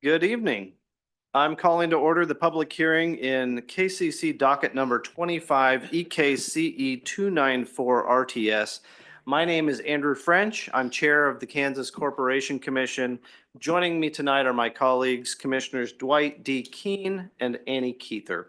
Good evening. I'm calling to order the public hearing in KCC docket number 25 EKCE 294 RTS. My name is Andrew French. I'm chair of the Kansas Corporation Commission. Joining me tonight are my colleagues, Commissioners Dwight D. Keene and Annie Keither.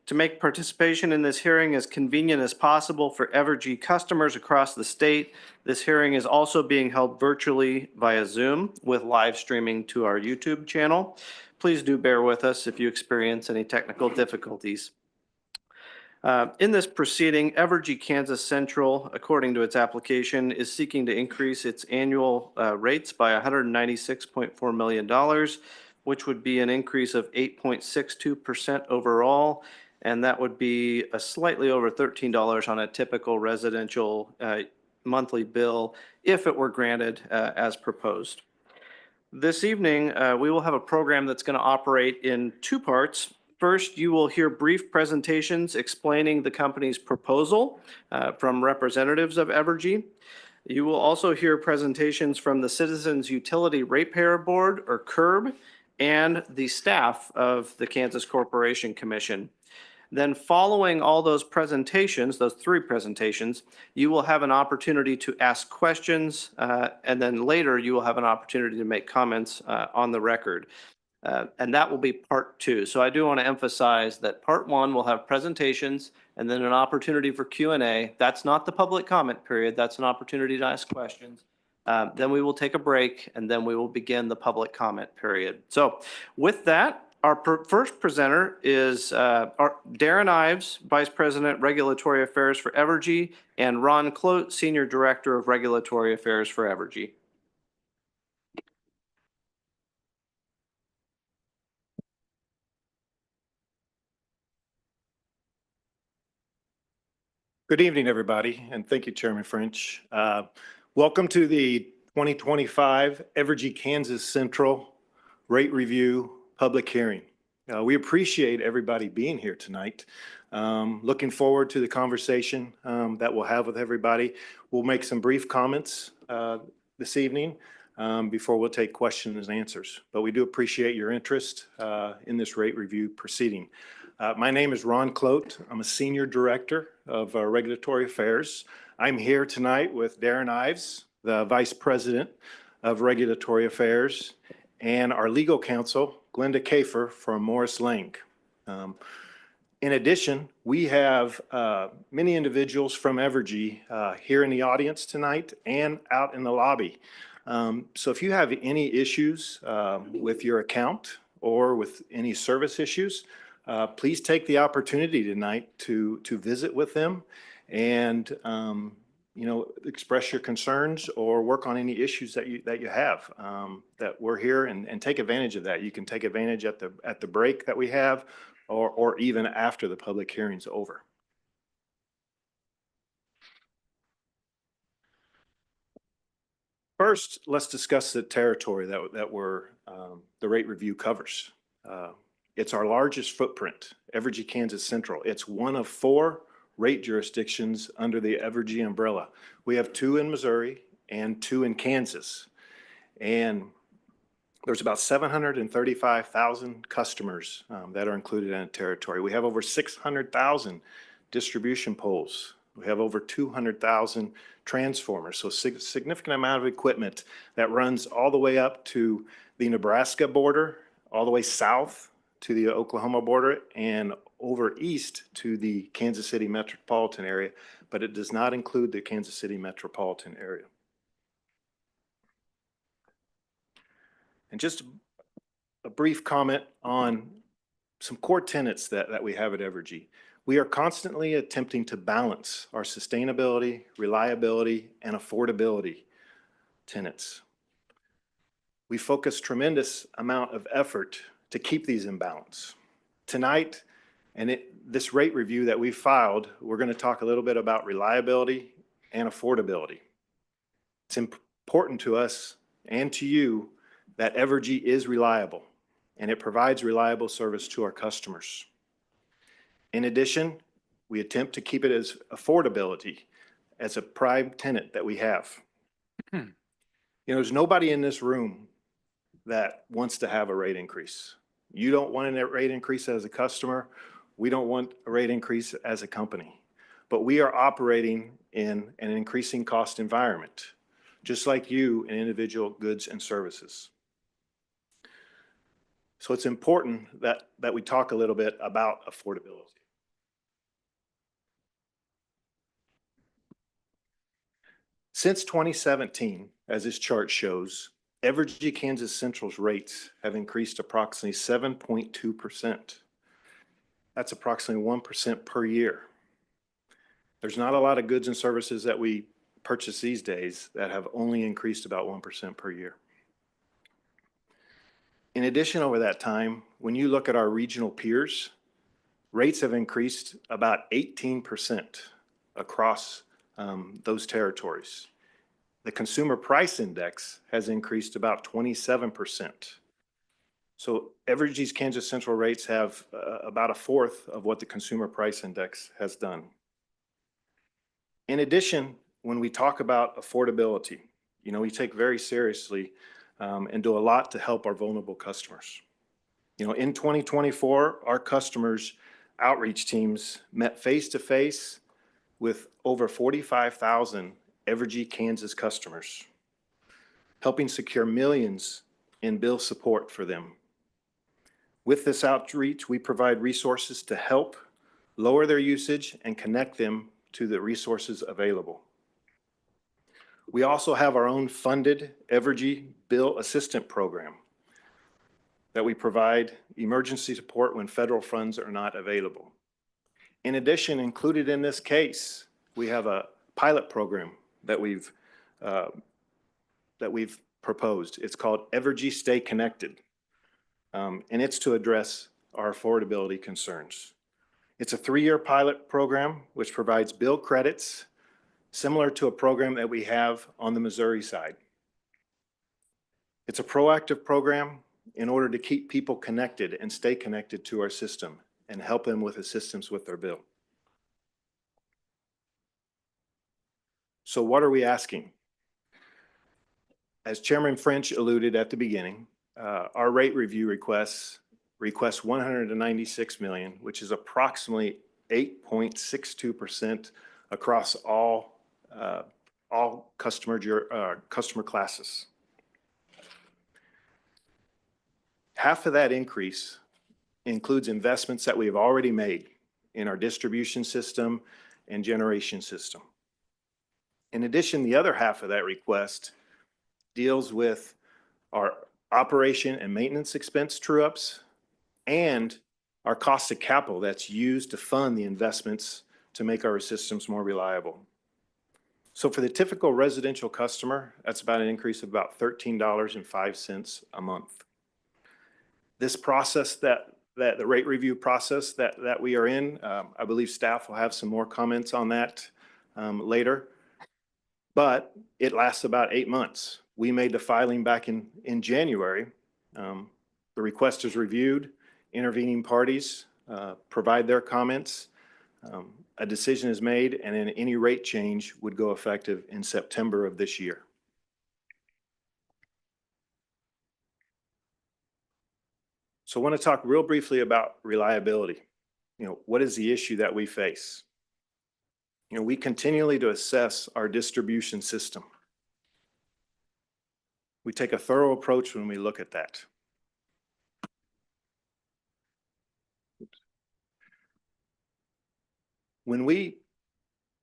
To make participation in this hearing as convenient as possible for Evergy customers across the state, this hearing is also being held virtually via Zoom with live streaming to our YouTube channel. Please do bear with us if you experience any technical difficulties. In this proceeding, Evergy Kansas Central, according to its application, is seeking to increase its annual rates by $196.4 million, which would be an increase of 8.62% overall, and that would be a slightly over $13 on a typical residential monthly bill if it were granted as proposed. This evening, we will have a program that's going to operate in two parts. First, you will hear brief presentations explaining the company's proposal from representatives of Evergy. You will also hear presentations from the Citizens Utility Ratepayer Board, or CURB, and the staff of the Kansas Corporation Commission. Then following all those presentations, those three presentations, you will have an opportunity to ask questions, and then later you will have an opportunity to make comments on the record. And that will be part two. So I do want to emphasize that part one will have presentations and then an opportunity for Q&A. That's not the public comment period. That's an opportunity to ask questions. Then we will take a break and then we will begin the public comment period. So with that, our first presenter is Darren Ives, Vice President, Regulatory Affairs for Evergy, and Ron Clote, Senior Director of Regulatory Affairs for Evergy. Good evening, everybody, and thank you, Chairman French. Welcome to the 2025 Evergy Kansas Central Rate Review Public Hearing. We appreciate everybody being here tonight. Looking forward to the conversation that we'll have with everybody. We'll make some brief comments this evening before we'll take questions and answers. But we do appreciate your interest in this rate review proceeding. My name is Ron Clote. I'm a Senior Director of Regulatory Affairs. I'm here tonight with Darren Ives, the Vice President of Regulatory Affairs, and our legal counsel, Glenda Kafer from Morris Lang. In addition, we have many individuals from Evergy here in the audience tonight and out in the lobby. So if you have any issues with your account or with any service issues, please take the opportunity tonight to visit with them and express your concerns or work on any issues that you have. That we're here and take advantage of that. You can take advantage at the break that we have, or even after the public hearing's over. First, let's discuss the territory that the rate review covers. It's our largest footprint, Evergy Kansas Central. It's one of 4 rate jurisdictions under the Evergy umbrella. We have 2 in Missouri and 2 in Kansas. And there's about 735,000 customers that are included in the territory. We have over 600,000 distribution poles. We have over 200,000 transformers. So significant amount of equipment that runs all the way up to the Nebraska border, all the way south to the Oklahoma border, and over east to the Kansas City metropolitan area, but it does not include the Kansas City metropolitan area. And just a brief comment on some core tenets that we have at Evergy. We are constantly attempting to balance our sustainability, reliability, and affordability tenets. We focus tremendous amount of effort to keep these in balance. Tonight, and this rate review that we filed, we're going to talk a little bit about reliability and affordability. It's important to us and to you that Evergy is reliable and it provides reliable service to our customers. In addition, we attempt to keep it as affordability as a prime tenet that we have. There's nobody in this room that wants to have a rate increase. You don't want a rate increase as a customer. We don't want a rate increase as a company. But we are operating in an increasing cost environment, just like you in individual goods and services. So it's important that we talk a little bit about affordability. Since 2017, as this chart shows, Evergy Kansas Central's rates have increased approximately 7.2%. That's approximately 1% per year. There's not a lot of goods and services that we purchase these days that have only increased about 1% per year. In addition, over that time, when you look at our regional peers, rates have increased about 18% across those territories. The consumer price index has increased about 27%. So Evergy's Kansas Central rates have about a fourth of what the consumer price index has done. In addition, when we talk about affordability, we take very seriously and do a lot to help our vulnerable customers. In 2024, our customers' outreach teams met face-to-face with over 45,000 Evergy Kansas customers, helping secure millions in bill support for them. With this outreach, we provide resources to help lower their usage and connect them to the resources available. We also have our own funded Evergy Bill Assistant Program that we provide emergency support when federal funds are not available. In addition, included in this case, we have a pilot program that we've proposed. It's called Evergy Stay Connected, and it's to address our affordability concerns. It's a 3-year pilot program which provides bill credits similar to a program that we have on the Missouri side. It's a proactive program in order to keep people connected and stay connected to our system and help them with assistance with their bill. So what are we asking? As Chairman French alluded at the beginning, our rate review requests $196 million, which is approximately 8.62% across all customer classes. Half of that increase includes investments that we have already made in our distribution system and generation system. In addition, the other half of that request deals with our operation and maintenance expense true-ups and our cost of capital that's used to fund the investments to make our systems more reliable. So for the typical residential customer, that's about an increase of about $13.05 a month. This process, the rate review process that we are in, I believe staff will have some more comments on that later, but it lasts about 8 months. We made the filing back in January. The request is reviewed, intervening parties provide their comments, a decision is made, and then any rate change would go effective in September of this year. So I want to talk real briefly about reliability. What is the issue that we face? We continually to assess our distribution system. We take a thorough approach when we look at that. When we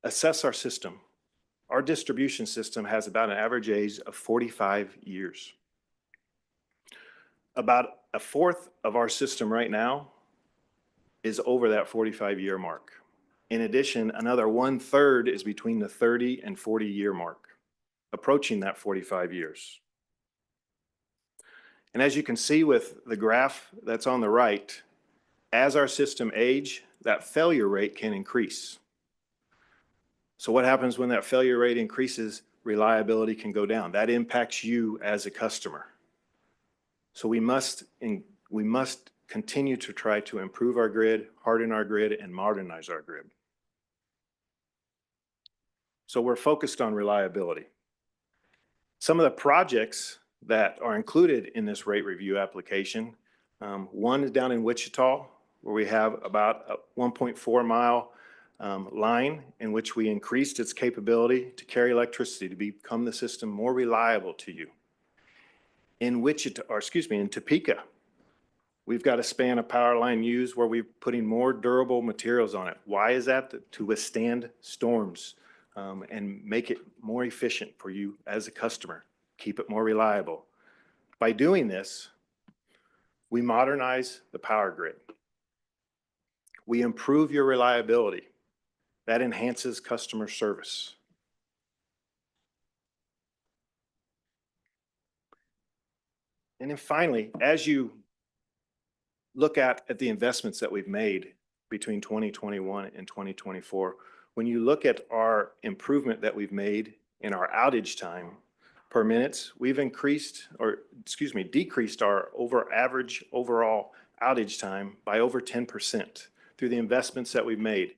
assess our system, our distribution system has about an average age of 45 years. About a fourth of our system right now is over that 45-year mark. In addition, another 1/3 is between the 30 and 40-year mark, approaching that 45 years. And as you can see with the graph that's on the right, as our system age, that failure rate can increase. So what happens when that failure rate increases? Reliability can go down. That impacts you as a customer. So we must continue to try to improve our grid, harden our grid, and modernize our grid. So we're focused on reliability. Some of the projects that are included in this rate review application. One is down in Wichita, where we have about a 1.4 mile line in which we increased its capability to carry electricity to become the system more reliable to you. In Wichita, or excuse me, in Topeka, we've got a span of power line used where we're putting more durable materials on it. Why is that? To withstand storms and make it more efficient for you as a customer, keep it more reliable. By doing this, we modernize the power grid. We improve your reliability. That enhances customer service. And then finally, as you look at the investments that we've made between 2021 and 2024, when you look at our improvement that we've made in our outage time per minute, we've decreased our average overall outage time by over 10% through the investments that we've made.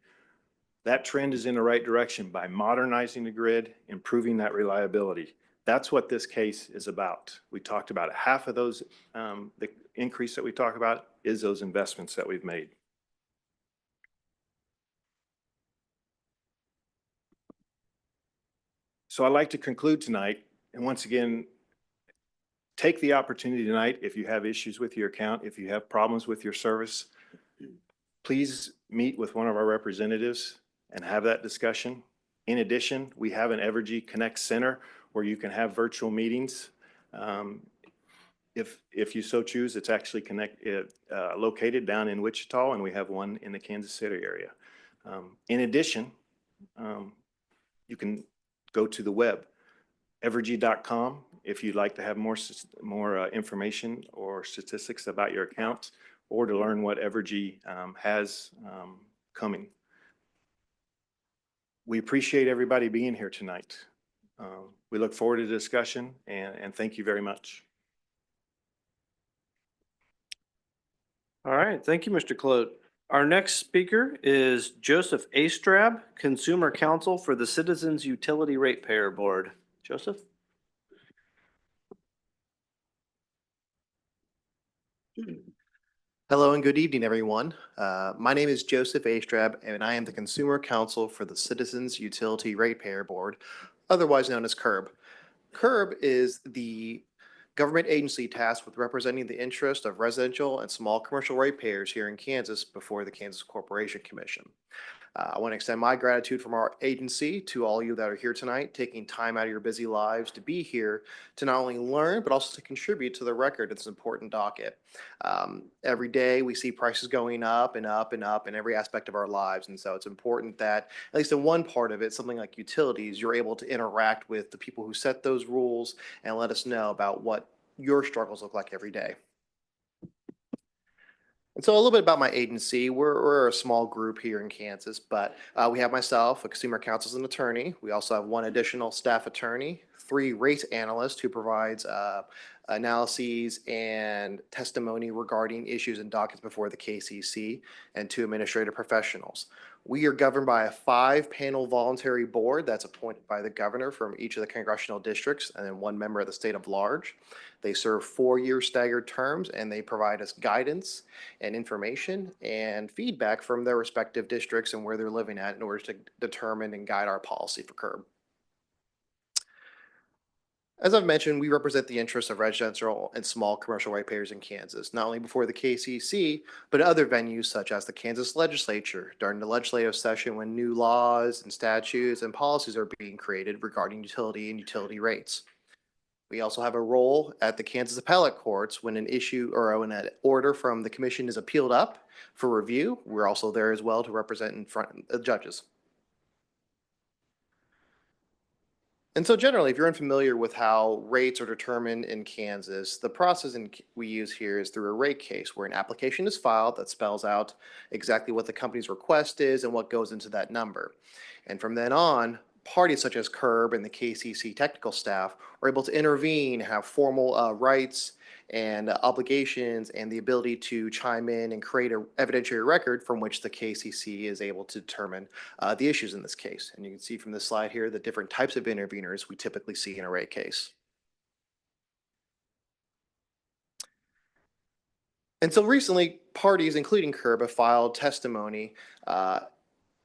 That trend is in the right direction by modernizing the grid, improving that reliability. That's what this case is about. We talked about it. Half of those, the increase that we talk about is those investments that we've made. So I'd like to conclude tonight, and once again, take the opportunity tonight, if you have issues with your account, if you have problems with your service, please meet with one of our representatives and have that discussion. In addition, we have an Evergy Connect Center where you can have virtual meetings. If you so choose, it's actually located down in Wichita, and we have one in the Kansas City area. In addition, you can go to the web, evergy.com, if you'd like to have more information or statistics about your account, or to learn what Evergy has coming. We appreciate everybody being here tonight. We look forward to the discussion, and thank you very much. All right, thank you, Mr. Clote. Our next speaker is Joseph Astrab, Consumer Counsel for the Citizens Utility Ratepayer Board. Joseph? Hello and good evening, everyone. My name is Joseph Astrab, and I am the Consumer Counsel for the Citizens Utility Ratepayer Board, otherwise known as CURB. CURB is the government agency tasked with representing the interest of residential and small commercial ratepayers here in Kansas before the Kansas Corporation Commission. I want to extend my gratitude from our agency to all of you that are here tonight, taking time out of your busy lives to be here to not only learn, but also to contribute to the record of this important docket. Every day we see prices going up and up and up in every aspect of our lives. And so it's important that, at least in one part of it, something like utilities, you're able to interact with the people who set those rules and let us know about what your struggles look like every day. And so a little bit about my agency. We're a small group here in Kansas, but we have myself, a consumer counsel as an attorney. We also have one additional staff attorney, 3 rate analysts who provides analyses and testimony regarding issues and dockets before the KCC, and 2 administrative professionals. We are governed by a 5-panel voluntary board that's appointed by the governor from each of the congressional districts, and then 1 member of the state of large. They serve 4-year staggered terms, and they provide us guidance and information and feedback from their respective districts and where they're living at in order to determine and guide our policy for CURB. As I've mentioned, we represent the interests of residential and small commercial ratepayers in Kansas, not only before the KCC, but other venues such as the Kansas legislature during the legislative session when new laws and statutes and policies are being created regarding utility and utility rates. We also have a role at the Kansas appellate courts when an issue or when an order from the commission is appealed up for review. We're also there as well to represent in front of judges. And so generally, if you're unfamiliar with how rates are determined in Kansas, the process we use here is through a rate case where an application is filed that spells out exactly what the company's request is and what goes into that number. And from then on, parties such as CURB and the KCC technical staff are able to intervene, have formal rights and obligations and the ability to chime in and create an evidentiary record from which the KCC is able to determine the issues in this case. And you can see from this slide here the different types of interveners we typically see in a rate case. And so recently, parties, including Curb, have filed testimony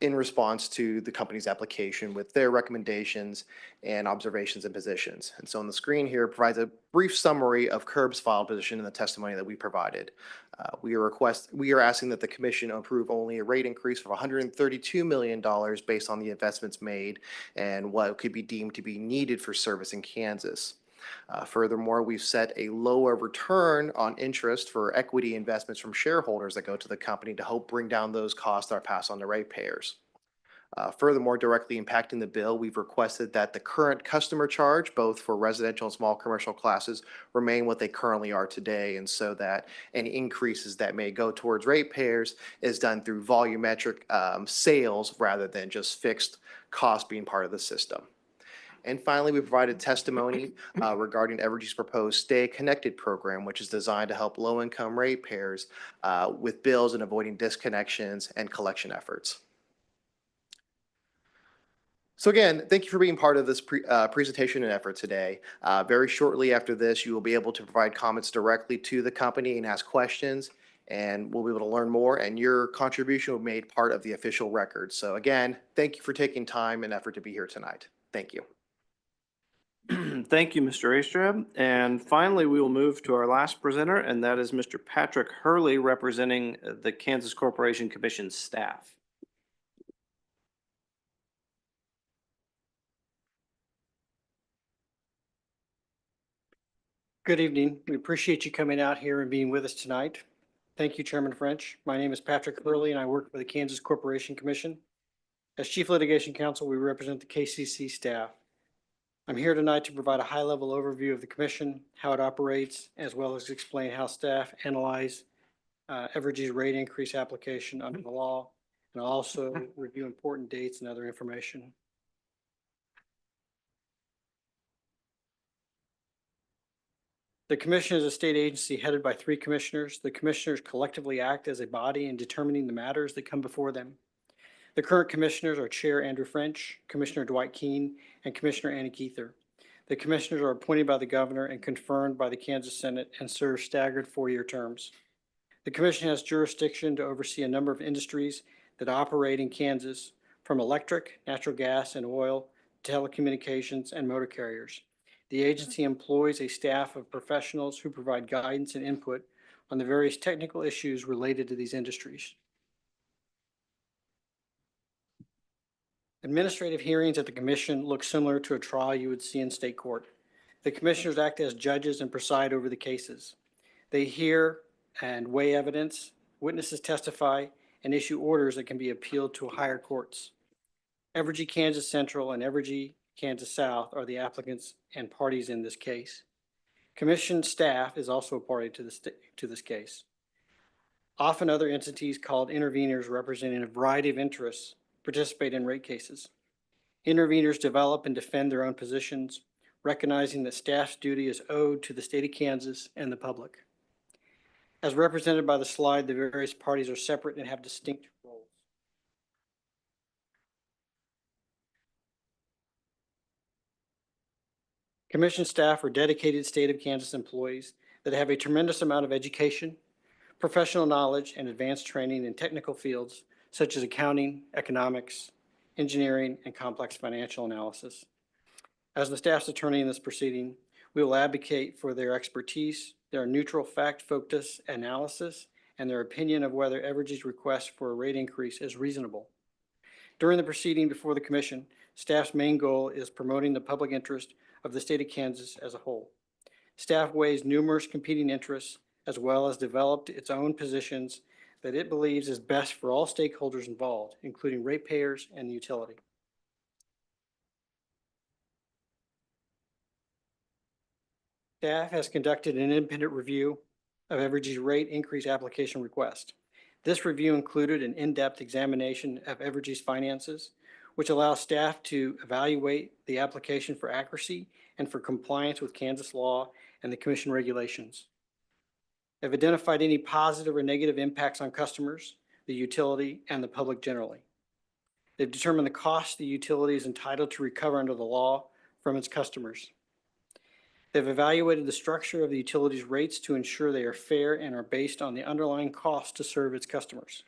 in response to the company's application with their recommendations and observations and positions. And so on the screen here provides a brief summary of Curb's filed position in the testimony that we provided. We are asking that the commission approve only a rate increase of $132 million based on the investments made and what could be deemed to be needed for service in Kansas. Furthermore, we've set a lower return on interest for equity investments from shareholders that go to the company to help bring down those costs that are passed on to ratepayers. Furthermore, directly impacting the bill, we've requested that the current customer charge, both for residential and small commercial classes, remain what they currently are today, and so that any increases that may go towards ratepayers is done through volumetric sales rather than just fixed costs being part of the system. And finally, we provided testimony regarding Evergy's proposed Stay Connected program, which is designed to help low-income ratepayers with bills and avoiding disconnections and collection efforts. So again, thank you for being part of this presentation and effort today. Very shortly after this, you will be able to provide comments directly to the company and ask questions, and we'll be able to learn more, and your contribution will be made part of the official record. So again, thank you for taking time and effort to be here tonight. Thank you. Thank you, Mr. Astrab. And finally, we will move to our last presenter, and that is Mr. Patrick Hurley, representing the Kansas Corporation Commission staff. Good evening. We appreciate you coming out here and being with us tonight. Thank you, Chairman French. My name is Patrick Hurley, and I work for the Kansas Corporation Commission. As Chief Litigation Counsel, we represent the KCC staff. I'm here tonight to provide a high-level overview of the commission, how it operates, as well as explain how staff analyze Evergy's rate increase application under the law, and I'll also review important dates and other information. The commission is a state agency headed by 3 commissioners. The commissioners collectively act as a body in determining the matters that come before them. The current commissioners are Chair Andrew French, Commissioner Dwight Keene, and Commissioner Annie Keither. The commissioners are appointed by the governor and confirmed by the Kansas Senate and serve staggered 4-year terms. The commission has jurisdiction to oversee a number of industries that operate in Kansas, from electric, natural gas, and oil, telecommunications, and motor carriers. The agency employs a staff of professionals who provide guidance and input on the various technical issues related to these industries. Administrative hearings at the commission look similar to a trial you would see in state court. The commissioners act as judges and preside over the cases. They hear and weigh evidence, witnesses testify, and issue orders that can be appealed to higher courts. Evergy Kansas Central and Evergy Kansas South are the applicants and parties in this case. Commission staff is also a party to this case. Often other entities called interveners representing a variety of interests participate in rate cases. Interveners develop and defend their own positions, recognizing that staff's duty is owed to the state of Kansas and the public. As represented by the slide, the various parties are separate and have distinct roles. Commission staff are dedicated state of Kansas employees that have a tremendous amount of education, professional knowledge, and advanced training in technical fields such as accounting, economics, engineering, and complex financial analysis. As the staff's attorney in this proceeding, we will advocate for their expertise, their neutral fact-focused analysis, and their opinion of whether Evergy's request for a rate increase is reasonable. During the proceeding before the commission, staff's main goal is promoting the public interest of the state of Kansas as a whole. Staff weighs numerous competing interests as well as developed its own positions that it believes is best for all stakeholders involved, including ratepayers and the utility. Staff has conducted an independent review of Evergy's rate increase application request. This review included an in-depth examination of Evergy's finances, which allows staff to evaluate the application for accuracy and for compliance with Kansas law and the commission regulations. Have identified any positive or negative impacts on customers, the utility, and the public generally. They've determined the cost the utility is entitled to recover under the law from its customers. They've evaluated the structure of the utilities rates to ensure they are fair and are based on the underlying cost to serve its customers.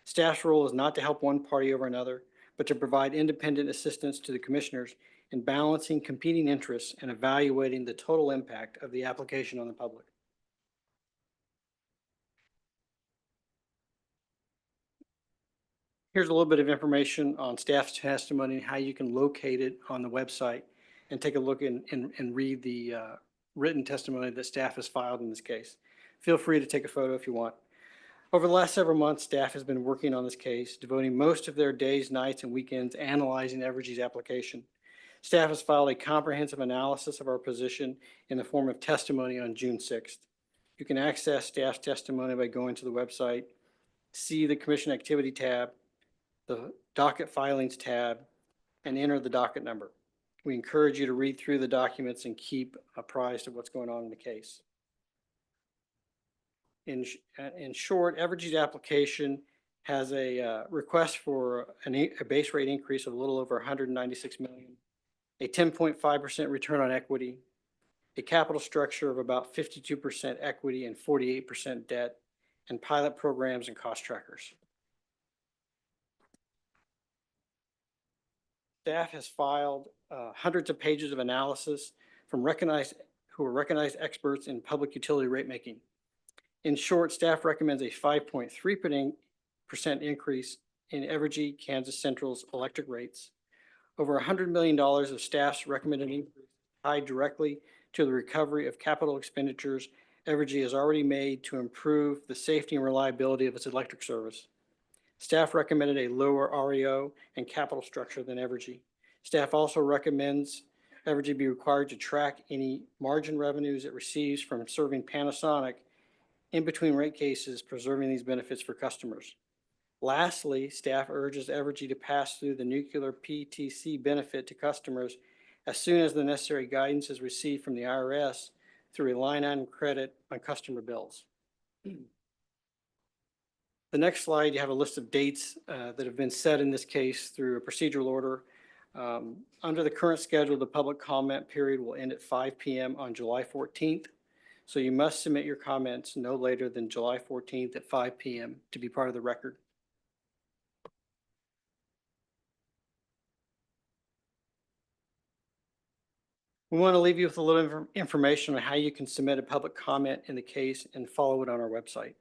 Staff's role is not to help one party over another, but to provide independent assistance to the commissioners in balancing competing interests and evaluating the total impact of the application on the public. Here's a little bit of information on staff's testimony and how you can locate it on the website and take a look and read the written testimony that staff has filed in this case. Feel free to take a photo if you want. Over the last several months, staff has been working on this case, devoting most of their days, nights, and weekends analyzing Evergy's application. Staff has filed a comprehensive analysis of our position in the form of testimony on June 6th. You can access staff's testimony by going to the website, see the Commission Activity tab, the Docket Filings tab, and enter the docket number. We encourage you to read through the documents and keep apprised of what's going on in the case. In short, Evergy's application has a request for a base rate increase of a little over $196 million, a 10.5% return on equity, a capital structure of about 52% equity and 48% debt, and pilot programs and cost trackers. Staff has filed hundreds of pages of analysis from who are recognized experts in public utility rate making. In short, staff recommends a 5.3% increase in Evergy, Kansas Central's electric rates. Over $100 million of staff's recommended increase tied directly to the recovery of capital expenditures Evergy has already made to improve the safety and reliability of its electric service. Staff recommended a lower REO and capital structure than Evergy. Staff also recommends Evergy be required to track any margin revenues it receives from serving Panasonic in between rate cases, preserving these benefits for customers. Lastly, staff urges Evergy to pass through the nuclear PTC benefit to customers as soon as the necessary guidance is received from the IRS through a line item credit on customer bills. The next slide, you have a list of dates that have been set in this case through a procedural order. Under the current schedule, the public comment period will end at 5 p.m. on July 14th. So you must submit your comments no later than July 14th at 5 p.m. to be part of the record. We want to leave you with a little information on how you can submit a public comment in the case and follow it on our website.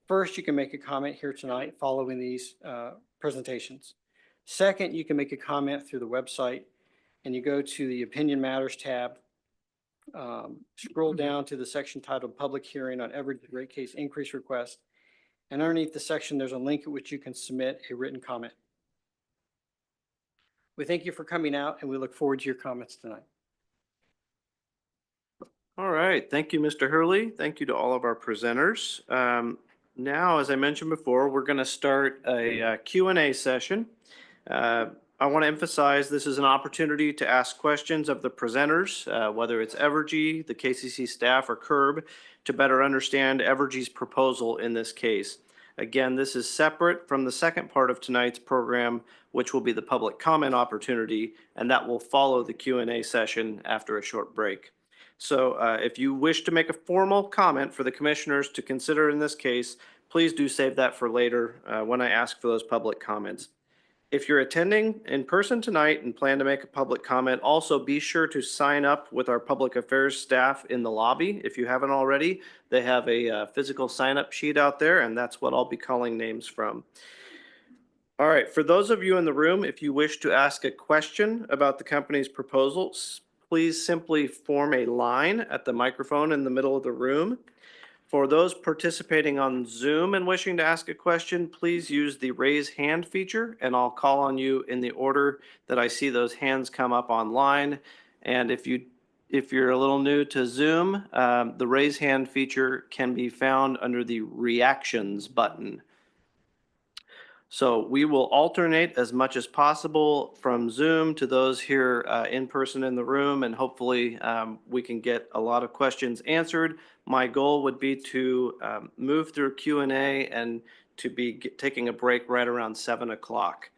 First, you can make a comment here tonight following these presentations. Second, you can make a comment through the website and you go to the Opinion Matters tab. Scroll down to the section titled Public Hearing on Evergy Rate Case Increase Request. And underneath the section, there's a link at which you can submit a written comment. We thank you for coming out and we look forward to your comments tonight. All right. Thank you, Mr. Hurley. Thank you to all of our presenters. Now, as I mentioned before, we're going to start a Q&A session. I want to emphasize this is an opportunity to ask questions of the presenters, whether it's Evergy, the KCC staff, or CURB, to better understand Evergy's proposal in this case. Again, this is separate from the second part of tonight's program, which will be the public comment opportunity, and that will follow the Q&A session after a short break. So if you wish to make a formal comment for the commissioners to consider in this case, please do save that for later when I ask for those public comments. If you're attending in person tonight and plan to make a public comment, also be sure to sign up with our public affairs staff in the lobby. If you haven't already, they have a physical sign-up sheet out there, and that's what I'll be calling names from. All right, for those of you in the room, if you wish to ask a question about the company's proposals, please simply form a line at the microphone in the middle of the room. For those participating on Zoom and wishing to ask a question, please use the raise hand feature and I'll call on you in the order that I see those hands come up online. And if you're a little new to Zoom, the raise hand feature can be found under the reactions button. So we will alternate as much as possible from Zoom to those here in person in the room, and hopefully we can get a lot of questions answered. My goal would be to move through Q&A and to be taking a break right around 7 o'clock.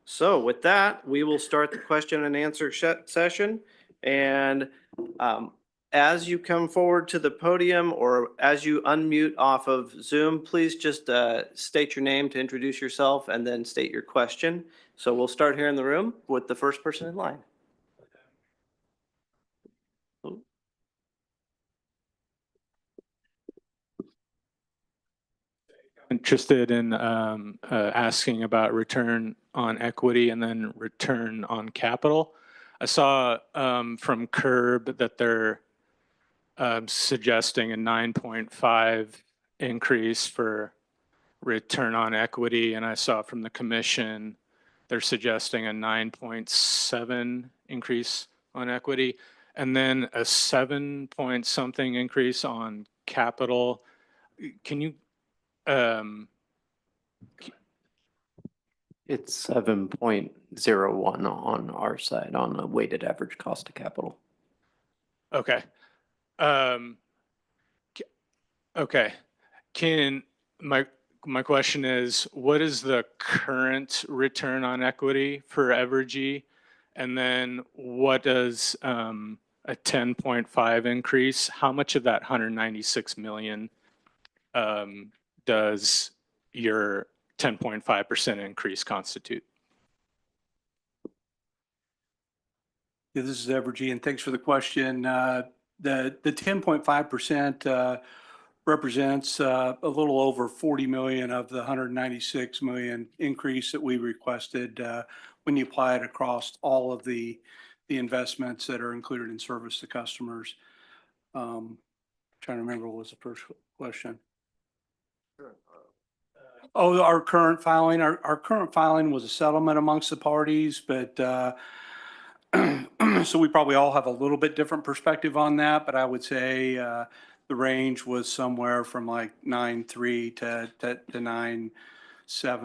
So with that, we will start the question and answer session. And as you come forward to the podium or as you unmute off of Zoom, please just state your name to introduce yourself and then state your question. So we'll start here in the room with the first person in line. Interested in asking about return on equity and then return on capital. I saw from Curb that they're suggesting a 9.5 increase for return on equity, and I saw from the commission they're suggesting a 9.7 increase on equity, and then a 7 point something increase on capital. Can you It's 7.01 on our side on a weighted average cost of capital. Okay. Okay. My question is, what is the current return on equity for Evergy? And then what does a 10.5 increase, how much of that 196 million does your 10.5% increase constitute? Yeah, this is Evergy, and thanks for the question. The 10.5% represents a little over 40 million of the 196 million increase that we requested when you apply it across all of the investments that are included in service to customers. Trying to remember what was the first question. Oh, our current filing. Our current filing was a settlement amongst the parties, but so we probably all have a little bit different perspective on that, but I would say the range was somewhere from like 9.3 to 9.7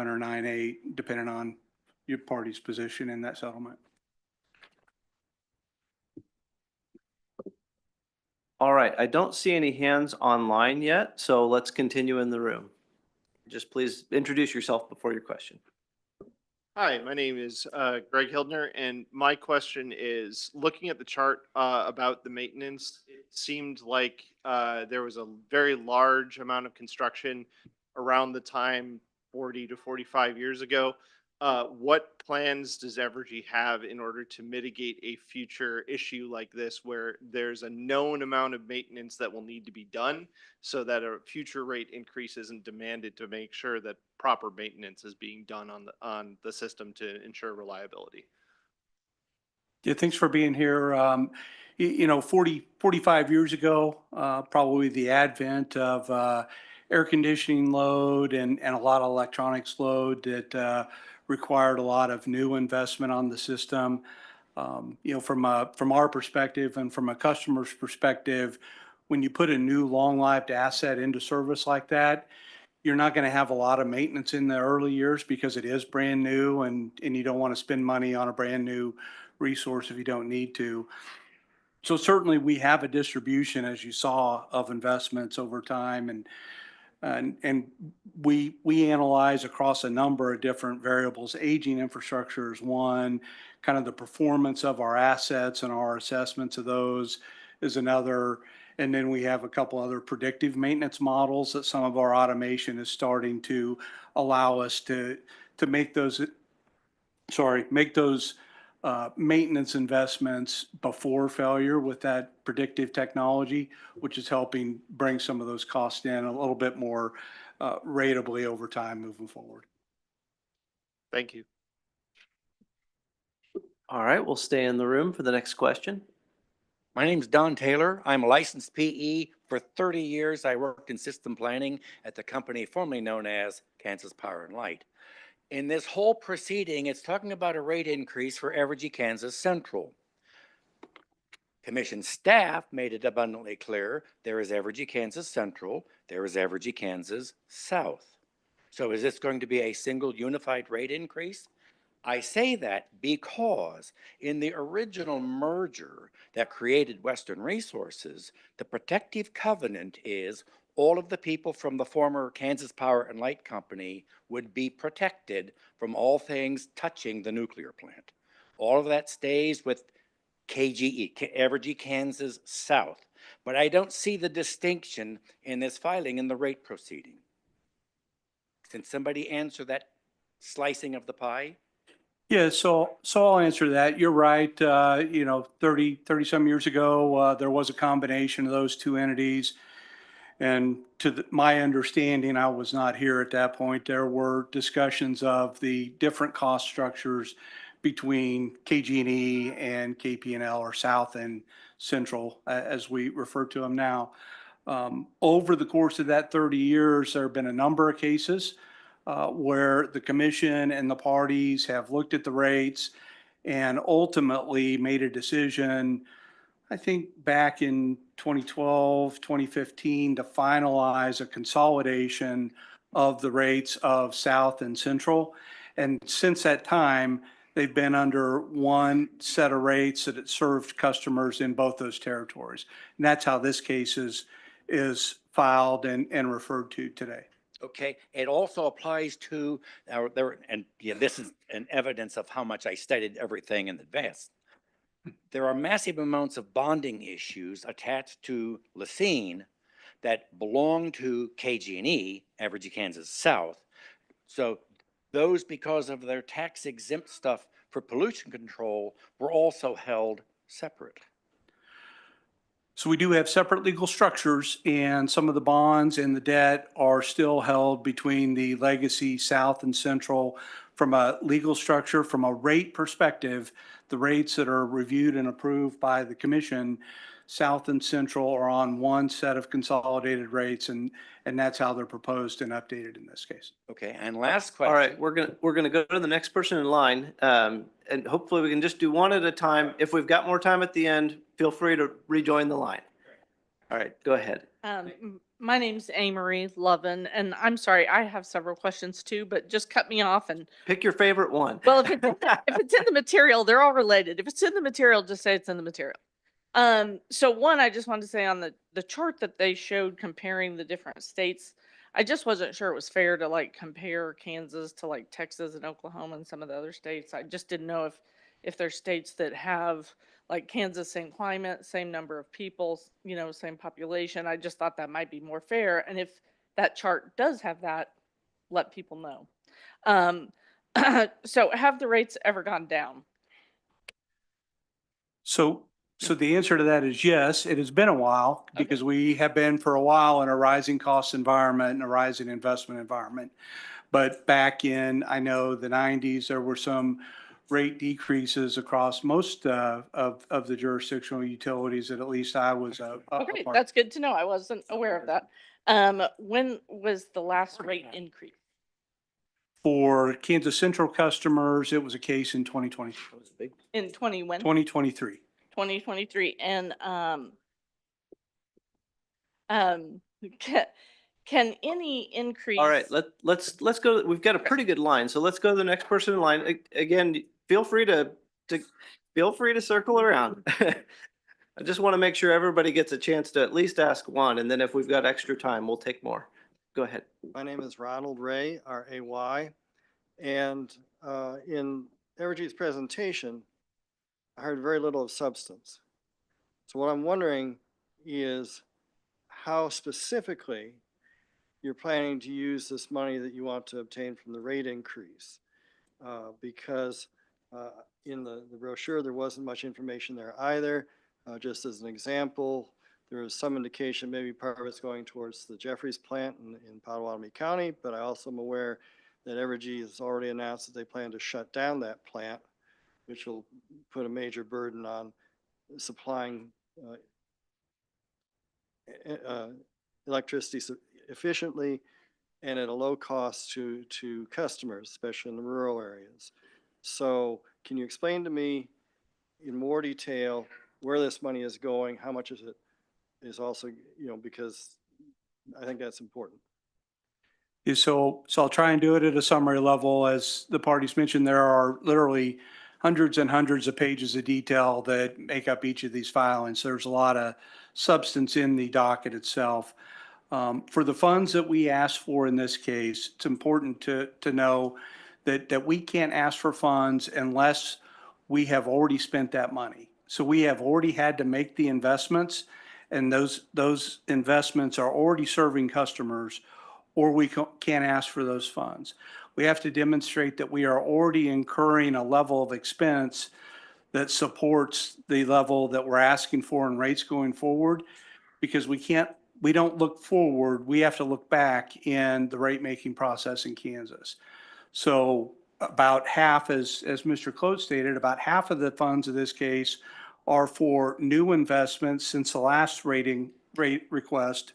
or 9.8, depending on your party's position in that settlement. All right, I don't see any hands online yet, so let's continue in the room. Just please introduce yourself before your question. Hi, my name is Greg Hildner, and my question is, looking at the chart about the maintenance, it seemed like there was a very large amount of construction around the time 40 to 45 years ago. What plans does Evergy have in order to mitigate a future issue like this where there's a known amount of maintenance that will need to be done so that a future rate increase isn't demanded to make sure that proper maintenance is being done on the system to ensure reliability? Yeah, thanks for being here. 45 years ago, probably the advent of air conditioning load and a lot of electronics load that required a lot of new investment on the system. From our perspective and from a customer's perspective, when you put a new long-lived asset into service like that, you're not going to have a lot of maintenance in the early years because it is brand new and you don't want to spend money on a brand new resource if you don't need to. So certainly we have a distribution, as you saw, of investments over time, and we analyze across a number of different variables. Aging infrastructure is one, kind of the performance of our assets and our assessments of those is another. And then we have a couple other predictive maintenance models that some of our automation is starting to allow us to make those maintenance investments before failure with that predictive technology, which is helping bring some of those costs in a little bit more ratably over time moving forward. Thank you. All right, we'll stay in the room for the next question. My name's Don Taylor. I'm a licensed PE. For 30 years, I worked in system planning at the company formerly known as Kansas Power and Light. In this whole proceeding, it's talking about a rate increase for Evergy Kansas Central. Commission staff made it abundantly clear there is Evergy Kansas Central, there is Evergy Kansas South. So is this going to be a single unified rate increase? I say that because in the original merger that created Western Resources, the protective covenant is all of the people from the former Kansas Power and Light Company would be protected from all things touching the nuclear plant. All of that stays with KGE, Evergy Kansas South. But I don't see the distinction in this filing in the rate proceeding. Can somebody answer that slicing of the pie? Yeah, so I'll answer that. You're right. 30 some years ago, there was a combination of those two entities. And my understanding, I was not here at that point, there were discussions of the different cost structures between KG&E and KP&L, or South and Central, as we refer to them now. Over the course of that 30 years, there have been a number of cases where the commission and the parties have looked at the rates and ultimately made a decision, I think back in 2012, 2015, to finalize a consolidation of the rates of South and Central. And since that time, they've been under one set of rates that it served customers in both those territories. And that's how this case is filed and referred to today. Okay, it also applies to and yeah, this is an evidence of how much I studied everything in advance. There are massive amounts of bonding issues attached to Lacine that belong to KG&E, Evergy, Kansas South. So those, because of their tax exempt stuff for pollution control, were also held separate. So we do have separate legal structures, and some of the bonds and the debt are still held between the legacy South and Central. From a legal structure, from a rate perspective, the rates that are reviewed and approved by the commission, South and Central are on one set of consolidated rates, and that's how they're proposed and updated in this case. Okay, and last question. All right, we're gonna go to the next person in line, and hopefully we can just do one at a time. If we've got more time at the end, feel free to rejoin the line. All right, go ahead. My name's Amory Lovin, and I'm sorry, I have several questions too, but just cut me off and, Pick your favorite one. well, if it's in the material, they're all related. If it's in the material, just say it's in the material. So one, I just wanted to say on the chart that they showed comparing the different states, I just wasn't sure it was fair to like compare Kansas to like Texas and Oklahoma and some of the other states. I just didn't know if there's states that have like Kansas, same climate, same number of people, same population. I just thought that might be more fair. And if that chart does have that, let people know. So have the rates ever gone down? So the answer to that is yes. It has been a while because we have been for a while in a rising cost environment and a rising investment environment. But back in, I know, the 90s, there were some rate decreases across most of the jurisdictional utilities that at least I was a Okay, part. that's good to know. I wasn't aware of that. When was the last rate increase? For Kansas Central customers, it was a case in 2020, In 2023. 2023. And can any increase? All right, let's go. We've got a pretty good line, so let's go to the next person in line. Again, feel free to circle around. I just want to make sure everybody gets a chance to at least ask one, and then if we've got extra time, we'll take more. Go ahead. My name is Ronald Ray, R-A-Y, and in Evergy's presentation, I heard very little of substance. So what I'm wondering is how specifically you're planning to use this money that you want to obtain from the rate increase. Because in the brochure, there wasn't much information there either. Just as an example, there is some indication maybe part of it's going towards the Jeffries plant in Potawatomi County, but I also am aware that Evergy has already announced that they plan to shut down that plant, which will put a major burden on supplying electricity efficiently and at a low cost to customers, especially in the rural areas. So can you explain to me in more detail where this money is going, how much of it is also, because I think that's important. So I'll try and do it at a summary level. As the parties mentioned, there are literally hundreds and hundreds of pages of detail that make up each of these filings. There's a lot of substance in the docket itself. For the funds that we asked for in this case, it's important to know that we can't ask for funds unless we have already spent that money. So we have already had to make the investments, and those investments are already serving customers, or we can't ask for those funds. We have to demonstrate that we are already incurring a level of expense that supports the level that we're asking for in rates going forward, because we don't look forward, we have to look back in the rate-making process in Kansas. So about half, as Mr. Clote stated, about half of the funds in this case are for new investments since the last rate request,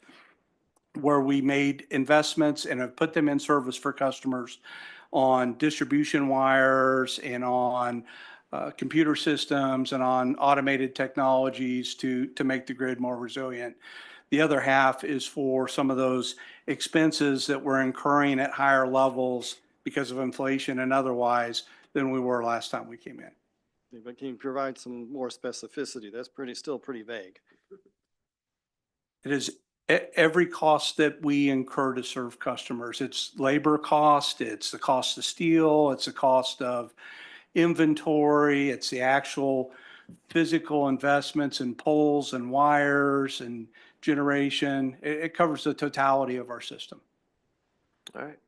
where we made investments and have put them in service for customers on distribution wires and on computer systems and on automated technologies to make the grid more resilient. The other half is for some of those expenses that we're incurring at higher levels because of inflation and otherwise than we were last time we came in. But can you provide some more specificity? That's still pretty vague. It is every cost that we incur to serve customers. It's labor cost, it's the cost of steel, it's the cost of inventory, it's the actual physical investments in poles and wires and generation. It covers the totality of our system. All right.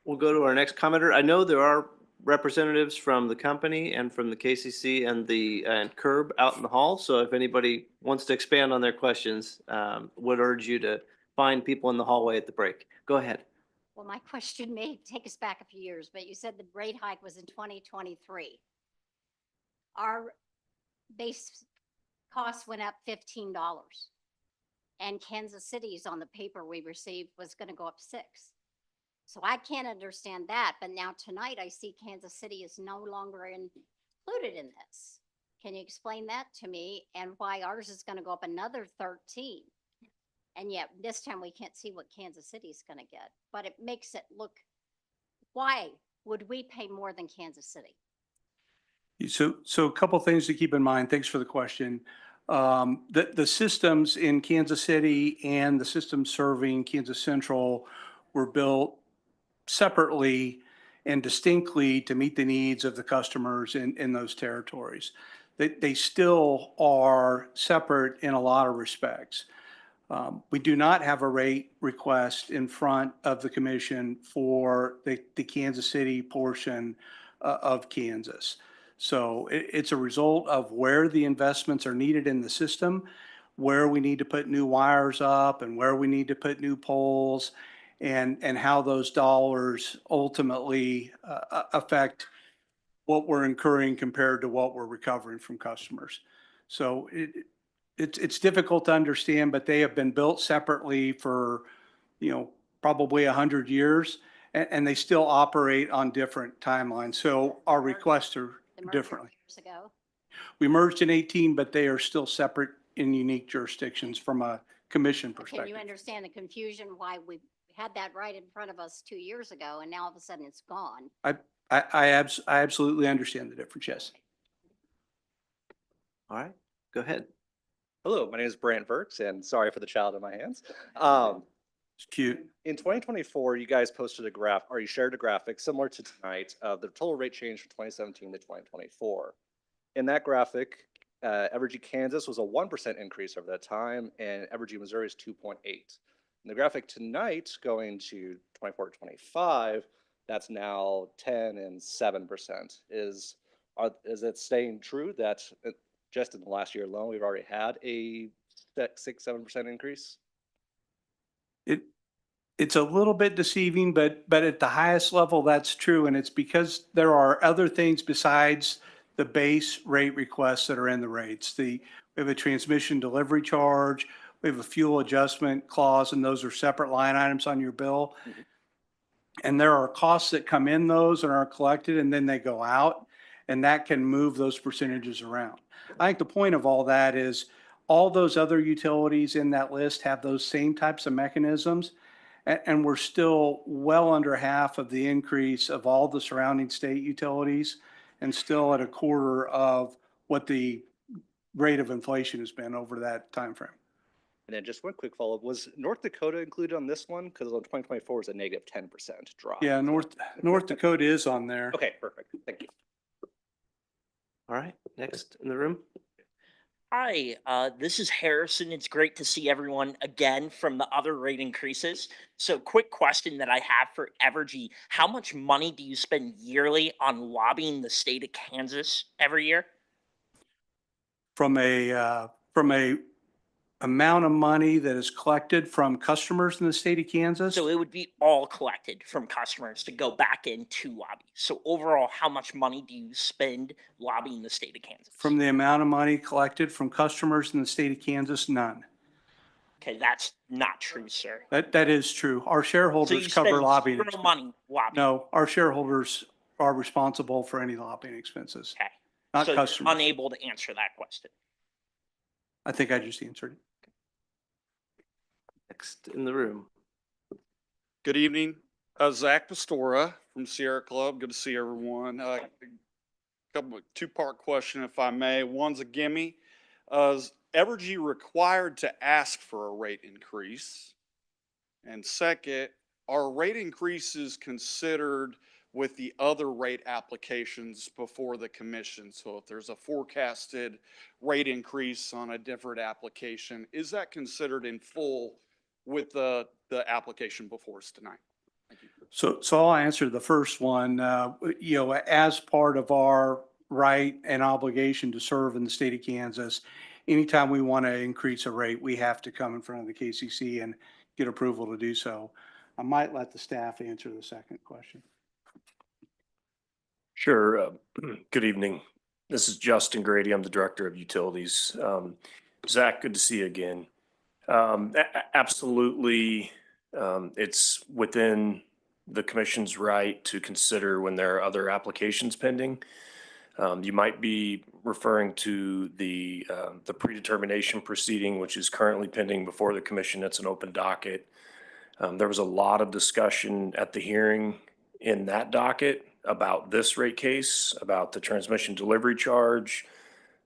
We'll go to our next commenter. I know there are representatives from the company and from the KCC and CURB out in the hall. So if anybody wants to expand on their questions, would urge you to find people in the hallway at the break. Go ahead. Well, my question may take us back a few years, but you said the rate hike was in 2023. Our base costs went up $15. And Kansas City's on the paper we received was going to go up $6. So I can't understand that. But now tonight I see Kansas City is no longer included in this. Can you explain that to me, and why ours is going to go up another 13? And yet this time we can't see what Kansas City is going to get, but it makes it look, why would we pay more than Kansas City? So a couple things to keep in mind. Thanks for the question. The systems in Kansas City and the systems serving Kansas Central were built separately and distinctly to meet the needs of the customers in those territories. They still are separate in a lot of respects. We do not have a rate request in front of the commission for the Kansas City portion of Kansas. So it's a result of where the investments are needed in the system, where we need to put new wires up and where we need to put new poles, and how those dollars ultimately affect what we're incurring compared to what we're recovering from customers. So it's difficult to understand, but they have been built separately for, probably 100 years, and they still operate on different timelines. So our requests are differently. Years ago. We merged in 18, but they are still separate in unique jurisdictions from a commission perspective. Can you understand the confusion why we had that right in front of us 2 years ago, and now all of a sudden it's gone? I absolutely understand the difference, yes. All right, go ahead. Hello, my name is Brant Burks, and sorry for the child in my hands. It's cute. In 2024, you guys posted a graph, or you shared a graphic similar to tonight of the total rate change from 2017 to 2024. In that graphic, Evergy, Kansas was a 1% increase over that time, and Evergy, Missouri is 2.8. In the graphic tonight, going to 24 to 25, that's now 10 and 7%. Is it staying true that just in the last year alone, we've already had a 6-7% increase? It's a little bit deceiving, but at the highest level, that's true. And it's because there are other things besides the base rate requests that are in the rates. We have a transmission delivery charge, we have a fuel adjustment clause, and those are separate line items on your bill. Mm-hmm. And there are costs that come in those and are collected, and then they go out, and that can move those percentages around. I think the point of all that is all those other utilities in that list have those same types of mechanisms. And we're still well under half of the increase of all the surrounding state utilities, and still at a quarter of what the rate of inflation has been over that time frame. And then just one quick follow-up, was North Dakota included on this one? Because on 2024 was a negative 10% drop. Yeah, North Dakota is on there. Okay, perfect. Thank you. All right, next in the room. Hi, this is Harrison. It's great to see everyone again from the other rate increases. So, quick question that I have for Evergy. How much money do you spend yearly on lobbying the state of Kansas every year? From a amount of money that is collected from customers in the state of Kansas, So, it would be all collected from customers to go back into lobby. So, overall, how much money do you spend lobbying the state of Kansas? from the amount of money collected from customers in the state of Kansas, none. Okay, that's not true, sir. That is true. Our So, shareholders you cover spend lobbying. zero money lobbying. No, our shareholders are responsible for any lobbying expenses, Okay. not So, customers. you're unable to answer that question. I think I just answered it. Next in the room. Good evening. Zach Pastora from Sierra Club. Good to see everyone. Two-part question, if I may. One's a gimme. Is Evergy required to ask for a rate increase? And second, are rate increases considered with the other rate applications before the commission? So if there's a forecasted rate increase on a different application, is that considered in full with the application before us tonight? Thank you. So I'll answer the first one. As part of our right and obligation to serve in the state of Kansas, anytime we want to increase a rate, we have to come in front of the KCC and get approval to do so. I might let the staff answer the second question. Sure. Good evening. This is Justin Grady. I'm the Director of Utilities. Zach, good to see you again. Absolutely, it's within the commission's right to consider when there are other applications pending. You might be referring to the predetermination proceeding, which is currently pending before the commission. It's an open docket. There was a lot of discussion at the hearing in that docket about this rate case, about the transmission delivery charge,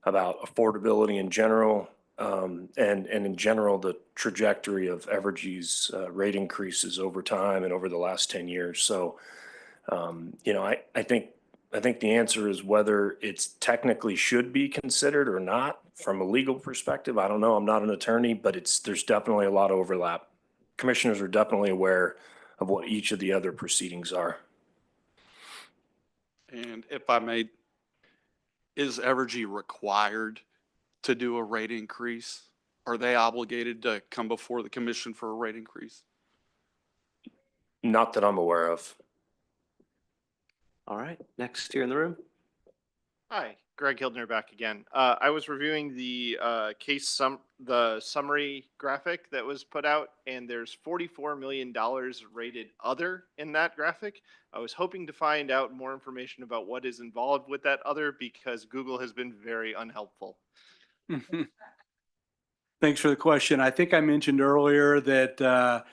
about affordability in general, and in general, the trajectory of Evergy's rate increases over time and over the last 10 years. So, I think the answer is whether it's technically should be considered or not from a legal perspective. I don't know. I'm not an attorney, but there's definitely a lot of overlap. Commissioners are definitely aware of what each of the other proceedings are. And if I may, is Evergy required to do a rate increase? Are they obligated to come before the commission for a rate increase? Not that I'm aware of. All right, next here in the room. Hi, Greg Hildner back again. I was reviewing the the summary graphic that was put out, and there's $44 million rated other in that graphic. I was hoping to find out more information about what is involved with that other because Google has been very unhelpful. Thanks for the question. I think I mentioned earlier that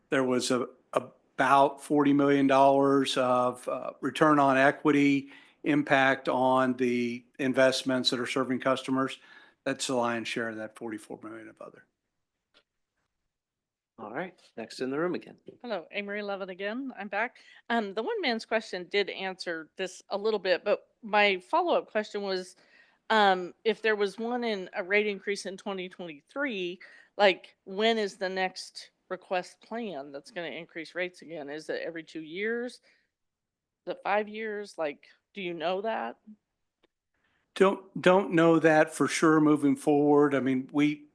there was about $40 million of return on equity impact on the investments that are serving customers. That's the lion's share of that 44 million of other. All right, next in the room again. Hello, Amory Levin again. I'm back. The one man's question did answer this a little bit, but my follow-up question was, if there was one in a rate increase in 2023, like when is the next request plan that's going to increase rates again? Is it every 2 years? Is it 5 years? Like, do you know that? Don't know that for sure moving forward. I mean, we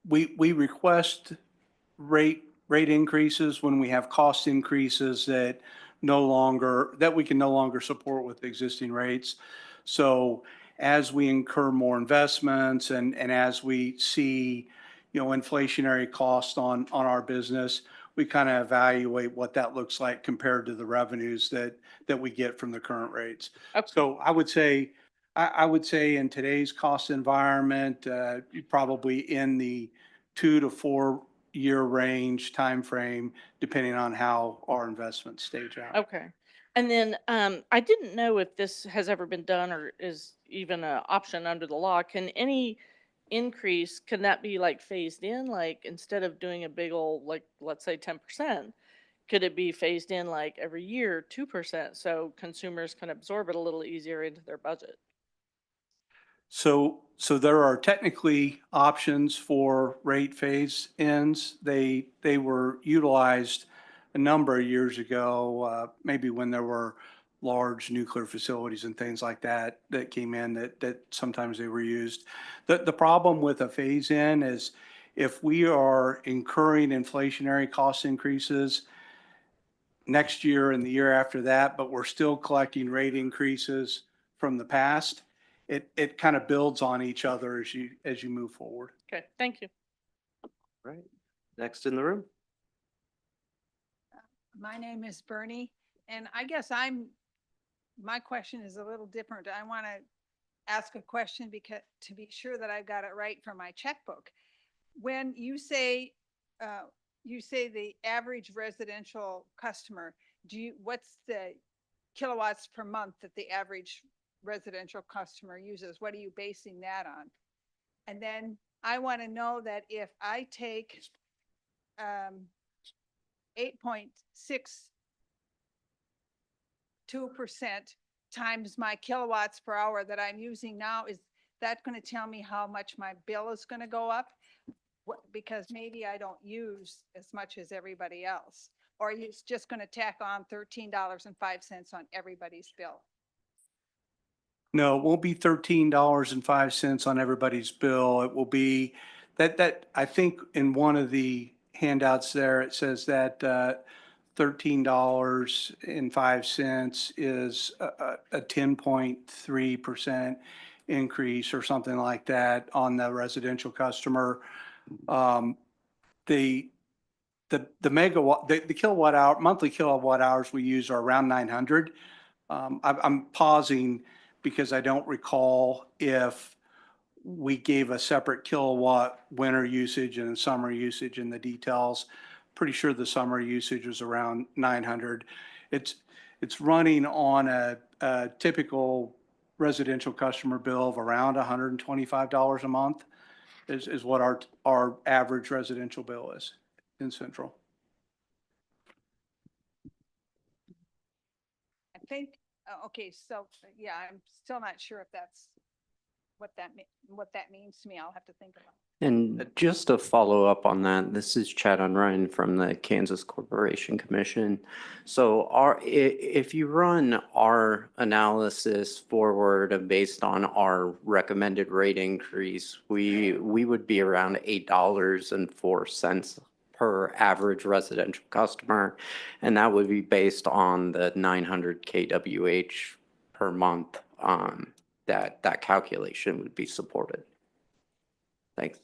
request rate increases when we have cost increases that we can no longer support with existing rates. So as we incur more investments and as we see, inflationary costs on our business, we kind of evaluate what that looks like compared to the revenues that we get from the current rates. Okay. So I would say in today's cost environment, probably in the 2 to 4 year range timeframe, depending on how our investments stage out. Okay. And then I didn't know if this has ever been done or is even an option under the law. Can any increase, can that be like phased in? Like instead of doing a big old, like let's say 10%, could it be phased in like every year, 2%, so consumers can absorb it a little easier into their budget? So there are technically options for rate phase ins. They were utilized a number of years ago, maybe when there were large nuclear facilities and things like that that came in that sometimes they were used. The problem with a phase in is if we are incurring inflationary cost increases next year and the year after that, but we're still collecting rate increases from the past, it kind of builds on each other as you move forward. Okay, thank you. Right. Next in the room. My name is Bernie, and I guess my question is a little different. I want to ask a question because to be sure that I've got it right for my checkbook. When you say the average residential customer, what's the kilowatts per month that the average residential customer uses? What are you basing that on? And then I want to know that if I take 8.62% times my kilowatts per hour that I'm using now, is that going to tell me how much my bill is going to go up? Because maybe I don't use as much as everybody else. Or are you just going to tack on $13.05 on everybody's bill? No, it won't be $13.05 on everybody's bill. It will be that I think in one of the handouts there, it says that $13.05 is a 10.3% increase or something like that on the residential customer. The megawatt, the kilowatt hour, monthly kilowatt hours we use are around 900. I'm pausing because I don't recall if we gave a separate kilowatt winter usage and summer usage in the details. Pretty sure the summer usage was around 900. It's running on a typical residential customer bill of around $125 a month is what our average residential bill is in Central. I think, okay, so yeah, I'm still not sure if that's what that means to me. I'll have to think about it. And just to follow up on that, this is Chad Unrein from the Kansas Corporation Commission. So if you run our analysis forward and based on our recommended rate increase, we would be around $8.04 per average residential customer. And that would be based on the 900 kWh per month that calculation would be supported. Thanks.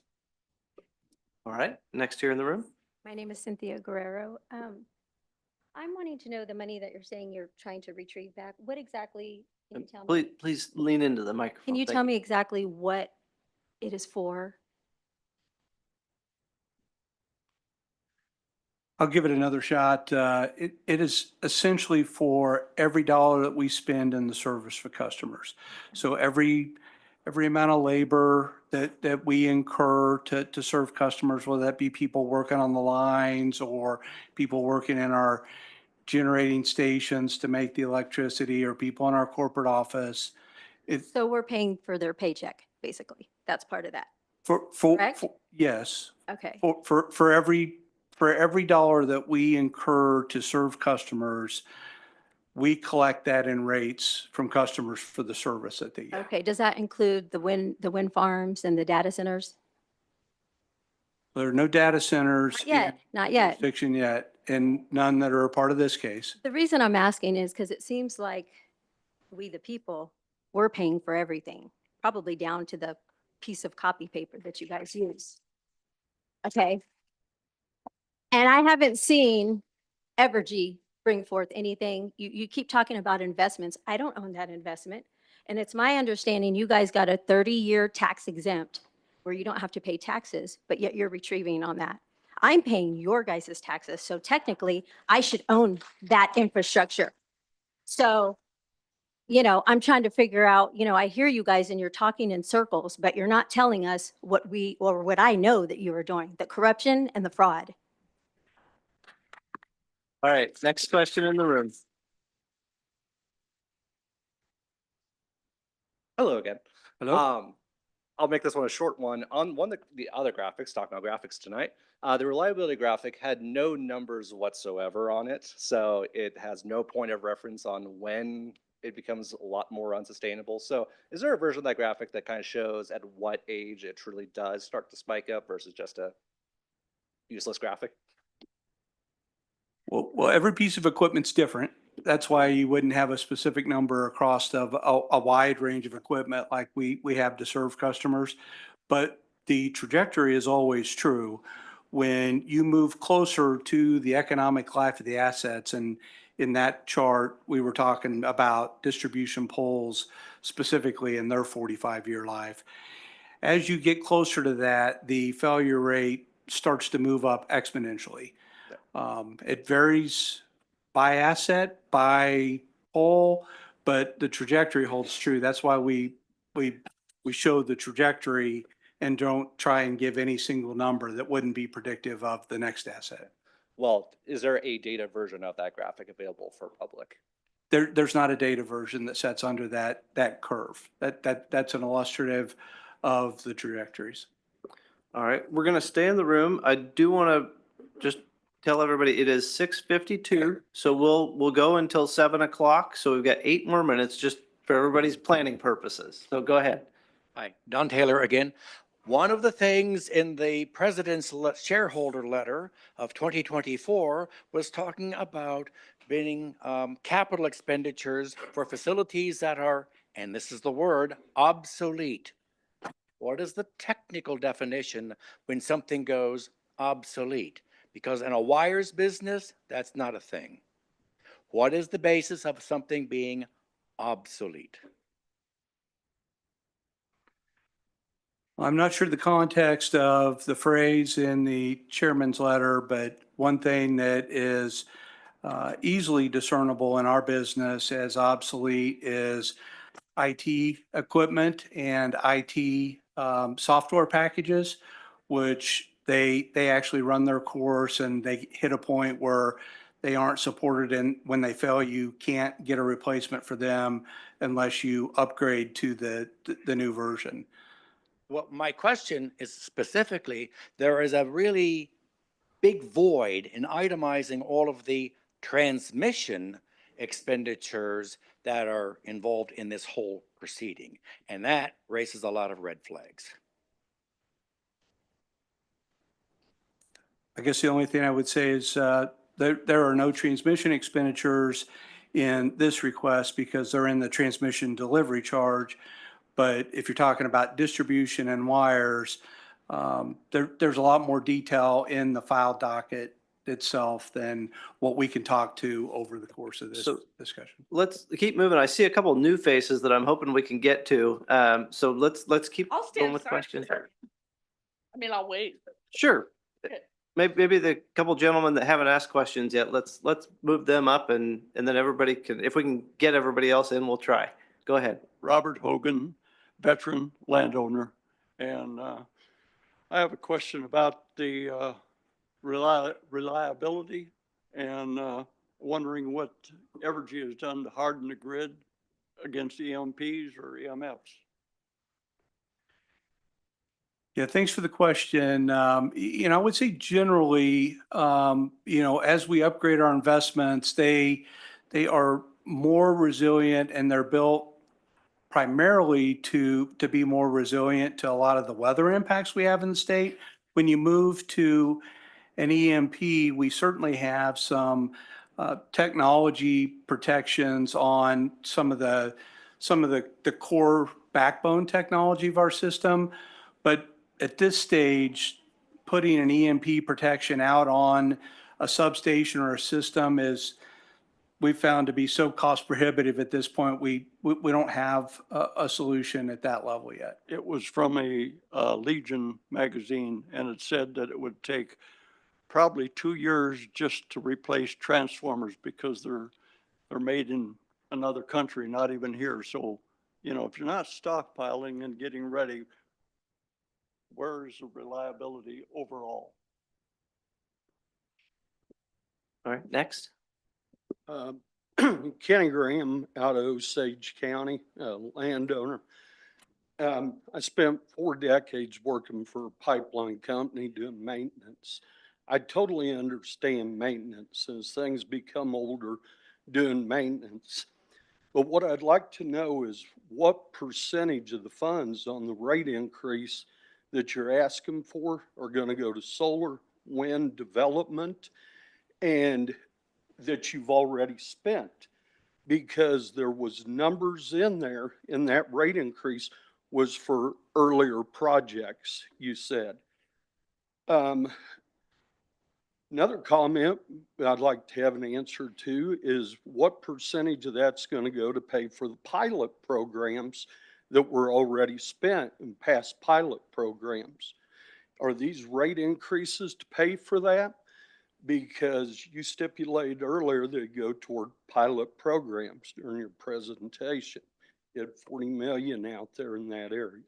All right. Next here in the room. My name is Cynthia Guerrero. I'm wanting to know the money that you're saying you're trying to retrieve back. What exactly, can you tell me? Please lean into the microphone. Can you Thank tell me exactly what it is for? I'll give it another shot. It is essentially for every dollar that we spend in the service for customers. So every amount of labor that we incur to serve customers, whether that be people working on the lines or people working in our generating stations to make the electricity or people in our corporate office. So we're paying for their paycheck, basically. That's part of that. Correct? Yes. Okay. For every dollar that we incur to serve customers, we collect that in rates from customers for the service that they get. Okay. Does that include the wind farms and the data centers? There are no data centers. Not yet. Not yet. Fiction yet, and none that are a part of this case. The reason I'm asking is because it seems like we, the people, we're paying for everything, probably down to the piece of copy paper that you guys use. Okay. And I haven't seen Evergy bring forth anything. You keep talking about investments. I don't own that investment. And it's my understanding you guys got a 30-year tax exempt where you don't have to pay taxes, but yet you're retrieving on that. I'm paying your guys' taxes. So technically I should own that infrastructure. So, I'm trying to figure out, I hear you guys and you're talking in circles, but you're not telling us what I know that you are doing, the corruption and the fraud. All right. Next question in the room. Hello again. Hello? I'll make this one a short one. On one of the other graphics, talking about graphics tonight, the reliability graphic had no numbers whatsoever on it. So it has no point of reference on when it becomes a lot more unsustainable. So is there a version of that graphic that kind of shows at what age it truly does start to spike up versus just a useless graphic? Well, every piece of equipment's different. That's why you wouldn't have a specific number across of a wide range of equipment like we have to serve customers. But the trajectory is always true. When you move closer to the economic life of the assets, and in that chart, we were talking about distribution poles specifically in their 45-year life. As you get closer to that, the failure rate starts to move up exponentially. It varies by asset, by pole, but the trajectory holds true. That's why we show the trajectory and don't try and give any single number that wouldn't be predictive of the next asset. Well, is there a data version of that graphic available for public? There's not a data version that sets under that curve. That's an illustrative of the trajectories. All right, we're gonna stay in the room. I do want to just tell everybody it is 6:52, so we'll go until 7 o'clock. So we've got 8 more minutes just for everybody's planning purposes. So go ahead. Hi, Don Taylor again. One of the things in the president's shareholder letter of 2024 was talking about bidding capital expenditures for facilities that are, and this is the word, obsolete. What is the technical definition when something goes obsolete? Because in a wires business, that's not a thing. What is the basis of something being obsolete? I'm not sure the context of the phrase in the chairman's letter, but one thing that is easily discernible in our business as obsolete is IT equipment and IT software packages, which they actually run their course and they hit a point where they aren't supported, and when they fail, you can't get a replacement for them unless you upgrade to the new version. Well, my question is specifically, there is a really big void in itemizing all of the transmission expenditures that are involved in this whole proceeding. And that raises a lot of red flags. I guess the only thing I would say is there are no transmission expenditures in this request because they're in the transmission delivery charge. But if you're talking about distribution and wires, there's a lot more detail in the file docket itself than what we can talk to over the course of this So- discussion. Let's keep moving. I see a couple new faces that I'm hoping we can get to. So let's keep I'll going stand with aside. questions. I mean, I'll wait. Sure. Okay. Maybe the couple gentlemen that haven't asked questions yet, let's move them up and then everybody can, if we can get everybody else in, we'll try. Go ahead. Robert Hogan, veteran landowner. And I have a question about the reliability and wondering what Evergy has done to harden the grid against EMPs or EMFs. Yeah, thanks for the question. I would say generally, as we upgrade our investments, they are more resilient and they're built primarily to be more resilient to a lot of the weather impacts we have in the state. When you move to an EMP, we certainly have some technology protections on some of the core backbone technology of our system. But at this stage, putting an EMP protection out on a substation or a system is, we've found to be so cost prohibitive at this point, we don't have a solution at that level yet. It was from a Legion magazine, and it said that it would take probably 2 years just to replace transformers because they're made in another country, not even here. So, if you're not stockpiling and getting ready, where is the reliability overall? All right, next. Kenny Graham out of Osage County, a landowner. I spent 4 decades working for a pipeline company doing maintenance. I totally understand maintenance as things become older, doing maintenance. But what I'd like to know is what percentage of the funds on the rate increase that you're asking for are going to go to solar, wind development, and that you've already spent. Because there was numbers in there in that rate increase was for earlier projects, you said. Another comment I'd like to have an answer to is what percentage of that's going to go to pay for the pilot programs that were already spent in past pilot programs? Are these rate increases to pay for that? Because you stipulated earlier that it go toward pilot programs during your presentation. You had 40 million out there in that area.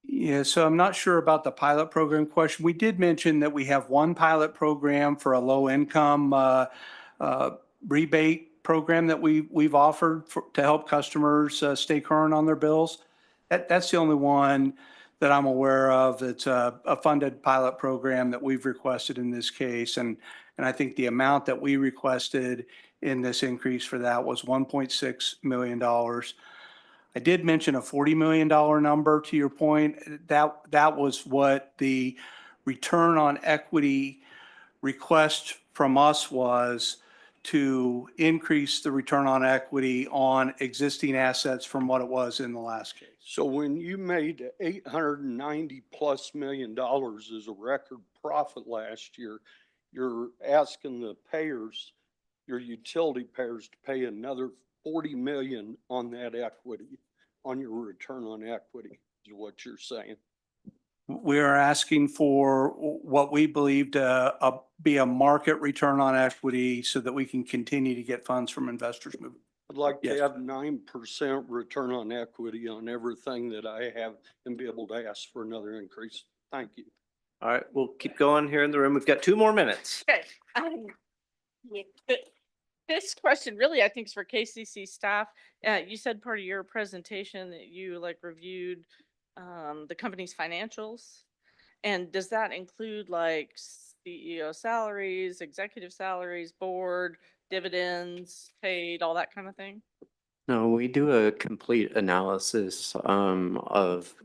Yeah, so I'm not sure about the pilot program question. We did mention that we have one pilot program for a low income rebate program that we've offered to help customers stay current on their bills. That's the only one that I'm aware of. It's a funded pilot program that we've requested in this case. And I think the amount that we requested in this increase for that was $1.6 million. I did mention a $40 million number to your point. That was what the return on equity request from us was, to increase the return on equity on existing assets from what it was in the last case. So when you made $890+ million as a record profit last year, you're asking the payers, your utility payers, to pay another 40 million on that equity, on your return on equity, is what you're saying. We are asking for what we believe to be a market return on equity so that we can continue to get funds from investors moving. I'd like to Yes. have 9% return on equity on everything that I have and be able to ask for another increase. Thank you. All right, we'll keep going here in the room. We've got 2 more minutes. Okay. Yeah, this question really, I think, is for KCC staff. You said part of your presentation that you reviewed the company's financials. And does that include CEO salaries, executive salaries, board, dividends paid, all that kind of thing? No, we do a complete analysis of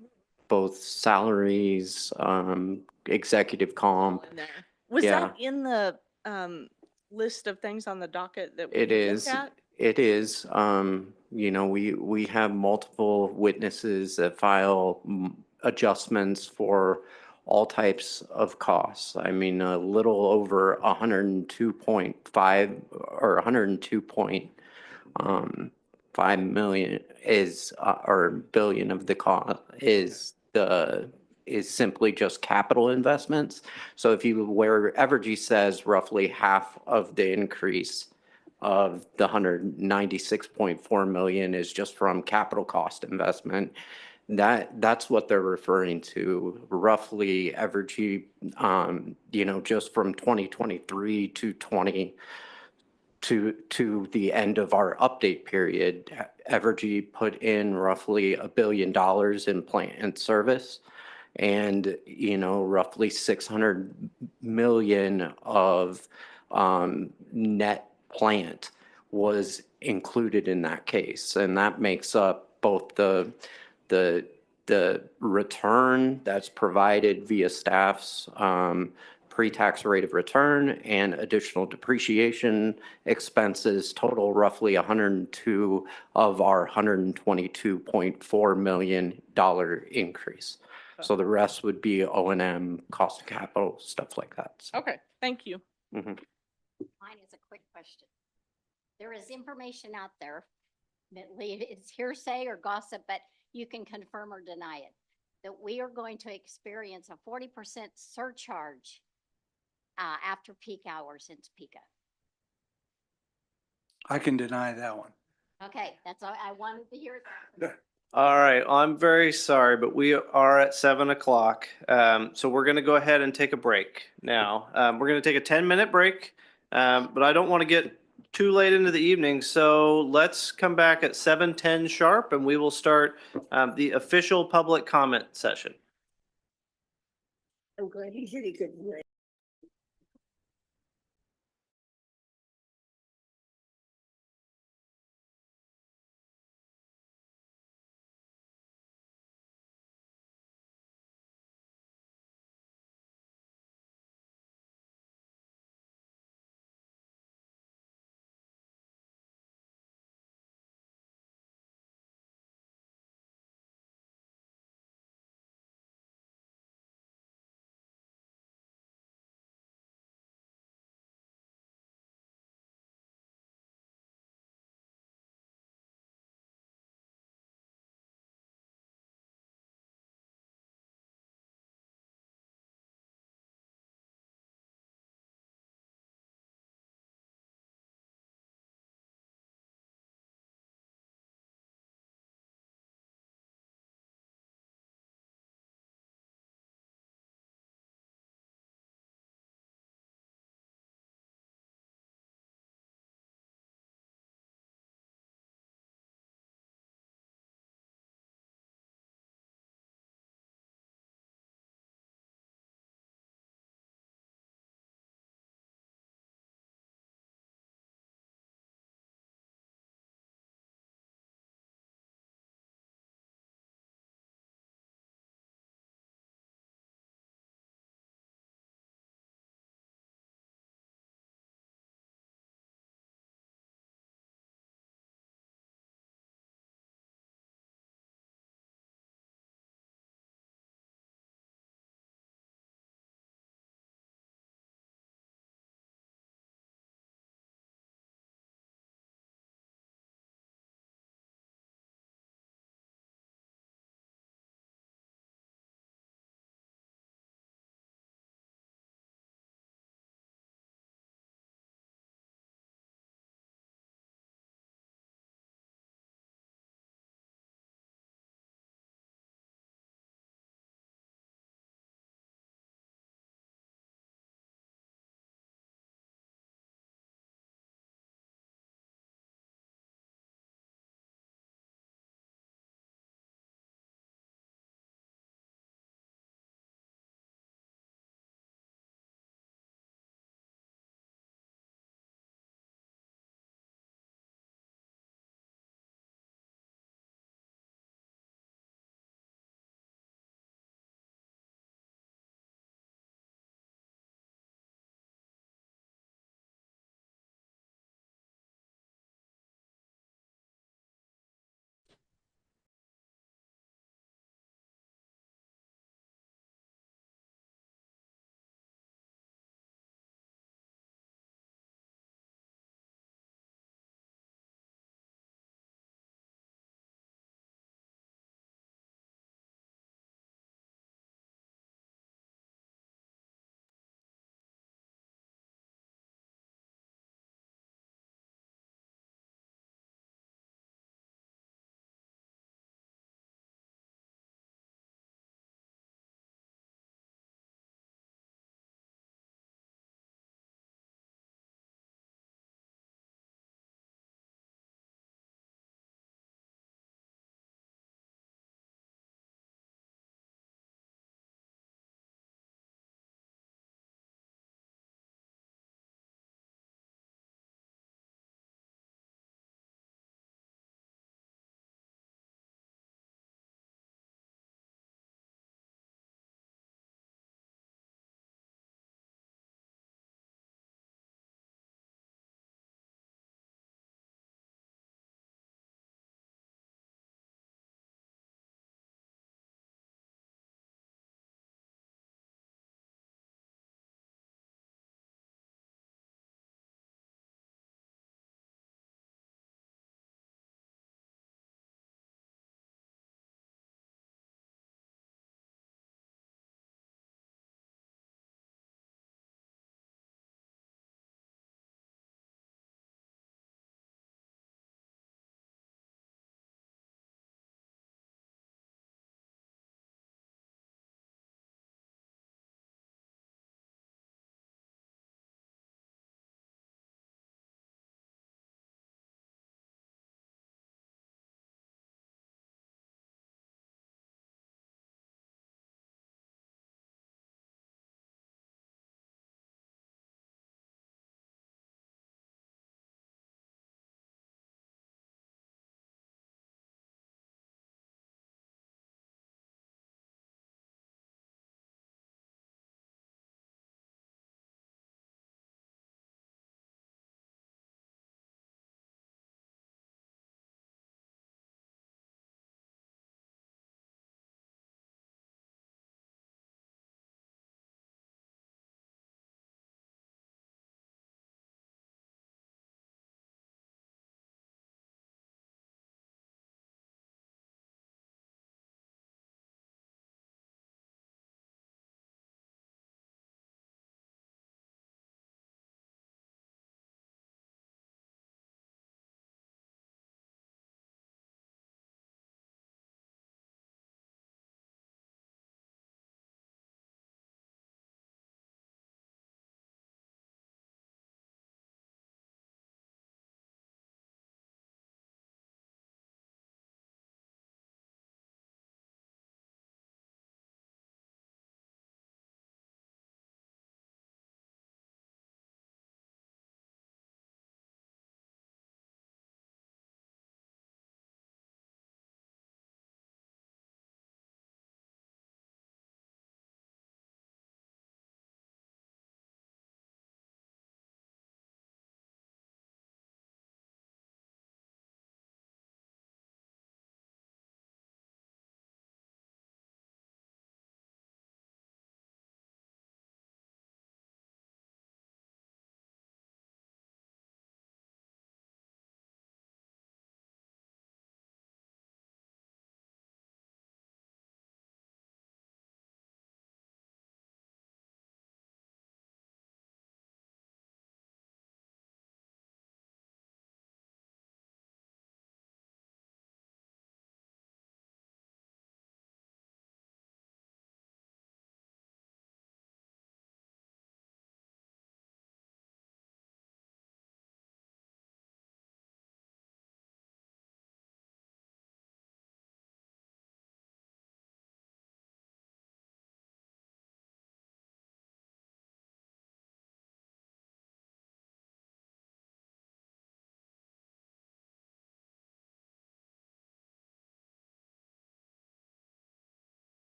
both salaries, executive comp. In there. Was Yeah. that in the list of things on the docket that we It looked is. at? It is. We have multiple witnesses that file adjustments for all types of costs. I mean, a little over 102.5 or 102.5 million is or billion of the cost is simply just capital investments. So where Evergy says roughly half of the increase of the 196.4 million is just from capital cost investment, that's what they're referring to. Roughly Evergy, just from 2023 to the end of our update period, Evergy put in roughly $1 billion in plant and service, and roughly 600 million of net plant was included in that case, and that makes up both the return that's provided via staff's pre-tax rate of return and additional depreciation expenses, total roughly 102 of our $122.4 million increase. So the rest would be O&M, cost of capital, stuff like that. So. Okay, thank you. Mm-hmm. Mine is a quick question. There is information out there, it's hearsay or gossip, but you can confirm or deny it, that we are going to experience a 40% surcharge after peak hours in Topeka. I can deny that one. Okay, that's all I wanted to hear. That. All right, I'm very sorry, but we are at 7 o'clock. So we're going to go ahead and take a break now. We're going to take a 10-minute break. But I don't want to get too late into the evening, so let's come back at 7:10 sharp and we will start the official public comment session. I'm glad you did a good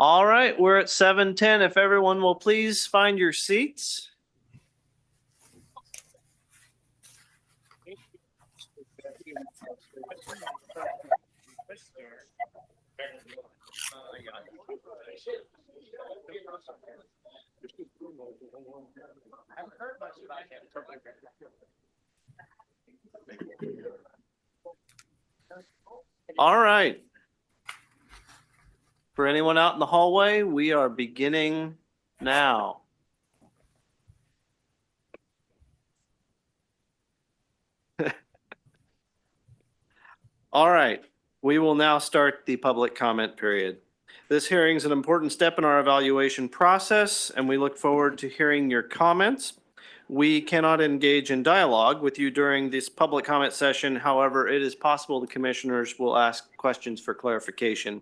All right, we're at 7:10. If everyone will please find your seats. All right. For anyone out in the hallway, we are beginning now. All right, we will now start the public comment period. This hearing is an important step in our evaluation process, and we look forward to hearing your comments. We cannot engage in dialogue with you during this public comment session. However, it is possible the commissioners will ask questions for clarification.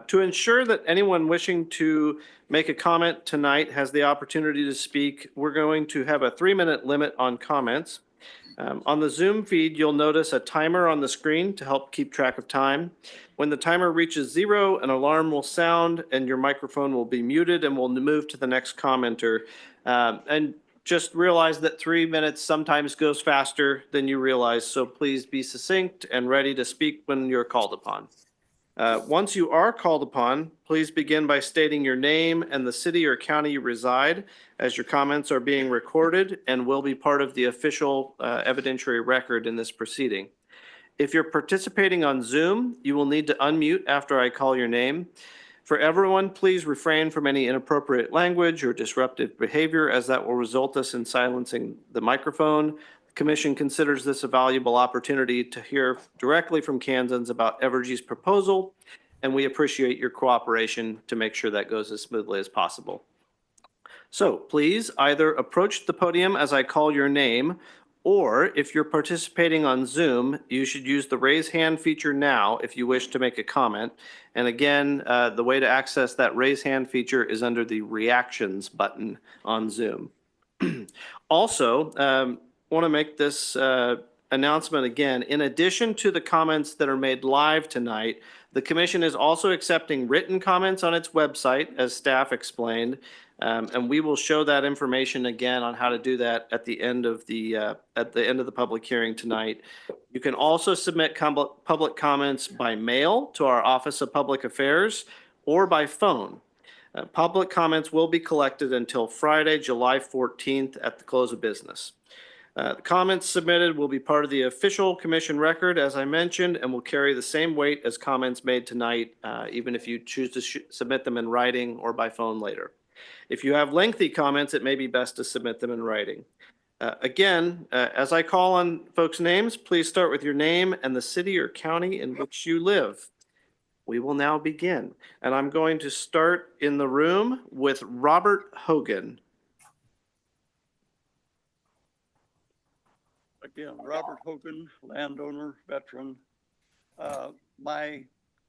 To ensure that anyone wishing to make a comment tonight has the opportunity to speak, we're going to have a 3-minute limit on comments. On the Zoom feed, you'll notice a timer on the screen to help keep track of time. When the timer reaches 0, an alarm will sound and your microphone will be muted, and we'll move to the next commenter. And just realize that 3 minutes sometimes goes faster than you realize, so please be succinct and ready to speak when you're called upon. Once you are called upon, please begin by stating your name and the city or county you reside, as your comments are being recorded and will be part of the official evidentiary record in this proceeding. If you're participating on Zoom, you will need to unmute after I call your name. For everyone, please refrain from any inappropriate language or disruptive behavior, as that will result us in silencing the microphone. The Commission considers this a valuable opportunity to hear directly from Kansans about Evergy's proposal, and we appreciate your cooperation to make sure that goes as smoothly as possible. So please either approach the podium as I call your name, or if you're participating on Zoom, you should use the raise hand feature now if you wish to make a comment. And again, the way to access that raise hand feature is under the reactions button on Zoom. Also, want to make this announcement again. In addition to the comments that are made live tonight, the Commission is also accepting written comments on its website, as staff explained. And we will show that information again on how to do that at the end of the public hearing tonight. You can also submit public comments by mail to our Office of Public Affairs or by phone. Public comments will be collected until Friday, July 14th at the close of business. The comments submitted will be part of the official commission record, as I mentioned, and will carry the same weight as comments made tonight, even if you choose to submit them in writing or by phone later. If you have lengthy comments, it may be best to submit them in writing. Again, as I call on folks' names, please start with your name and the city or county in which you live. We will now begin. And I'm going to start in the room with Robert Hogan. Again, Robert Hogan, landowner, veteran. My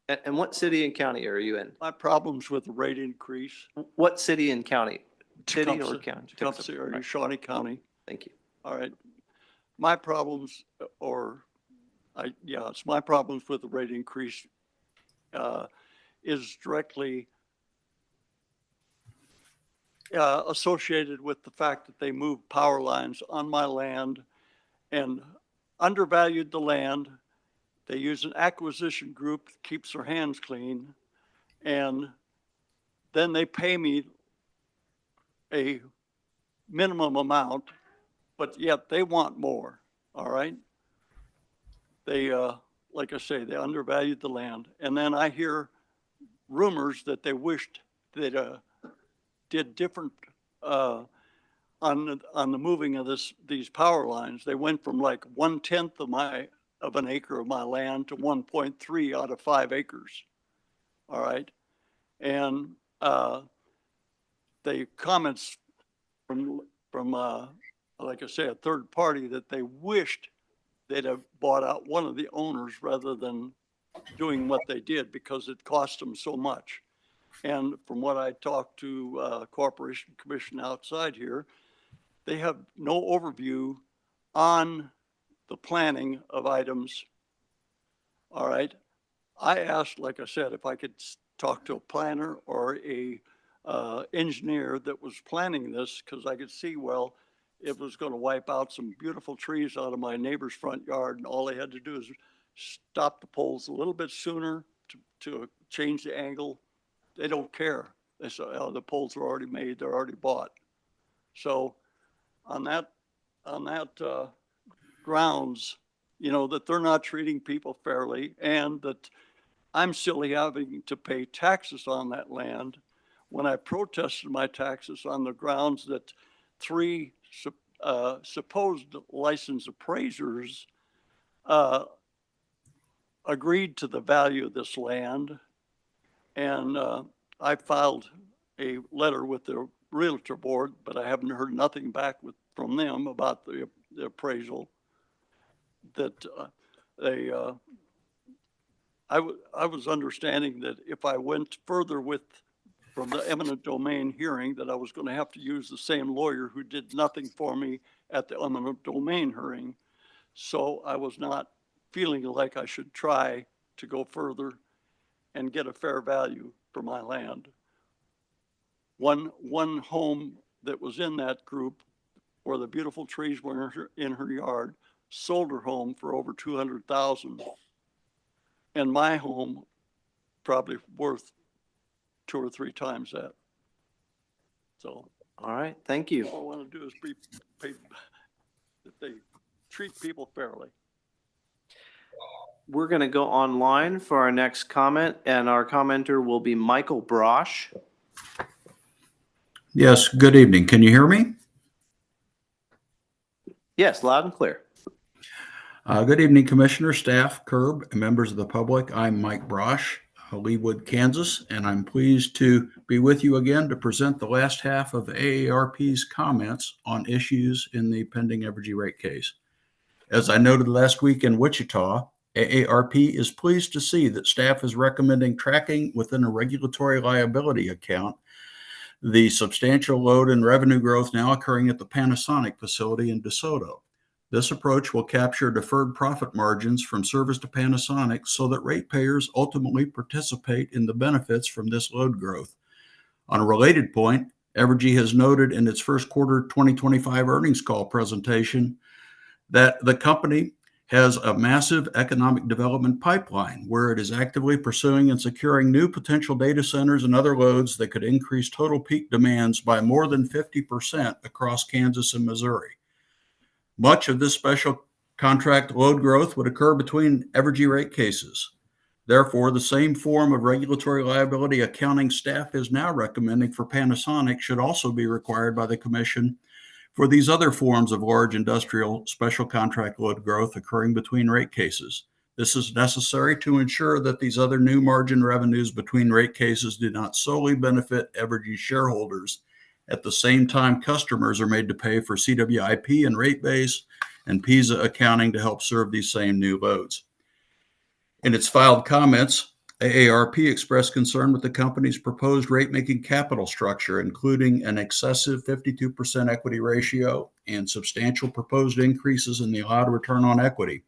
And what city and county are you in? problems with the rate increase. What city and county? City or Tecumseh, county? Tecumseh area, Shawnee County. Thank you. All right. My problems, it's my problems with the rate increase is directly associated with the fact that they moved power lines on my land and undervalued the land. They use an acquisition group that keeps their hands clean, and then they pay me a minimum amount, but yet they want more. All right. They, like I say, they undervalued the land. And then I hear rumors that they wished they did different on the moving of these power lines. They went from like 1/10 of an acre of my land to 1.3 out of 5 acres. All right. And the comments from like I say, a third party, that they wished they'd have bought out one of the owners rather than doing what they did, because it cost them so much. And from what I talked to Corporation Commission outside here, they have no overview on the planning of items. All right. I asked, like I said, if I could talk to a planner or a engineer that was planning this, because I could see, well, it was going to wipe out some beautiful trees out of my neighbor's front yard, and all they had to do is stop the poles a little bit sooner to change the angle. They don't care. They say, oh, the poles are already made, they're already bought. So on that grounds, you know, that they're not treating people fairly, and that I'm silly having to pay taxes on that land when I protested my taxes on the grounds that three supposed licensed appraisers agreed to the value of this land. And I filed a letter with the Realtor Board, but I haven't heard nothing back from them about the appraisal that I was understanding that if I went further from the eminent domain hearing, that I was going to have to use the same lawyer who did nothing for me at the eminent domain hearing. So I was not feeling like I should try to go further and get a fair value for my land. One home that was in that group, where the beautiful trees were in her yard, sold her home for over $200,000. And my home probably worth 2 or 3 times that. So. All right, thank you. All I want to do is be paid, that they treat people fairly. We're going to go online for our next comment, and our commenter will be Michael Brosh. Yes, good evening. Can you hear me? Yes, loud and clear. Good evening, Commissioner, staff, Curb, and members of the public. I'm Mike Brosh, Leawood, Kansas, and I'm pleased to be with you again to present the last half of AARP's comments on issues in the pending Evergy rate case. As I noted last week in Wichita, AARP is pleased to see that staff is recommending tracking within a regulatory liability account the substantial load and revenue growth now occurring at the Panasonic facility in DeSoto. This approach will capture deferred profit margins from service to Panasonic so that ratepayers ultimately participate in the benefits from this load growth. On a related point, Evergy has noted in its first quarter 2025 earnings call presentation that the company has a massive economic development pipeline where it is actively pursuing and securing new potential data centers and other loads that could increase total peak demands by more than 50% across Kansas and Missouri. Much of this special contract load growth would occur between Evergy rate cases. Therefore, the same form of regulatory liability accounting staff is now recommending for Panasonic should also be required by the Commission for these other forms of large industrial special contract load growth occurring between rate cases. This is necessary to ensure that these other new margin revenues between rate cases do not solely benefit Evergy shareholders. At the same time, customers are made to pay for CWIP and rate base and PISA accounting to help serve these same new loads. In its filed comments, AARP expressed concern with the company's proposed rate-making capital structure, including an excessive 52% equity ratio and substantial proposed increases in the allowed return on equity.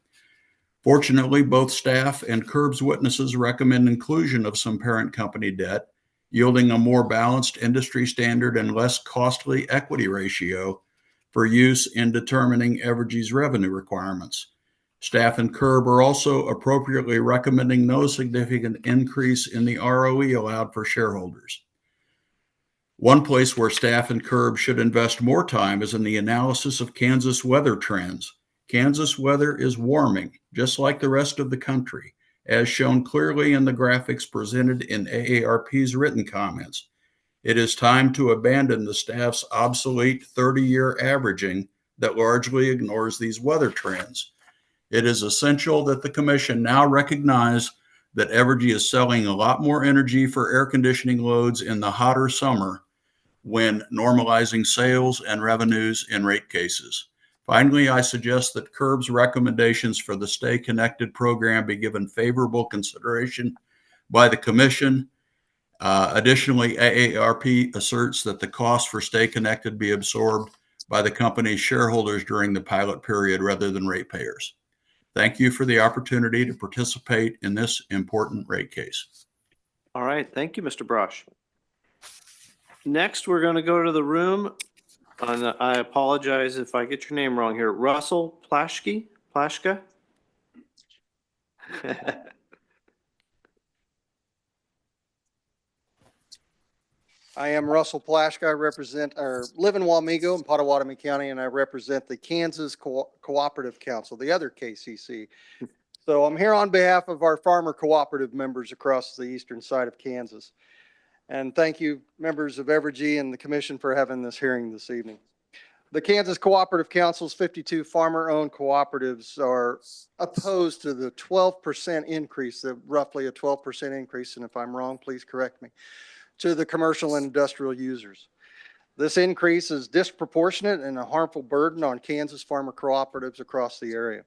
Fortunately, both staff and Curb's witnesses recommend inclusion of some parent company debt, yielding a more balanced industry standard and less costly equity ratio for use in determining Evergy's revenue requirements. Staff and Curb are also appropriately recommending no significant increase in the ROE allowed for shareholders. One place where staff and Curb should invest more time is in the analysis of Kansas weather trends. Kansas weather is warming, just like the rest of the country, as shown clearly in the graphics presented in AARP's written comments. It is time to abandon the staff's obsolete 30-year averaging that largely ignores these weather trends. It is essential that the Commission now recognize that Evergy is selling a lot more energy for air conditioning loads in the hotter summer when normalizing sales and revenues in rate cases. Finally, I suggest that Curb's recommendations for the Stay Connected program be given favorable consideration by the Commission. Additionally, AARP asserts that the cost for Stay Connected be absorbed by the company's shareholders during the pilot period rather than ratepayers. Thank you for the opportunity to participate in this important rate case. All right, thank you, Mr. Brosh. Next, we're going to go to the room, and I apologize if I get your name wrong here. Russell Plashka? I am Russell Plaschka. I represent, or live in Wamego in Potawatomi County, and I represent the Kansas Cooperative Council, the other KCC. So I'm here on behalf of our farmer cooperative members across the eastern side of Kansas. And thank you, members of Evergy and the commission, for having this hearing this evening. The Kansas Cooperative Council's 52 farmer-owned cooperatives are opposed to the 12% increase, roughly a 12% increase, and if I'm wrong, please correct me, to the commercial and industrial users. This increase is disproportionate and a harmful burden on Kansas farmer cooperatives across the area.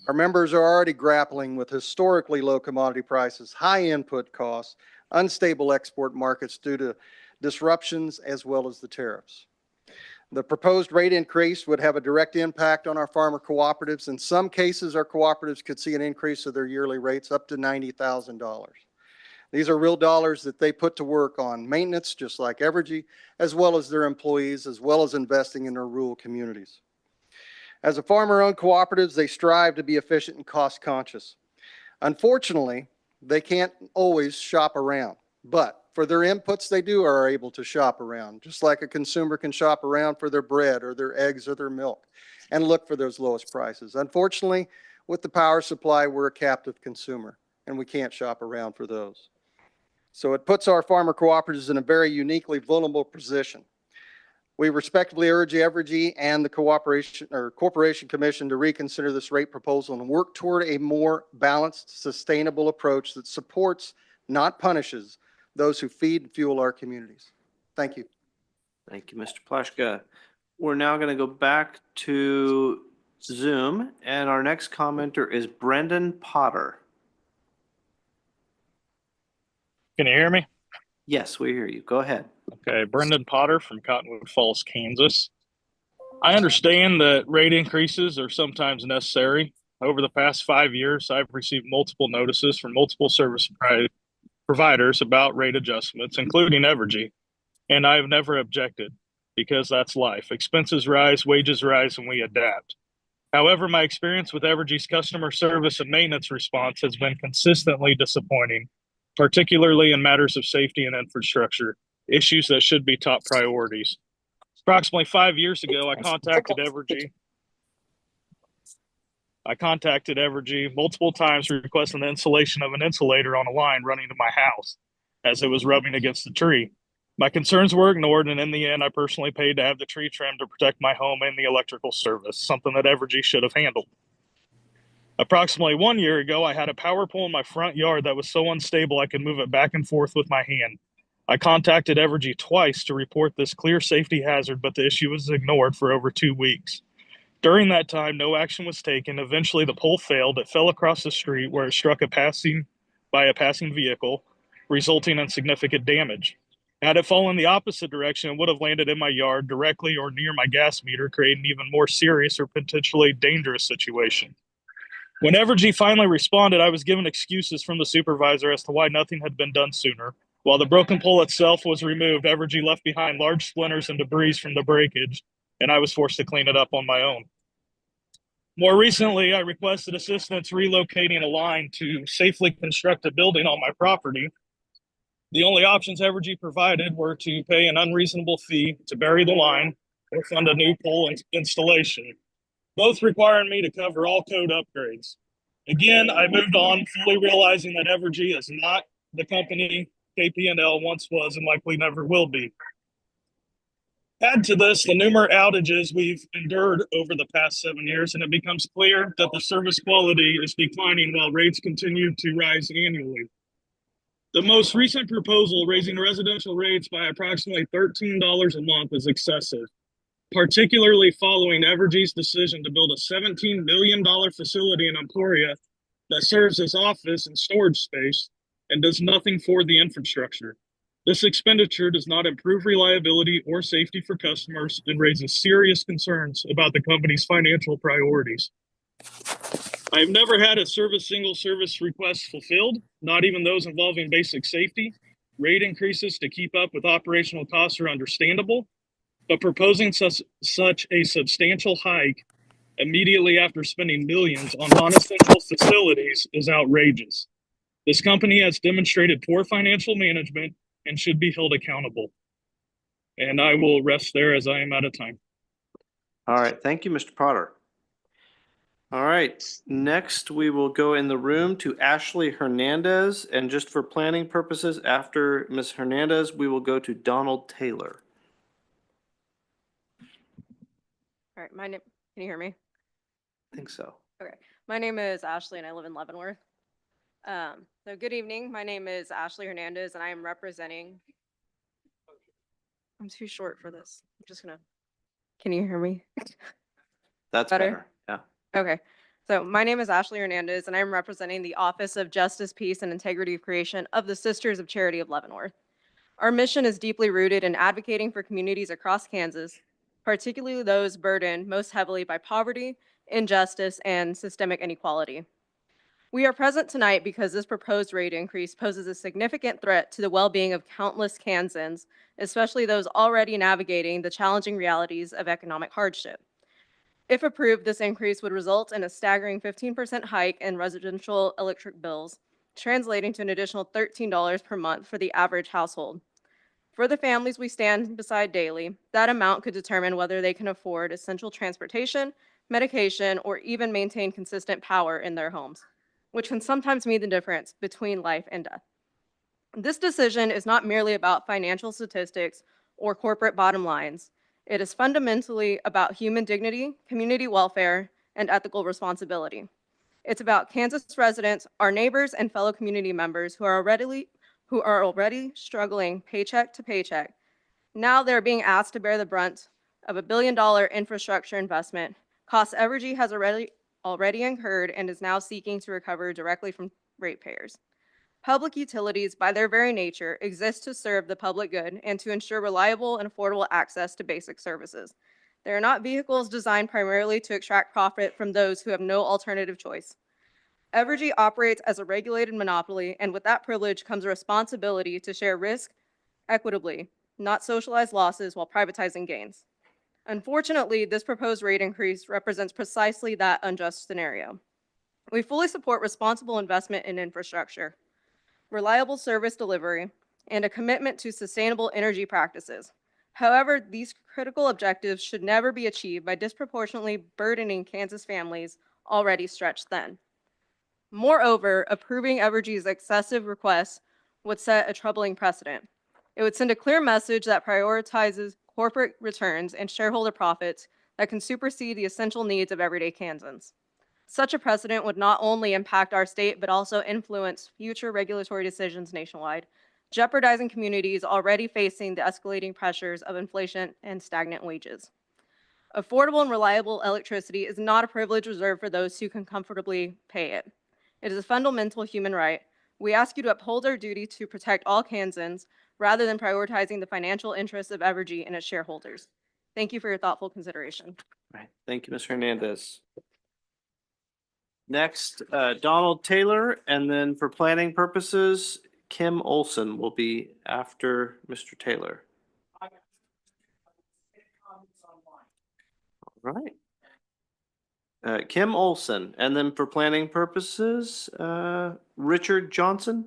Our members are already grappling with historically low commodity prices, high input costs, unstable export markets due to disruptions, as well as the tariffs. The proposed rate increase would have a direct impact on our farmer cooperatives. In some cases, our cooperatives could see an increase of their yearly rates up to $90,000. These are real dollars that they put to work on maintenance, just like Evergy, as well as their employees, as well as investing in their rural communities. As a farmer-owned cooperatives, they strive to be efficient and cost-conscious. Unfortunately, they can't always shop around, but for their inputs, they are able to shop around, just like a consumer can shop around for their bread or their eggs or their milk and look for those lowest prices. Unfortunately, with the power supply, we're a captive consumer, and we can't shop around for those. So it puts our farmer cooperatives in a very uniquely vulnerable position. We respectfully urge Evergy and the Corporation Commission to reconsider this rate proposal and work toward a more balanced, sustainable approach that supports, not punishes, those who feed and fuel our communities. Thank you. Thank you, Mr. Plashka. We're now going to go back to Zoom, and our next commenter is Brendan Potter. Can you hear me? Yes, we hear you. Go ahead. Okay, Brendan Potter from Cottonwood Falls, Kansas. I understand that rate increases are sometimes necessary. Over the past 5 years, I've received multiple notices from multiple service providers about rate adjustments, including Evergy, and I've never objected because that's life. Expenses rise, wages rise, and we adapt. However, my experience with Evergy's customer service and maintenance response has been consistently disappointing, particularly in matters of safety and infrastructure, issues that should be top priorities. Approximately 5 years ago, I contacted Evergy multiple times requesting the installation of an insulator on a line running to my house as it was rubbing against the tree. My concerns were ignored, and in the end, I personally paid to have the tree trimmed to protect my home and the electrical service, something that Evergy should have handled. Approximately 1 year ago, I had a power pole in my front yard that was so unstable I could move it back and forth with my hand. I contacted Evergy twice to report this clear safety hazard, but the issue was ignored for over 2 weeks. During that time, no action was taken. Eventually, the pole failed. It fell across the street where it struck a passing vehicle, resulting in significant damage. Had it fallen the opposite direction, it would have landed in my yard directly or near my gas meter, creating an even more serious or potentially dangerous situation. When Evergy finally responded, I was given excuses from the supervisor as to why nothing had been done sooner. While the broken pole itself was removed, Evergy left behind large splinters and debris from the breakage, and I was forced to clean it up on my own. More recently, I requested assistance relocating a line to safely construct a building on my property. The only options Evergy provided were to pay an unreasonable fee to bury the line or fund a new pole installation, both requiring me to cover all code upgrades. Again, I moved on, fully realizing that Evergy is not the company KP&L once was and likely never will be. Add to this the numerous outages we've endured over the past 7 years, and it becomes clear that the service quality is declining while rates continue to rise annually. The most recent proposal, raising residential rates by approximately $13 a month, is excessive, particularly following Evergy's decision to build a $17 million facility in Emporia that serves as office and storage space and does nothing for the infrastructure. This expenditure does not improve reliability or safety for customers and raises serious concerns about the company's financial priorities. I've never had a single service request fulfilled, not even those involving basic safety. Rate increases to keep up with operational costs are understandable, but proposing such a substantial hike immediately after spending millions on non-essential facilities is outrageous. This company has demonstrated poor financial management and should be held accountable. And I will rest there as I am out of time. All right, thank you, Mr. Potter. All right, next we will go in the room to Ashley Hernandez, and just for planning purposes, after Ms. Hernandez, we will go to Donald Taylor. All right, can you hear me? I think so. Okay, my name is Ashley and I live in Leavenworth. So good evening, my name is Ashley Hernandez and I am representing, I'm too short for this. I'm just gonna, can you hear me? That's better. Yeah. Okay, so my name is Ashley Hernandez and I'm representing the Office of Justice, Peace, and Integrity of Creation of the Sisters of Charity of Leavenworth. Our mission is deeply rooted in advocating for communities across Kansas, particularly those burdened most heavily by poverty, injustice, and systemic inequality. We are present tonight because this proposed rate increase poses a significant threat to the well-being of countless Kansans, especially those already navigating the challenging realities of economic hardship. If approved, this increase would result in a staggering 15% hike in residential electric bills, translating to an additional $13 per month for the average household. For the families we stand beside daily, that amount could determine whether they can afford essential transportation, medication, or even maintain consistent power in their homes, which can sometimes mean the difference between life and death. This decision is not merely about financial statistics or corporate bottom lines. It is fundamentally about human dignity, community welfare, and ethical responsibility. It's about Kansas residents, our neighbors, and fellow community members who are already struggling paycheck to paycheck. Now they're being asked to bear the brunt of $1 billion infrastructure investment, costs Evergy has already incurred and is now seeking to recover directly from ratepayers. Public utilities, by their very nature, exist to serve the public good and to ensure reliable and affordable access to basic services. They are not vehicles designed primarily to extract profit from those who have no alternative choice. Evergy operates as a regulated monopoly, and with that privilege comes a responsibility to share risk equitably, not socialize losses while privatizing gains. Unfortunately, this proposed rate increase represents precisely that unjust scenario. We fully support responsible investment in infrastructure, reliable service delivery, and a commitment to sustainable energy practices. However, these critical objectives should never be achieved by disproportionately burdening Kansas families already stretched thin. Moreover, approving Evergy's excessive requests would set a troubling precedent. It would send a clear message that prioritizes corporate returns and shareholder profits that can supersede the essential needs of everyday Kansans. Such a precedent would not only impact our state, but also influence future regulatory decisions nationwide, jeopardizing communities already facing the escalating pressures of inflation and stagnant wages. Affordable and reliable electricity is not a privilege reserved for those who can comfortably pay it. It is a fundamental human right. We ask you to uphold our duty to protect all Kansans rather than prioritizing the financial interests of Evergy and its shareholders. Thank you for your thoughtful consideration. All right, thank you, Ms. Hernandez. Next, Donald Taylor, and then for planning purposes, Kim Olson will be after Mr. Taylor. All right. Kim Olson, and then for planning purposes, Richard Johnson.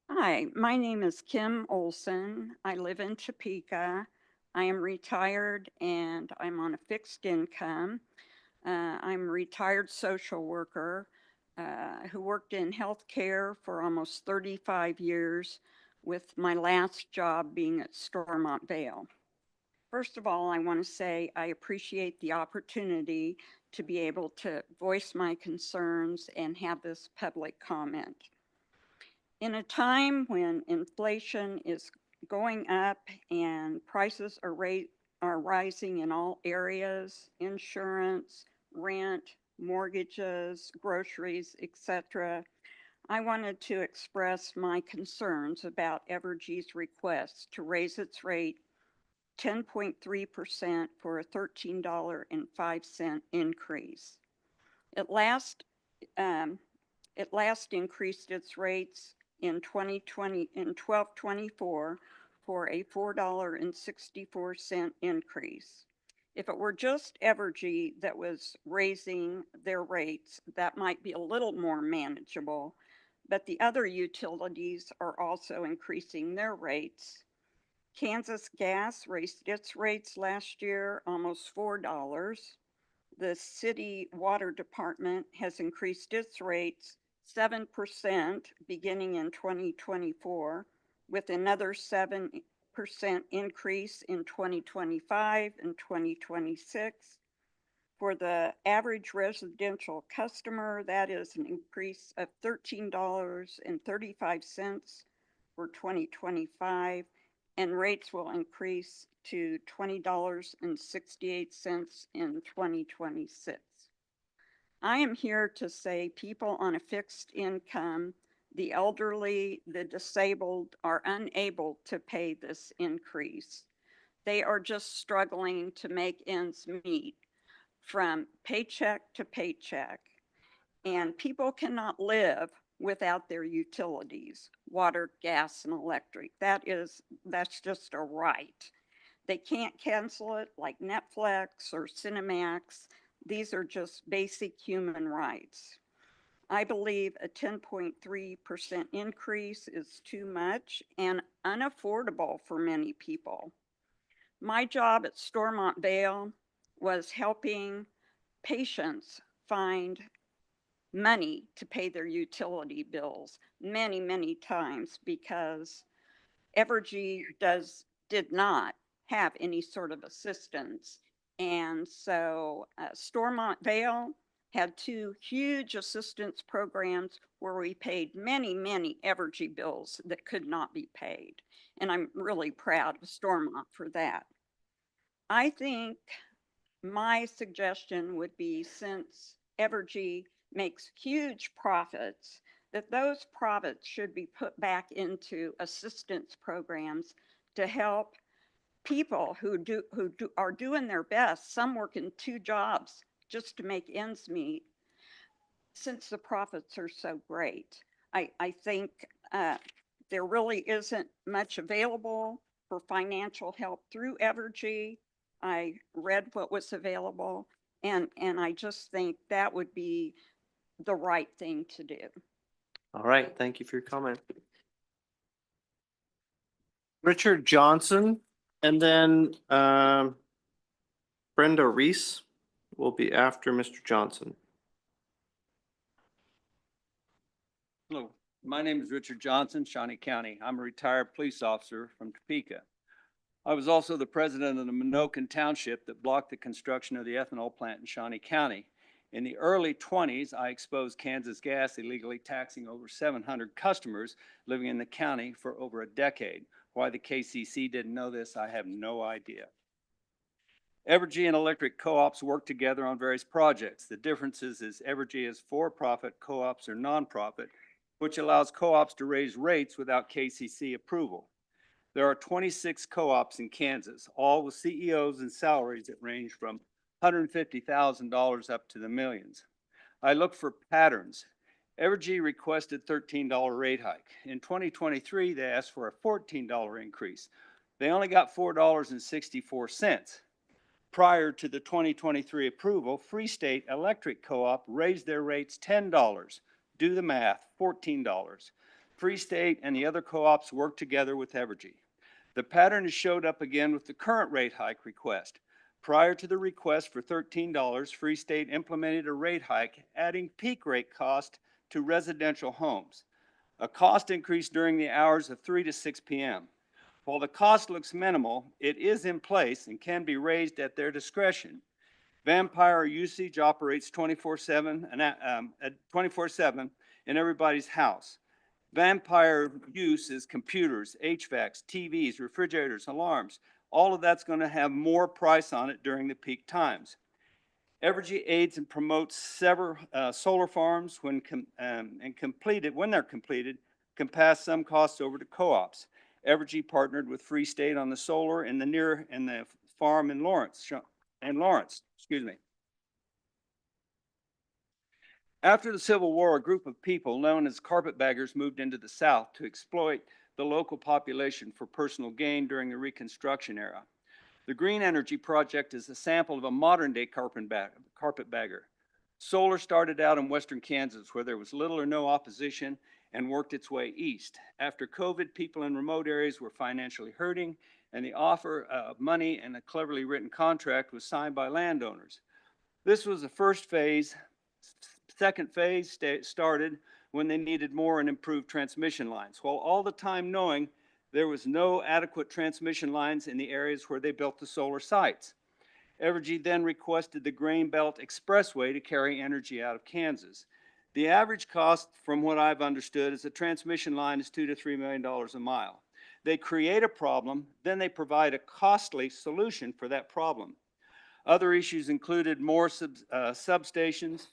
Hi, my name is Kim Olson. I live in Topeka. I am retired and I'm on a fixed income. I'm a retired social worker who worked in healthcare for almost 35 years, with my last job being at Stormont Vale. First of all, I want to say I appreciate the opportunity to be able to voice my concerns and have this public comment. In a time when inflation is going up and prices are rising in all areas, insurance, rent, mortgages, groceries, etc., I wanted to express my concerns about Evergy's request to raise its rate 10.3% for a $13.05 increase. It last increased its rates in 12/24 for a $4.64 increase. If it were just Evergy that was raising their rates, that might be a little more manageable, but the other utilities are also increasing their rates. Kansas Gas raised its rates last year almost $4. The city water department has increased its rates 7% beginning in 2024, with another 7% increase in 2025 and 2026. For the average residential customer, that is an increase of $13.35 for 2025, and rates will increase to $20.68 in 2026. I am here to say people on a fixed income, the elderly, the disabled are unable to pay this increase. They are just struggling to make ends meet from paycheck to paycheck. And people cannot live without their utilities, water, gas, and electric. That's just a right. They can't cancel it like Netflix or Cinemax. These are just basic human rights. I believe a 10.3% increase is too much and unaffordable for many people. My job at Stormont Vale was helping patients find money to pay their utility bills many, many times because Evergy did not have any sort of assistance. And so Stormont Vale had two huge assistance programs where we paid many, many Evergy bills that could not be paid. And I'm really proud of Stormont for that. I think my suggestion would be, since Evergy makes huge profits, that those profits should be put back into assistance programs to help people who are doing their best. Some work in 2 jobs just to make ends meet, since the profits are so great. I think there really isn't much available for financial help through Evergy. I read what was available, and I just think that would be the right thing to do. All right, thank you for your comment. Richard Johnson, and then Brenda Reese will be after Mr. Johnson. Hello, my name is Richard Johnson, Shawnee County. I'm a retired police officer from Topeka. I was also the president of the Minokan Township that blocked the construction of the ethanol plant in Shawnee County. In the early 20s, I exposed Kansas Gas illegally taxing over 700 customers living in the county for over a decade. Why the KCC didn't know this, I have no idea. Evergy and electric co-ops work together on various projects. The difference is Evergy is for-profit, co-ops are non-profit, which allows co-ops to raise rates without KCC approval. There are 26 co-ops in Kansas, all with CEOs and salaries that range from $150,000 up to the millions. I look for patterns. Evergy requested $13 rate hike. In 2023, they asked for a $14 increase. They only got $4.64. Prior to the 2023 approval, Free State Electric Co-op raised their rates $10. Do the math, $14. Free State and the other co-ops worked together with Evergy. The pattern has showed up again with the current rate hike request. Prior to the request for $13, Free State implemented a rate hike, adding peak rate cost to residential homes. A cost increase during the hours of 3 to 6 p.m. While the cost looks minimal, it is in place and can be raised at their discretion. Vampire usage operates 24/7 in everybody's house. Vampire use is computers, HVACs, TVs, refrigerators, alarms. All of that's going to have more price on it during the peak times. Evergy aids and promotes several solar farms when they're completed, can pass some costs over to co-ops. Evergy partnered with Free State on the solar in the farm in Lawrence, excuse me. After the Civil War, a group of people known as carpetbaggers moved into the South to exploit the local population for personal gain during the Reconstruction era. The Green Energy Project is a sample of a modern-day carpetbagger. Solar started out in western Kansas, where there was little or no opposition, and worked its way east. After COVID, people in remote areas were financially hurting, and the offer of money and a cleverly written contract was signed by landowners. This was the first phase. Second phase started when they needed more and improved transmission lines, while all the time knowing there was no adequate transmission lines in the areas where they built the solar sites. Evergy then requested the Grain Belt Expressway to carry energy out of Kansas. The average cost, from what I've understood, is a transmission line is $2 to $3 million a mile. They create a problem, then they provide a costly solution for that problem. Other issues included more substations,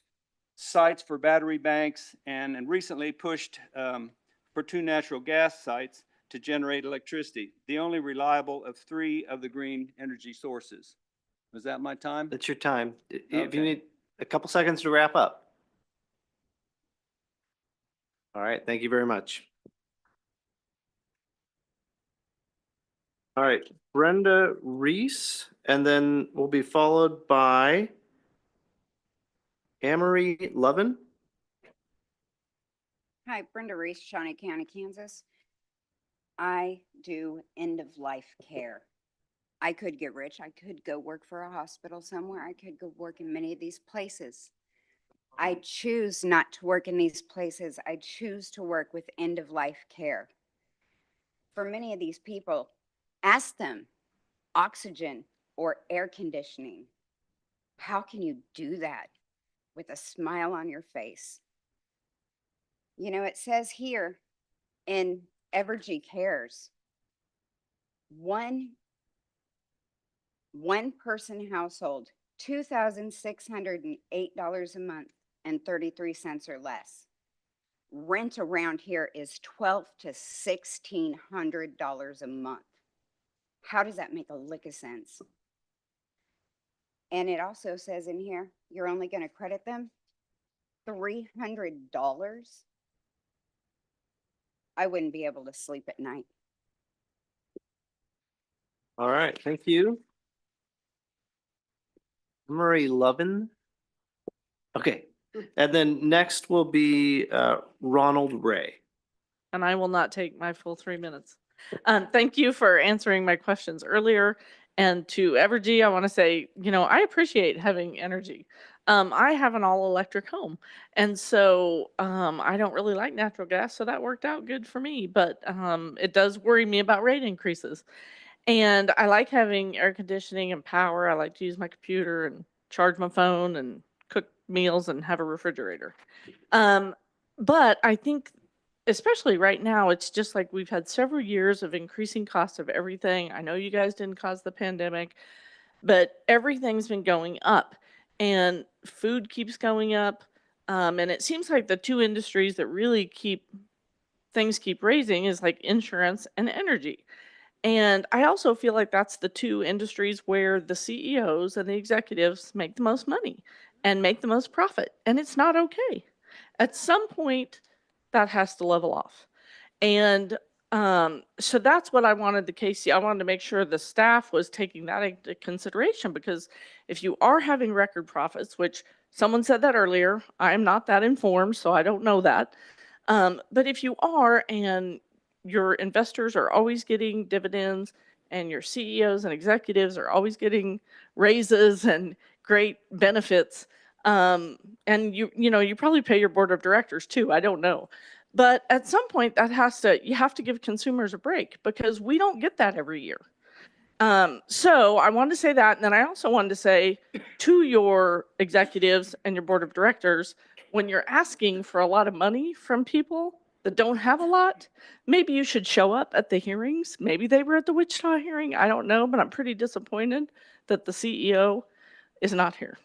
sites for battery banks, and recently pushed for 2 natural gas sites to generate electricity, the only reliable of 3 of the green energy sources. Was that my time? That's your time. If you Okay. need a couple seconds to wrap up. All right, thank you very much. All right, Brenda Reese, and then we'll be followed by Amory Lovin. Hi, Brenda Reese, Shawnee County, Kansas. I do end-of-life care. I could get rich. I could go work for a hospital somewhere. I could go work in many of these places. I choose not to work in these places. I choose to work with end-of-life care. For many of these people, ask them, oxygen or air conditioning. How can you do that with a smile on your face? You know, it says here in Evergy Cares, one person household, $2,608 a month and 33 cents or less. Rent around here is $1,200 to $1,600 a month. How does that make a lick of sense? And it also says in here, you're only going to credit them $300. I wouldn't be able to sleep at night. All right, thank you. Amory Lovin. Okay, and then next will be Ronald Ray. And I will not take my full 3 minutes. Thank you for answering my questions earlier. And to Evergy, I want to say, I appreciate having energy. I have an all electric home. And so I don't really like natural gas. So that worked out good for me. But it does worry me about rate increases. And I like having air conditioning and power. I like to use my computer and charge my phone and cook meals and have a refrigerator. But I think, especially right now, it's just like we've had several years of increasing costs of everything. I know you guys didn't cause the pandemic, but everything's been going up and food keeps going up. And it seems like the 2 industries that really keep raising is like insurance and energy. And I also feel like that's the 2 industries where the CEOs and the executives make the most money and make the most profit. And it's not okay. At some point, that has to level off. And so that's what I wanted the KC. I wanted to make sure the staff was taking that into consideration, because if you are having record profits, which someone said that earlier, I'm not that informed, so I don't know that. But if you are, and your investors are always getting dividends, and your CEOs and executives are always getting raises and great benefits, and you probably pay your board of directors too, I don't know. But at some point you have to give consumers a break, because we don't get that every year. So I wanted to say that. And then I also wanted to say to your executives and your board of directors, when you're asking for a lot of money from people that don't have a lot, maybe you should show up at the hearings. Maybe they were at the Wichita hearing. I don't know, but I'm pretty disappointed that the CEO is not here.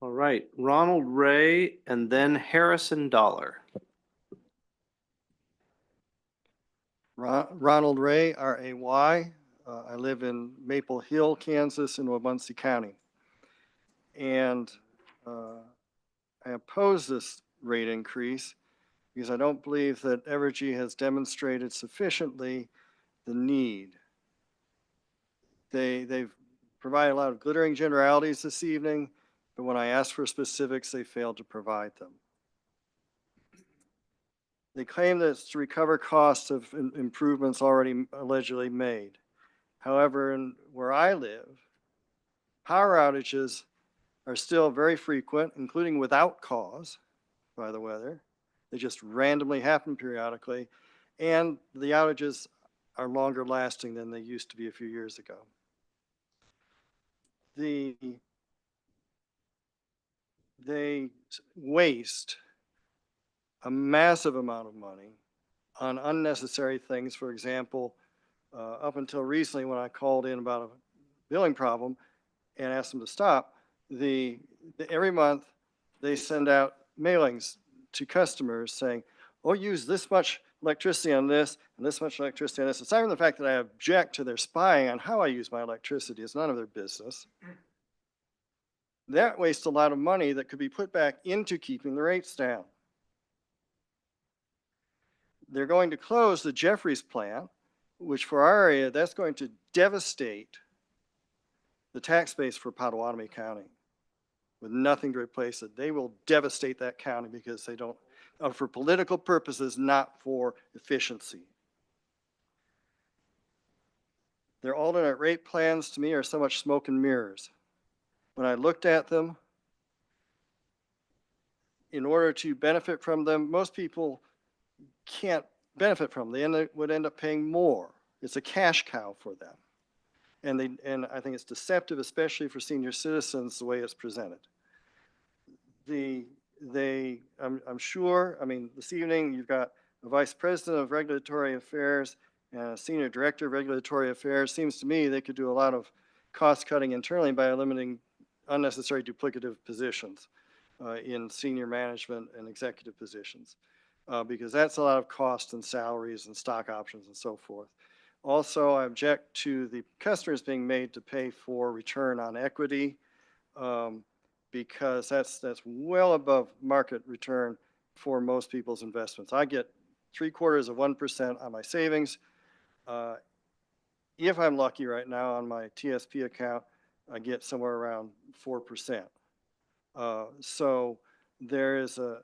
All right, Ronald Ray and then Harrison Dollar. Ronald Ray, R-A-Y. I live in Maple Hill, Kansas in Wabunsee County. And I oppose this rate increase because I don't believe that Evergy has demonstrated sufficiently the need. They've provided a lot of glittering generalities this evening, but when I asked for specifics, they failed to provide them. They claim that it's to recover costs of improvements already allegedly made. However, where I live, power outages are still very frequent, including without cause by the weather. They just randomly happen periodically, and the outages are longer lasting than they used to be a few years ago. They waste a massive amount of money on unnecessary things. For example, up until recently when I called in about a billing problem and asked them to stop, every month they send out mailings to customers saying, oh, use this much electricity on this and this much electricity on this. Aside from the fact that I object to their spying on how I use my electricity, it's none of their business. That wastes a lot of money that could be put back into keeping the rates down. They're going to close the Jeffries plant, which for our area, that's going to devastate the tax base for Potawatomi County with nothing to replace it. They will devastate that county because they don't, for political purposes, not for efficiency. Their alternate rate plans to me are so much smoke and mirrors. When I looked at them, in order to benefit from them, most people can't benefit from them. They would end up paying more. It's a cash cow for them. And I think it's deceptive, especially for senior citizens, the way it's presented. I'm sure, I mean, this evening you've got a vice president of regulatory affairs and a senior director of regulatory affairs. Seems to me they could do a lot of cost cutting internally by eliminating unnecessary duplicative positions in senior management and executive positions, because that's a lot of cost and salaries and stock options and so forth. Also, I object to the customers being made to pay for return on equity, because that's well above market return for most people's investments. I get 0.75% on my savings. If I'm lucky right now on my TSP account, I get somewhere around 4%. So there's a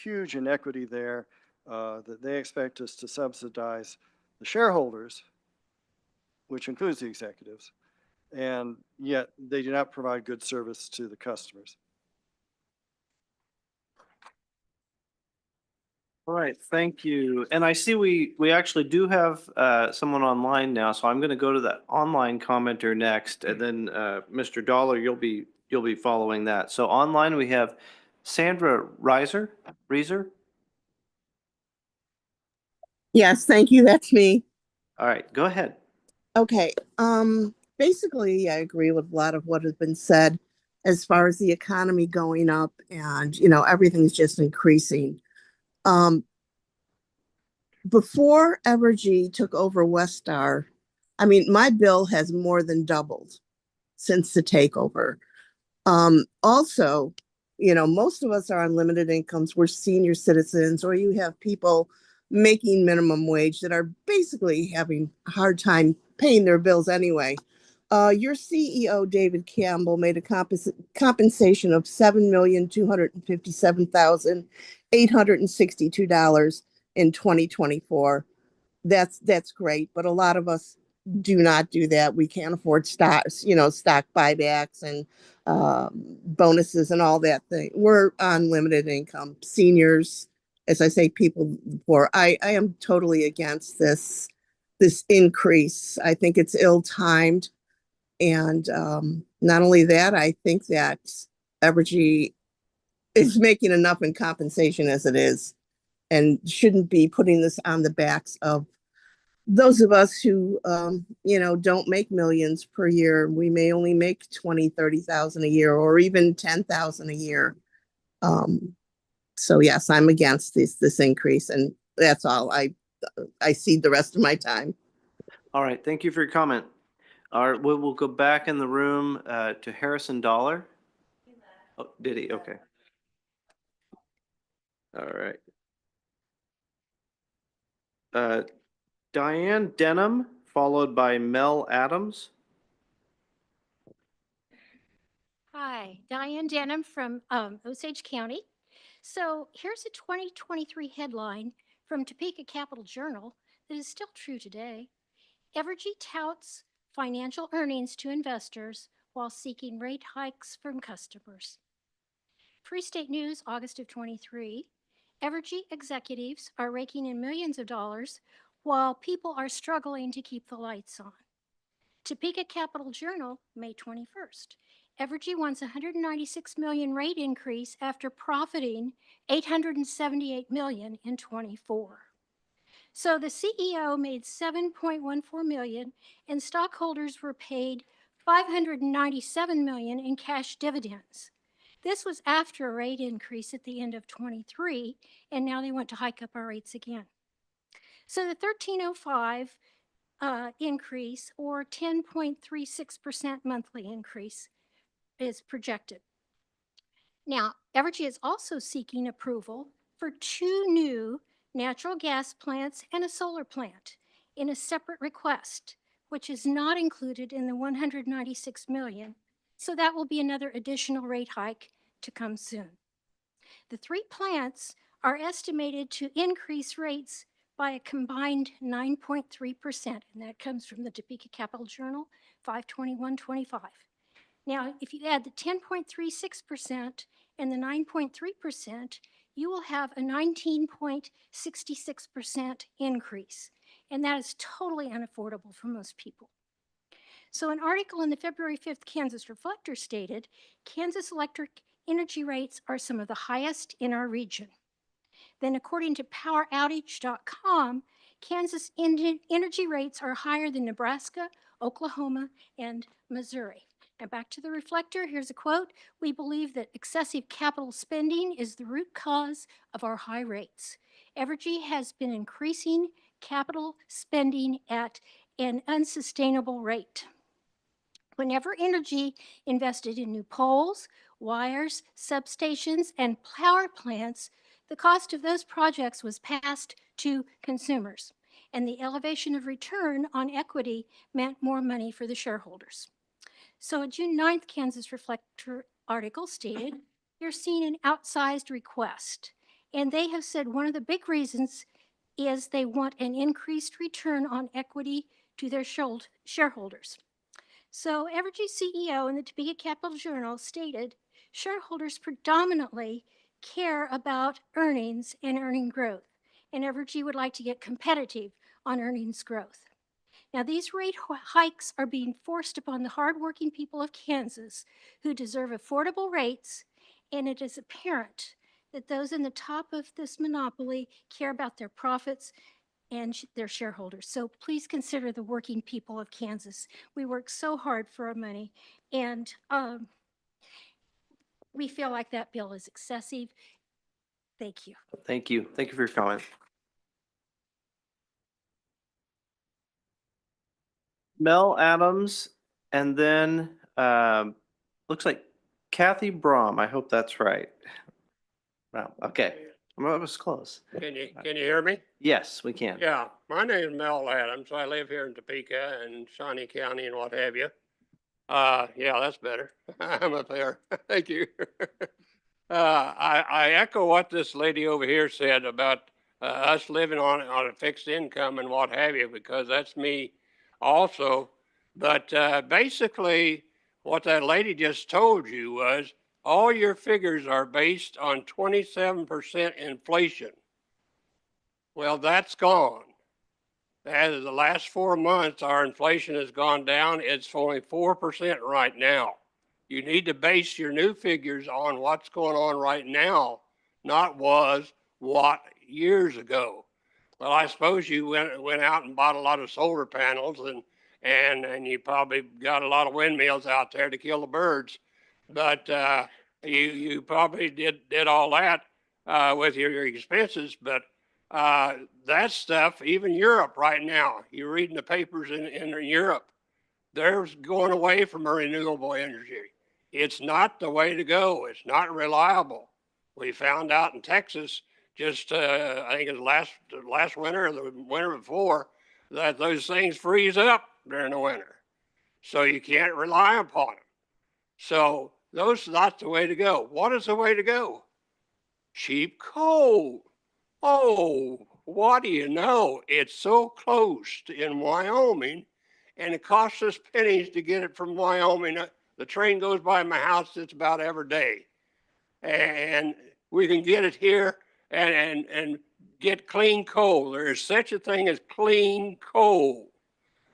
huge inequity there that they expect us to subsidize the shareholders, which includes the executives, and yet they do not provide good service to the customers. All right, thank you. And I see we actually do have someone online now, so I'm going to go to that online commenter next, and then Mr. Dollar, you'll be following that. So online we have Sandra Reiser. Yes, thank you. That's me. All right, go ahead. Okay. Basically, I agree with a lot of what has been said as far as the economy going up and, everything's just increasing. Before Evergy took over Westar, I mean, my bill has more than doubled since the takeover. Also, most of us are on limited incomes. We're senior citizens, or you have people making minimum wage that are basically having a hard time paying their bills anyway. Your CEO, David Campbell, made a compensation of $7,257,862 in 2024. That's great, but a lot of us do not do that. We can't afford stocks, stock buybacks and bonuses and all that thing. We're on limited income. Seniors, as I say, people poor. I am totally against this increase. I think it's ill-timed. And not only that, I think that Evergy is making enough in compensation as it is and shouldn't be putting this on the backs of those of us who, don't make millions per year, we may only make 20, 30,000 a year, or even 10,000 a year. So yes, I'm against this increase, and that's all. I cede the rest of my time. All right, thank you for your comment. All right, we'll go back in the room to Harrison Dollar. Oh, did he? Okay. All right. Diane Denham, followed by Mel Adams. Hi, Diane Denham from Osage County. So here's a 2023 headline from Topeka Capital Journal that is still true today. Evergy touts financial earnings to investors while seeking rate hikes from customers. Free State News, August of 23. Evergy executives are raking in millions of dollars while people are struggling to keep the lights on. Topeka Capital Journal, May 21st. Evergy wants $196 million rate increase after profiting $878 million in 24. So the CEO made $7.14 million and stockholders were paid $597 million in cash dividends. This was after a rate increase at the end of 23, and now they want to hike up our rates again. So the 1305 increase, or 10.36% monthly increase, is projected. Now, Evergy is also seeking approval for 2 new natural gas plants and a solar plant in a separate request, which is not included in the $196 million. So that will be another additional rate hike to come soon. The 3 plants are estimated to increase rates by a combined 9.3%, and that comes from the Topeka Capital Journal, 5/21/25. Now, if you add the 10.36% and the 9.3%, you will have a 19.66% increase, and that is totally unaffordable for most people. So an article in the February 5th Kansas Reflector stated, Kansas electric energy rates are some of the highest in our region. Then according to poweroutage.com, Kansas energy rates are higher than Nebraska, Oklahoma, and Missouri. Now back to the Reflector, here's a quote. We believe that excessive capital spending is the root cause of our high rates. Evergy has been increasing capital spending at an unsustainable rate. Whenever Evergy invested in new poles, wires, substations, and power plants, the cost of those projects was passed to consumers, and the elevation of return on equity meant more money for the shareholders. So a June 9th Kansas Reflector article stated, you're seeing an outsized request, and they have said one of the big reasons is they want an increased return on equity to their shareholders. So Evergy CEO in the Topeka Capital Journal stated, shareholders predominantly care about earnings and earning growth, and Evergy would like to get competitive on earnings growth. Now, these rate hikes are being forced upon the hardworking people of Kansas who deserve affordable rates, and it is apparent that those in the top of this monopoly care about their profits and their shareholders. So please consider the working people of Kansas. We work so hard for our money, and we feel like that bill is excessive. Thank you. Thank you. Thank you for your comment. Mel Adams, and then looks like Kathy Brom. I hope that's right. Wow. Okay. That was close. Can you hear me? Yes, we can. Yeah, my name is Mel Adams. I live here in Topeka and Shawnee County and what have you. Yeah, that's better. I'm up there. Thank you. I echo what this lady over here said about us living on a fixed income and what have you, because that's me also. But basically, what that lady just told you was all your figures are based on 27% inflation. Well, that's gone. As of the last 4 months, our inflation has gone down. It's only 4% right now. You need to base your new figures on what's going on right now, not what years ago. Well, I suppose you went out and bought a lot of solar panels and you probably got a lot of windmills out there to kill the birds. But you probably did all that with your expenses. But that stuff, even Europe right now, you're reading the papers in Europe, they're going away from renewable energy. It's not the way to go. It's not reliable. We found out in Texas just I think it was last winter or the winter before that those things freeze up during the winter, so you can't rely upon them. So those not the way to go. What is the way to go? Cheap coal. Oh, what do you know? It's so close in Wyoming, and it costs us pennies to get it from Wyoming. The train goes by my house just about every day, and we can get it here and get clean coal. There is such a thing as clean coal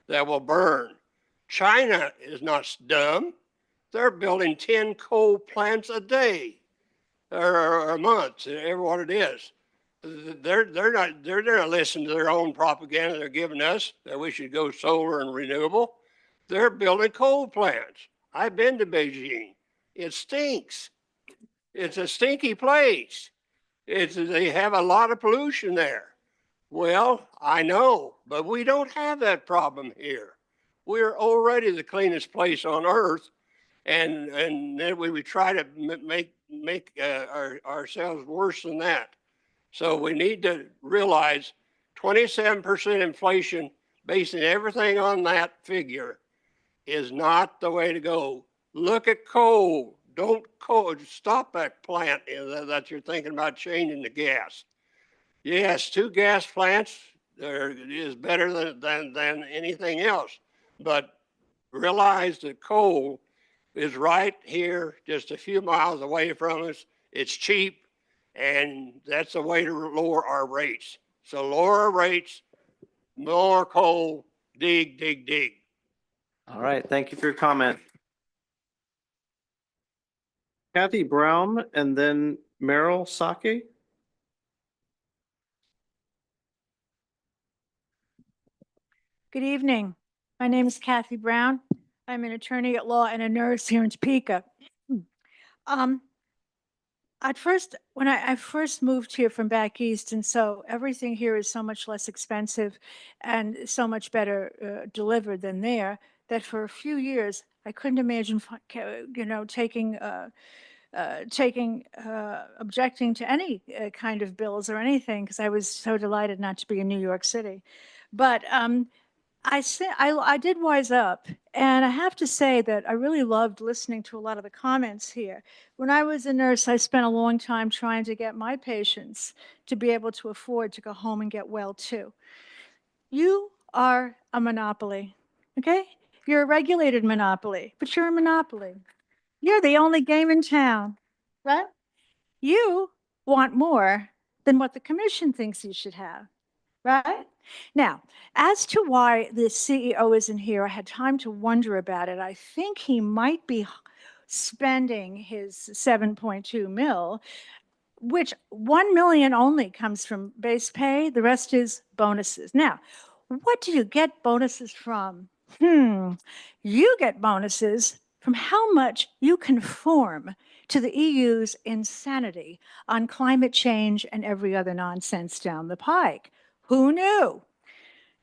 that will burn. China is not dumb. They're building 10 coal plants a day or a month, whatever what it is. They're not listening to their own propaganda they're giving us that we should go solar and renewable. They're building coal plants. I've been to Beijing. It stinks. It's a stinky place. They have a lot of pollution there. Well, I know, but we don't have that problem here. We're already the cleanest place on earth, and then we try to make ourselves worse than that. So we need to realize 27% inflation, basing everything on that figure, is not the way to go. Look at coal. Don't stop that plant that you're thinking about changing to gas. Yes, 2 gas plants is better than anything else, but realize that coal is right here, just a few miles away from us. It's cheap, and that's a way to lower our rates. So lower our rates, more coal, dig, dig, dig. All right, thank you for your comment. Kathy Brown and then Merrill Sake. Good evening. My name is Kathy Brown. I'm an attorney at law and a nurse here in Topeka. At first, when I first moved here from back east, and so everything here is so much less expensive and so much better delivered than there, that for a few years, I couldn't imagine, objecting to any kind of bills or anything, because I was so delighted not to be in New York City. But I did wise up, and I have to say that I really loved listening to a lot of the comments here. When I was a nurse, I spent a long time trying to get my patients to be able to afford to go home and get well too. You are a monopoly, okay? You're a regulated monopoly, but you're a monopoly. You're the only game in town, right? You want more than what the commission thinks you should have, right? Now, as to why the CEO isn't here, I had time to wonder about it. I think he might be spending his 7.2 mil, which 1 million only comes from base pay. The rest is bonuses. Now, what do you get bonuses from? You get bonuses from how much you conform to the EU's insanity on climate change and every other nonsense down the pike. Who knew?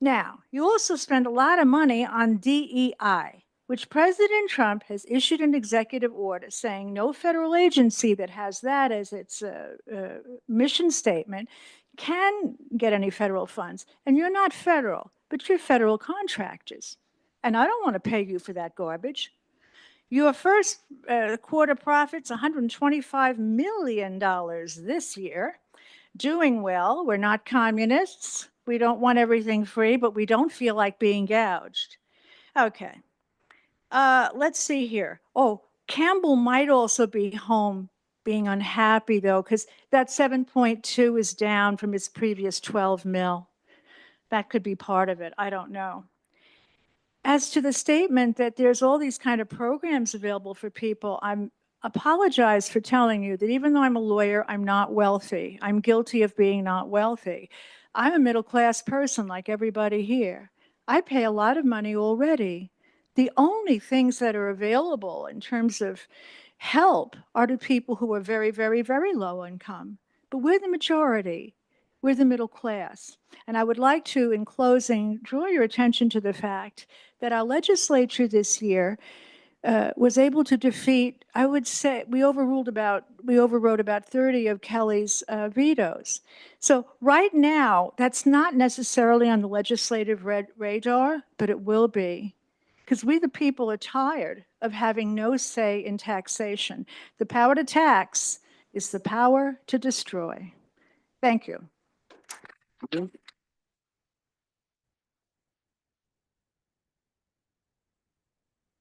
Now, you also spend a lot of money on DEI, which President Trump has issued an executive order saying no federal agency that has that as its mission statement can get any federal funds. And you're not federal, but you're federal contractors. And I don't want to pay you for that garbage. Your first quarter profits, $125 million this year. Doing well. We're not communists. We don't want everything free, but we don't feel like being gouged. Okay. Let's see here. Oh, Campbell might also be home being unhappy, though, because that 7.2 is down from his previous 12 mil. That could be part of it. I don't know. As to the statement that there's all these kind of programs available for people, I'm apologize for telling you that even though I'm a lawyer, I'm not wealthy. I'm guilty of being not wealthy. I'm a middle-class person like everybody here. I pay a lot of money already. The only things that are available in terms of help are to people who are very, very, very low income. But we're the majority. We're the middle class. And I would like to, in closing, draw your attention to the fact that our legislature this year was able to defeat, I would say, we overrode about 30 of Kelly's vetoes. So right now, that's not necessarily on the legislative radar, but it will be. Because we, the people, are tired of having no say in taxation. The power to tax is the power to destroy. Thank you.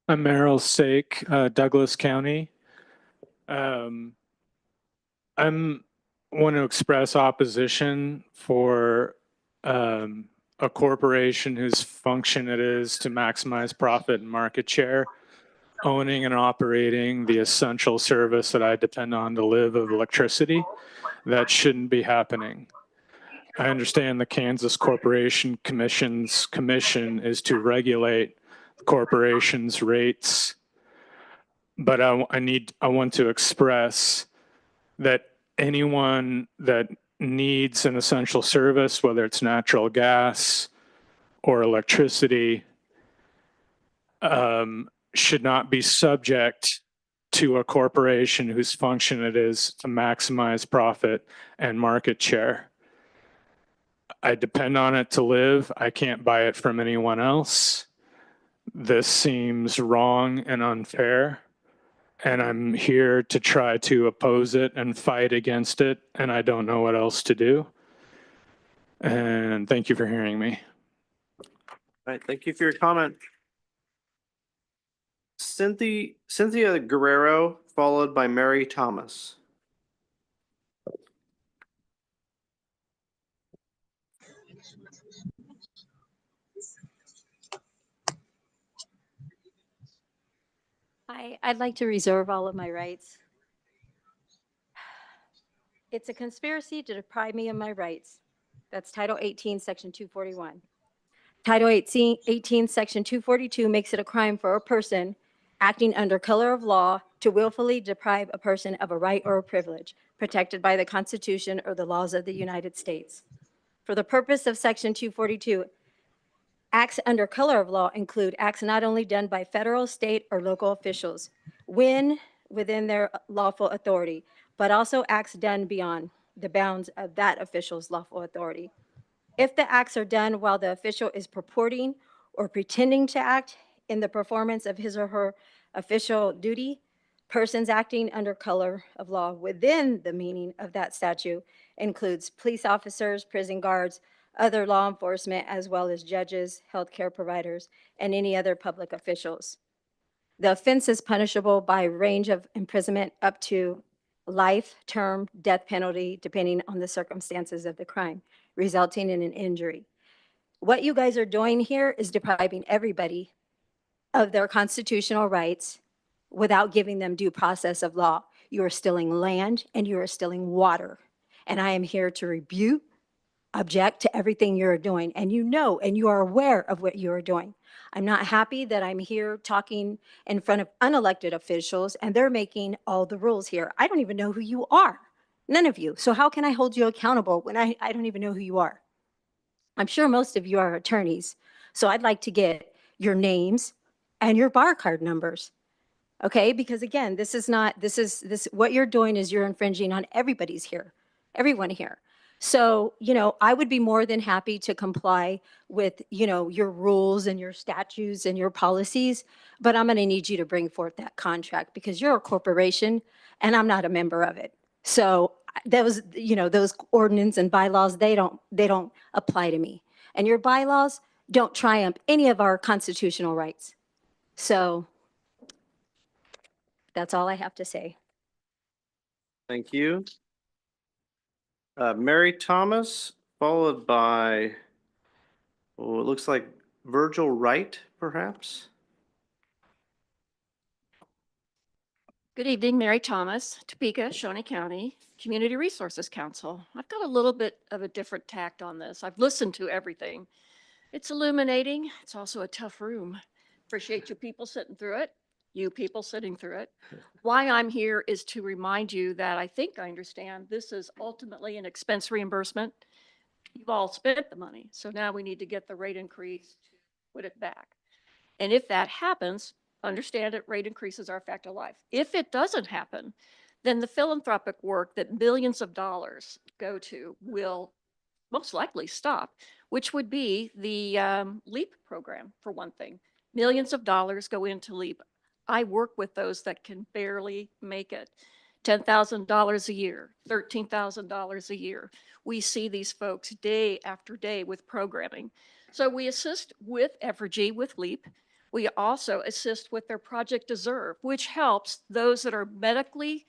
I'm Merrill Sake, Douglas County. I'm want to express opposition for a corporation whose function it is to maximize profit and market share, owning and operating the essential service that I depend on to live of electricity. That shouldn't be happening. I understand the Kansas Corporation Commission's commission is to regulate corporations' rates, but I want to express that anyone that needs an essential service, whether it's natural gas or electricity, should not be subject to a corporation whose function it is to maximize profit and market share. I depend on it to live. I can't buy it from anyone else. This seems wrong and unfair, and I'm here to try to oppose it and fight against it, and I don't know what else to do. And thank you for hearing me. All right, thank you for your comment. Cynthia Guerrero, followed by Mary Thomas. I'd like to reserve all of my rights. It's a conspiracy to deprive me of my rights. That's Title 18, Section 241. Title 18, Section 242 makes it a crime for a person acting under color of law to willfully deprive a person of a right or a privilege protected by the Constitution or the laws of the United States. For the purpose of Section 242, acts under color of law include acts not only done by federal, state, or local officials when within their lawful authority, but also acts done beyond the bounds of that official's lawful authority. If the acts are done while the official is purporting or pretending to act in the performance of his or her official duty, persons acting under color of law within the meaning of that statute includes police officers, prison guards, other law enforcement, as well as judges, healthcare providers, and any other public officials. The offense is punishable by a range of imprisonment up to life, term, death penalty, depending on the circumstances of the crime, resulting in an injury. What you guys are doing here is depriving everybody of their constitutional rights without giving them due process of law. You are stealing land and you are stealing water. And I am here to rebuke, object to everything you're doing. And you know, and you are aware of what you are doing. I'm not happy that I'm here talking in front of unelected officials and they're making all the rules here. I don't even know who you are. None of you. So how can I hold you accountable when I don't even know who you are? I'm sure most of you are attorneys. So I'd like to get your names and your bar card numbers. Okay, because again, what you're doing is you're infringing on everybody's here, everyone here. So, I would be more than happy to comply with, your rules and your statutes and your policies, but I'm going to need you to bring forth that contract because you're a corporation and I'm not a member of it. So those ordinance and bylaws, they don't apply to me. And your bylaws don't triumph any of our constitutional rights. So that's all I have to say. Thank you. Mary Thomas, followed by, it looks like Virgil Wright, perhaps. Good evening, Mary Thomas, Topeka, Shawnee County, Community Resources Council. I've got a little bit of a different tact on this. I've listened to everything. It's illuminating. It's also a tough room. Appreciate you people sitting through it, you people sitting through it. Why I'm here is to remind you that I think I understand this is ultimately an expense reimbursement. You've all spent the money, so now we need to get the rate increase to put it back. And if that happens, understand it, rate increases are a fact of life. If it doesn't happen, then the philanthropic work that billions of dollars go to will most likely stop, which would be the LEAP program, for one thing. Millions of dollars go into LEAP. I work with those that can barely make it. $10,000 a year, $13,000 a year. We see these folks day after day with programming. So we assist with Evergy, with LEAP. We also assist with their Project Deserve, which helps those that are medically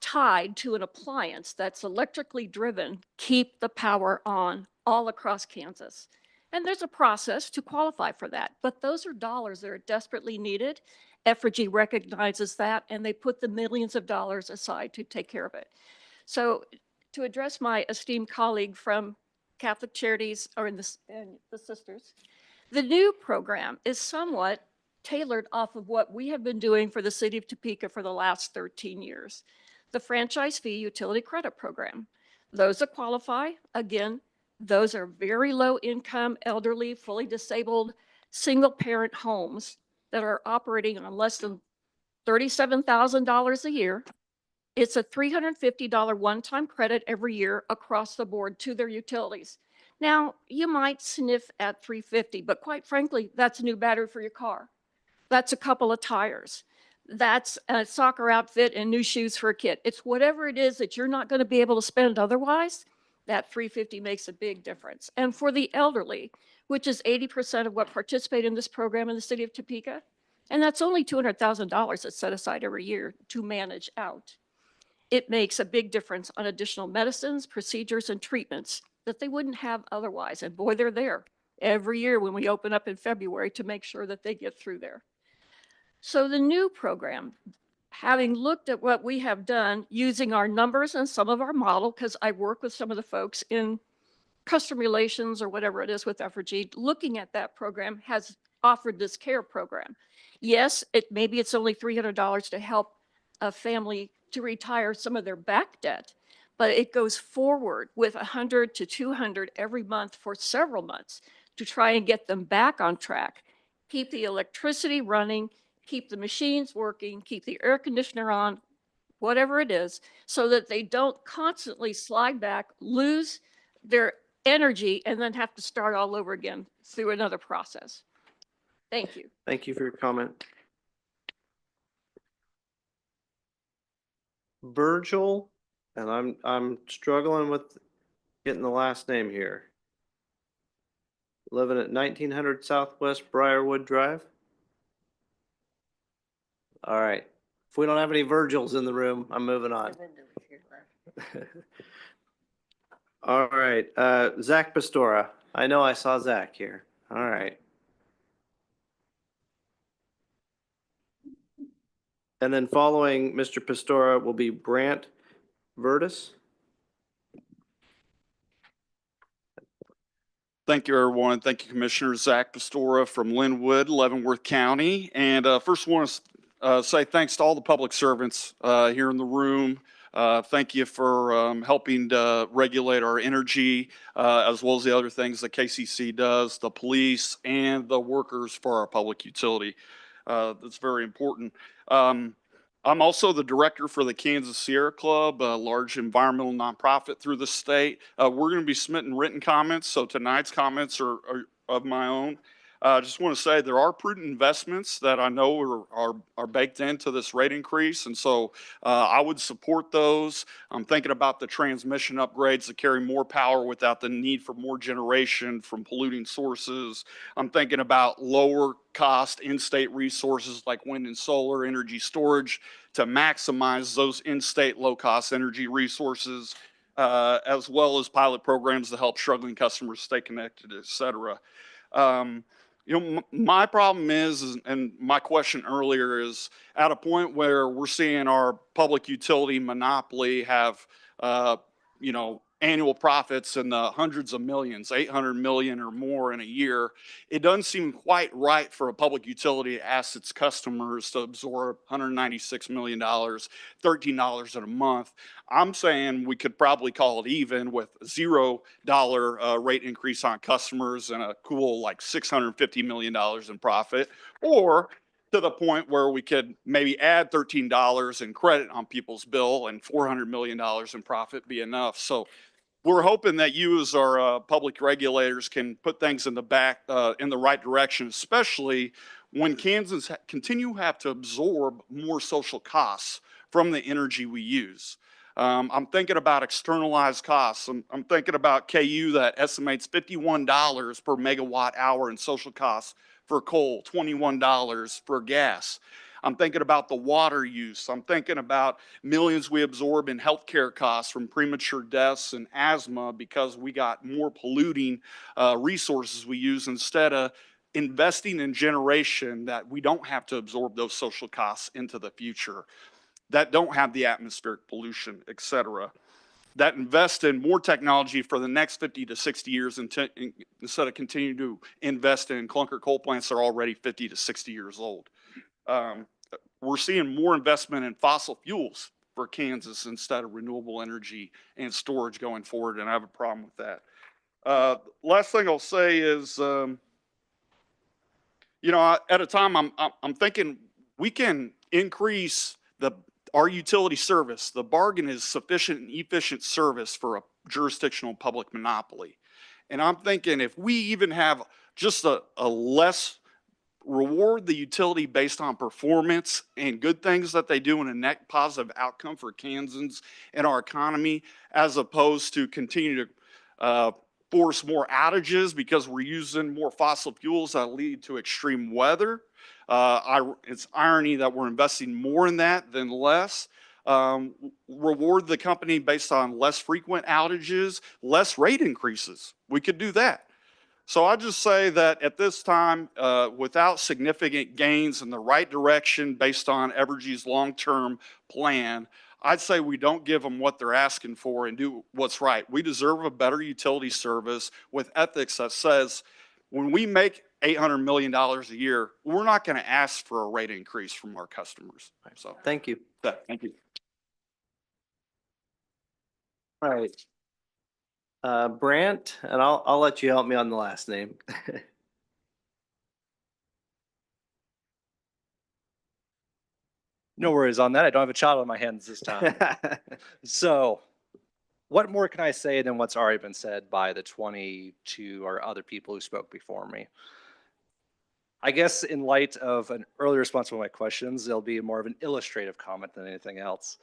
tied to an appliance that's electrically driven keep the power on all across Kansas. And there's a process to qualify for that, but those are dollars that are desperately needed. Evergy recognizes that, and they put the millions of dollars aside to take care of it. So to address my esteemed colleague from Catholic Charities, or in the Sisters, the new program is somewhat tailored off of what we have been doing for the city of Topeka for the last 13 years. The franchise fee utility credit program. Those that qualify, again, those are very low income, elderly, fully disabled, single parent homes that are operating on less than $37,000 a year. It's a $350 one-time credit every year across the board to their utilities. Now, you might sniff at $350, but quite frankly, that's a new battery for your car. That's a couple of tires. That's a soccer outfit and new shoes for a kid. It's whatever it is that you're not going to be able to spend otherwise, that $350 makes a big difference. And for the elderly, which is 80% of what participate in this program in the city of Topeka, and that's only $200,000 that's set aside every year to manage out. It makes a big difference on additional medicines, procedures, and treatments that they wouldn't have otherwise. And boy, they're there every year when we open up in February to make sure that they get through there. So the new program, having looked at what we have done using our numbers and some of our model, because I work with some of the folks in customer relations or whatever it is with Evergy, looking at that program has offered this care program. Yes, maybe it's only $300 to help a family to retire some of their back debt, but it goes forward with $100 to $200 every month for several months to try and get them back on track, keep the electricity running, keep the machines working, keep the air conditioner on, whatever it is, so that they don't constantly slide back, lose their energy, and then have to start all over again through another process. Thank you. Thank you for your comment. Virgil, and I'm struggling with getting the last name here. Living at 1900 Southwest Briarwood Drive. All right. If we don't have any Virgils in the room, I'm moving on. All right. Zach Pastora. I know I saw Zach here. All right. And then following Mr. Pastora will be Brant Vertus. Thank you, everyone. Thank you, Commissioner Zach Pastora from Linwood, Leavenworth County. And first, want to say thanks to all the public servants here in the room. Thank you for helping to regulate our energy, as well as the other things that KCC does, the police, and the workers for our public utility. That's very important. I'm also the director for the Kansas Sierra Club, a large environmental nonprofit through the state. We're going to be submitting written comments, so tonight's comments are of my own. I just want to say there are prudent investments that I know are baked into this rate increase, and so I would support those. I'm thinking about the transmission upgrades that carry more power without the need for more generation from polluting sources. I'm thinking about lower cost in-state resources like wind and solar energy storage to maximize those in-state low-cost energy resources, as well as pilot programs to help struggling customers stay connected, et cetera. My problem is, and my question earlier is, at a point where we're seeing our public utility monopoly have, annual profits in the hundreds of millions, 800 million or more in a year, it doesn't seem quite right for a public utility to ask its customers to absorb $196 million, $13 a month. I'm saying we could probably call it even with $0 rate increase on customers and a cool like $650 million in profit, or to the point where we could maybe add $13 in credit on people's bill and $400 million in profit be enough. So we're hoping that you as our public regulators can put things in the right direction, especially when Kansans continue to have to absorb more social costs from the energy we use. I'm thinking about externalized costs. I'm thinking about KU that estimates $51 per megawatt hour in social costs for coal, $21 for gas. I'm thinking about the water use. I'm thinking about millions we absorb in healthcare costs from premature deaths and asthma because we got more polluting resources we use instead of investing in generation that we don't have to absorb those social costs into the future, that don't have the atmospheric pollution, et cetera, that invest in more technology for the next 50 to 60 years instead of continuing to invest in clunker coal plants that are already 50 to 60 years old. We're seeing more investment in fossil fuels for Kansas instead of renewable energy and storage going forward, and I have a problem with that. Last thing I'll say is, at a time I'm thinking we can increase our utility service. The bargain is sufficient and efficient service for a jurisdictional public monopoly. And I'm thinking if we even have just a less reward the utility based on performance and good things that they do in a net positive outcome for Kansans and our economy, as opposed to continue to force more outages because we're using more fossil fuels that lead to extreme weather. It's irony that we're investing more in that than less. Reward the company based on less frequent outages, less rate increases. We could do that. So I just say that at this time, without significant gains in the right direction based on Evergy's long-term plan, I'd say we don't give them what they're asking for and do what's right. We deserve a better utility service with ethics that says when we make $800 million a year, we're not going to ask for a rate increase from our customers. So Thank you. thank you. All right. Brant, and I'll let you help me on the last name. No worries on that. I don't have a child on my hands this time. So what more can I say than what's already been said by the 22 or other people who spoke before me? I guess in light of an earlier response to my questions, there'll be more of an illustrative comment than anything else.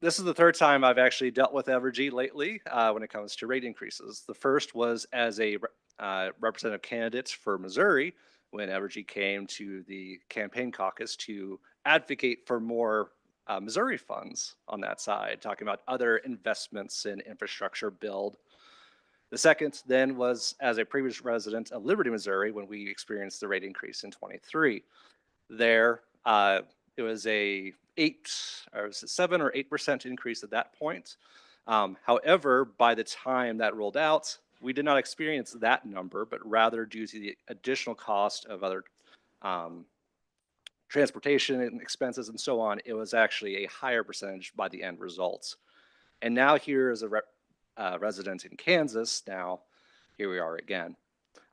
This is the third time I've actually dealt with Evergy lately when it comes to rate increases. The first was as a representative candidate for Missouri when Evergy came to the campaign caucus to advocate for more Missouri funds on that side, talking about other investments in infrastructure build. The second then was as a previous resident of Liberty, Missouri, when we experienced the rate increase in 23. There, it was a 7 or 8% increase at that point. However, by the time that rolled out, we did not experience that number, but rather due to the additional cost of other transportation and expenses and so on, it was actually a higher percentage by the end results. And now here as a resident in Kansas, now here we are again.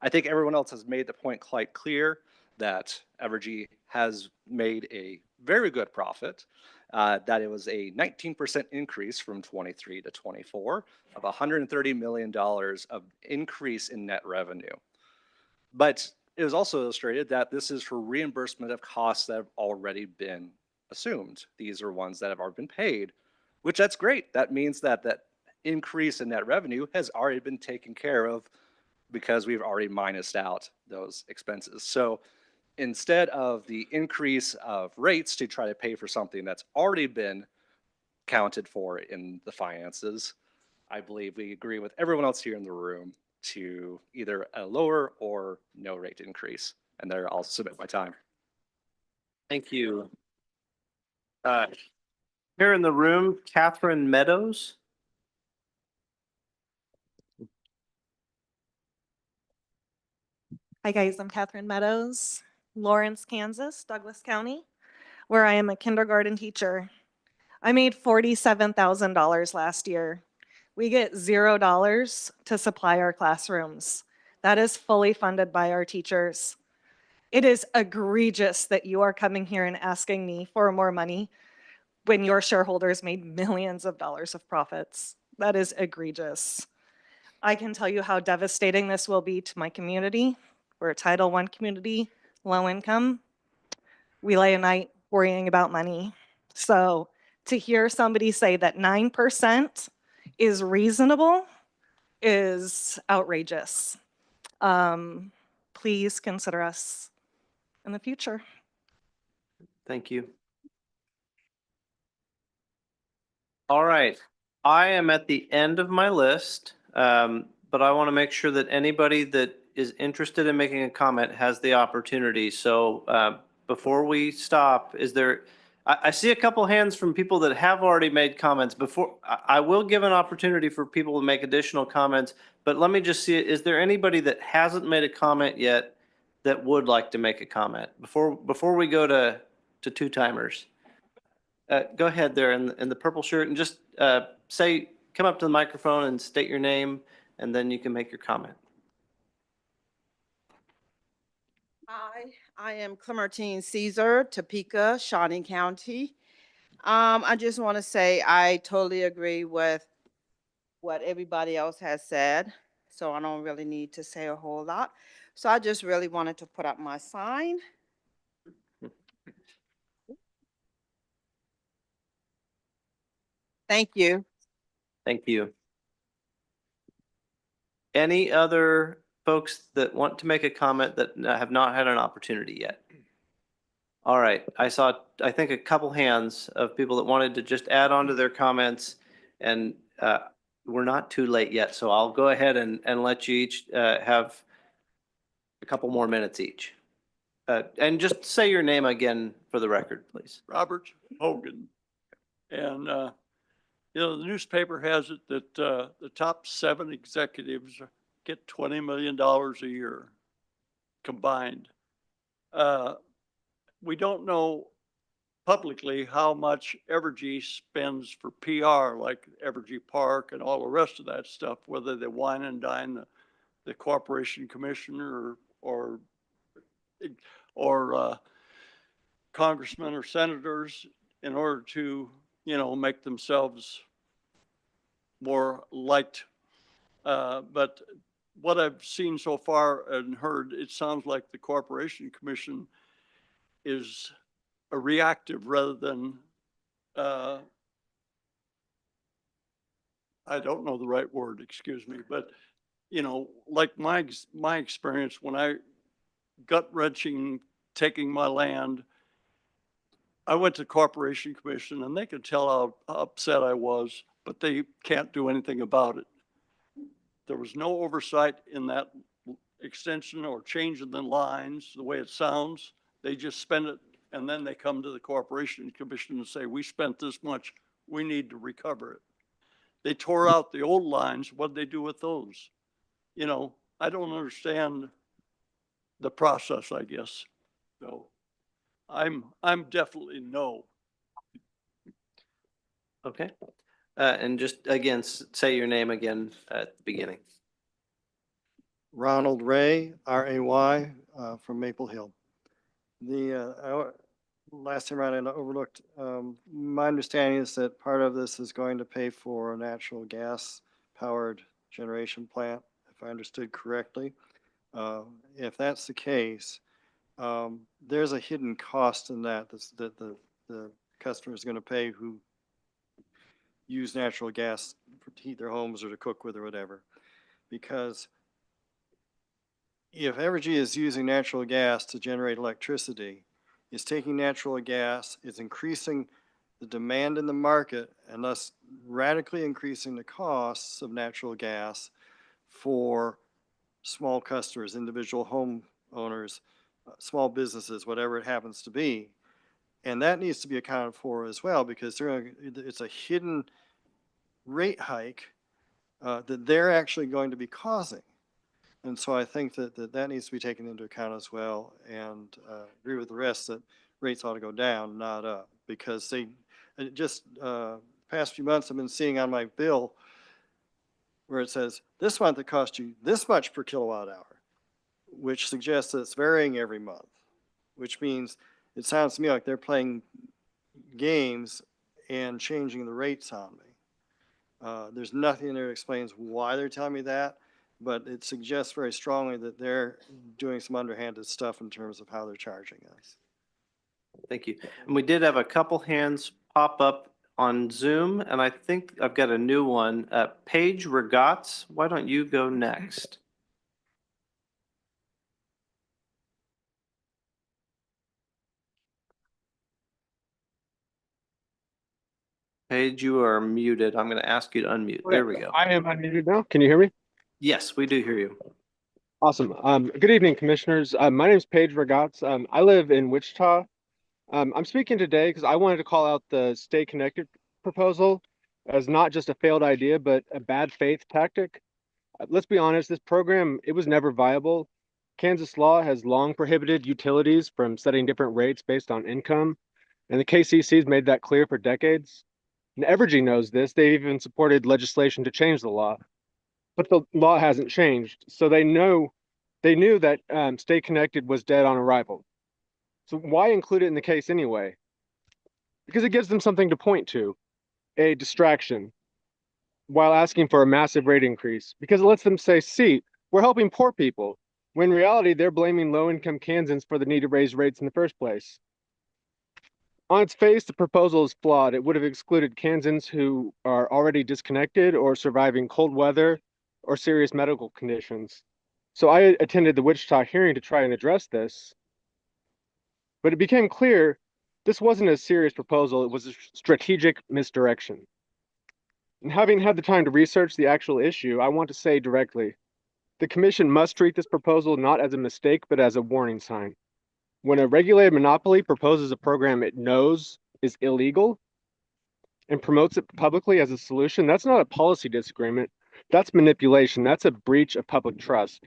I think everyone else has made the point quite clear that Evergy has made a very good profit, that it was a 19% increase from 23 to 24 of $130 million of increase in net revenue. But it was also illustrated that this is for reimbursement of costs that have already been assumed. These are ones that have already been paid, which that's great. That means that that increase in net revenue has already been taken care of because we've already minused out those expenses. So instead of the increase of rates to try to pay for something that's already been counted for in the finances, I believe we agree with everyone else here in the room to either a lower or no rate increase. And there I'll submit my time. Thank you. Here in the room, Catherine Meadows. Hi guys, I'm Catherine Meadows, Lawrence, Kansas, Douglas County, where I am a kindergarten teacher. I made $47,000 last year. We get $0 to supply our classrooms. That is fully funded by our teachers. It is egregious that you are coming here and asking me for more money when your shareholders made millions of dollars of profits. That is egregious. I can tell you how devastating this will be to my community. We're a Title I community, low income. We lay a night worrying about money. So to hear somebody say that 9% is reasonable is outrageous. Please consider us in the future. Thank you. All right. I am at the end of my list, but I want to make sure that anybody that is interested in making a comment has the opportunity. So before we stop, is there, I see a couple hands from people that have already made comments. Before, I will give an opportunity for people to make additional comments, but let me just see, is there anybody that hasn't made a comment yet that would like to make a comment before we go to two timers? Go ahead there in the purple shirt and just come up to the microphone and state your name, and then you can make your comment. Hi, I am Clementine Caesar, Topeka, Shawnee County. I just want to say I totally agree with what everybody else has said, so I don't really need to say a whole lot. So I just really wanted to put up my sign. Thank you. Thank you. Any other folks that want to make a comment that have not had an opportunity yet? All right, I think a couple hands of people that wanted to just add on to their comments, and we're not too late yet, so I'll go ahead and let you each have a couple more minutes each. And just say your name again for the record, please. Robert Hogan. And, the newspaper has it that the top 7 executives get $20 million a year combined. We don't know publicly how much Evergy spends for PR, like Evergy Park and all the rest of that stuff, whether they wine and dine the corporation commissioner or congressmen or senators in order to, make themselves more liked. But what I've seen so far and heard, it sounds like the Corporation Commission is a reactive rather than, I don't know the right word, excuse me, but like my experience when I gut wrenching taking my land, I went to Corporation Commission and they could tell how upset I was, but they can't do anything about it. There was no oversight in that extension or change in the lines, the way it sounds. They just spend it and then they come to the Corporation Commission and say, we spent this much, we need to recover it. They tore out the old lines. What did they do with those? I don't understand the process, I guess. So I'm definitely no. Okay. And just again, say your name again at the beginning. Ronald Ray, R-A-Y, from Maple Hill. Last time around I overlooked, my understanding is that part of this is going to pay for a natural gas powered generation plant, if I understood correctly. If that's the case, there's a hidden cost in that that the customer is going to pay who use natural gas to heat their homes or to cook with or whatever. Because if Evergy is using natural gas to generate electricity, it's taking natural gas, it's increasing the demand in the market, and thus radically increasing the costs of natural gas for small customers, individual homeowners, small businesses, whatever it happens to be. And that needs to be accounted for as well, because it's a hidden rate hike that they're actually going to be causing. And so I think that needs to be taken into account as well, and agree with the rest that rates ought to go down, not up, because past few months I've been seeing on my bill where it says, this month it cost you this much per kilowatt hour, which suggests that it's varying every month, which means it sounds to me like they're playing games and changing the rates on me. There's nothing in there that explains why they're telling me that, but it suggests very strongly that they're doing some underhanded stuff in terms of how they're charging us. Thank you. And we did have a couple hands pop up on Zoom, and I think I've got a new one. Paige Regatz, why don't you go next? Paige, you are muted. I'm going to ask you to unmute. There we go. I am unmuted now. Can you hear me? Yes, we do hear you. Awesome. Good evening, commissioners. My name is Paige Regatz. I live in Wichita. I'm speaking today because I wanted to call out the Stay Connected proposal as not just a failed idea, but a bad faith tactic. Let's be honest, this program, it was never viable. Kansas law has long prohibited utilities from setting different rates based on income, and the KCC's made that clear for decades. And Evergy knows this. They've even supported legislation to change the law. But the law hasn't changed. So they knew that Stay Connected was dead on arrival. So why include it in the case anyway? Because it gives them something to point to, a distraction, while asking for a massive rate increase. Because it lets them say, see, we're helping poor people, when in reality, they're blaming low-income Kansans for the need to raise rates in the first place. On its face, the proposal is flawed. It would have excluded Kansans who are already disconnected or surviving cold weather or serious medical conditions. So I attended the Wichita hearing to try and address this, but it became clear this wasn't a serious proposal, it was a strategic misdirection. And having had the time to research the actual issue, I want to say directly, the commission must treat this proposal not as a mistake, but as a warning sign. When a regulated monopoly proposes a program it knows is illegal and promotes it publicly as a solution, that's not a policy disagreement. That's manipulation. That's a breach of public trust.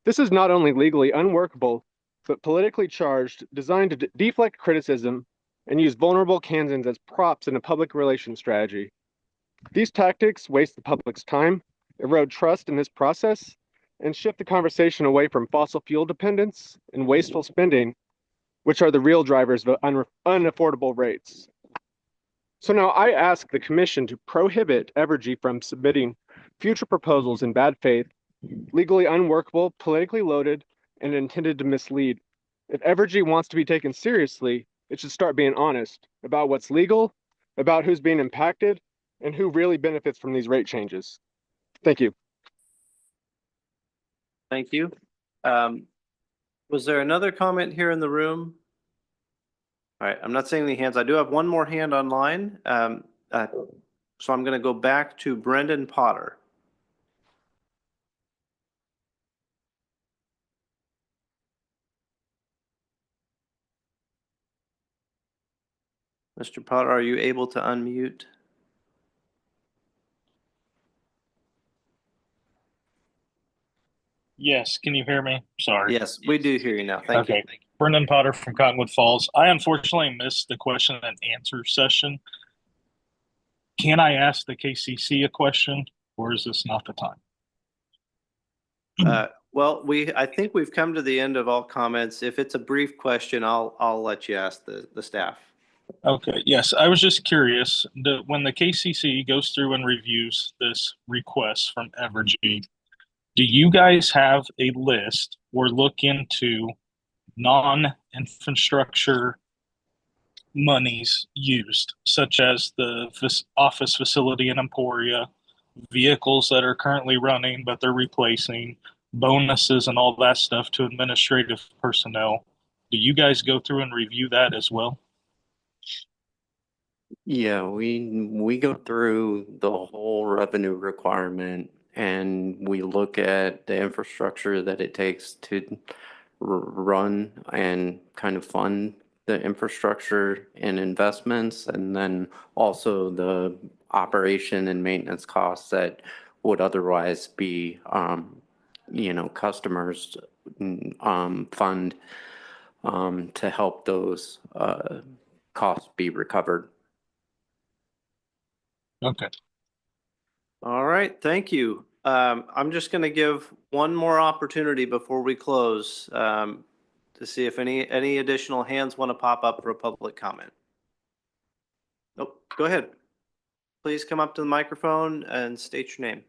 This is not only legally unworkable, but politically charged, designed to deflect criticism and use vulnerable Kansans as props in a public relations strategy. These tactics waste the public's time, erode trust in this process, and shift the conversation away from fossil fuel dependence and wasteful spending, which are the real drivers of unaffordable rates. So now I ask the commission to prohibit Evergy from submitting future proposals in bad faith, legally unworkable, politically loaded, and intended to mislead. If Evergy wants to be taken seriously, it should start being honest about what's legal, about who's being impacted, and who really benefits from these rate changes. Thank you. Thank you. Was there another comment here in the room? All right, I'm not seeing any hands. I do have one more hand online. So I'm going to go back to Brendan Potter. Mr. Potter, are you able to unmute? Yes, can you hear me? Sorry. Yes, we do hear you now. Thank you. Brendan Potter from Cottonwood Falls. I unfortunately missed the question and answer session. Can I ask the KCC a question, or is this not the time? Well, I think we've come to the end of all comments. If it's a brief question, I'll let you ask the staff. Okay, yes, I was just curious, when the KCC goes through and reviews this request from Evergy, do you guys have a list or look into non-infrastructure monies used, such as the office facility in Emporia, vehicles that are currently running but they're replacing, bonuses and all that stuff to administrative personnel? Do you guys go through and review that as well? Yeah, we go through the whole revenue requirement and we look at the infrastructure that it takes to run and kind of fund the infrastructure and investments, and then also the operation and maintenance costs that would otherwise be, customers fund to help those costs be recovered. Okay. All right, thank you. I'm just going to give one more opportunity before we close to see if any additional hands want to pop up for a public comment. Nope, go ahead. Please come up to the microphone and state your name.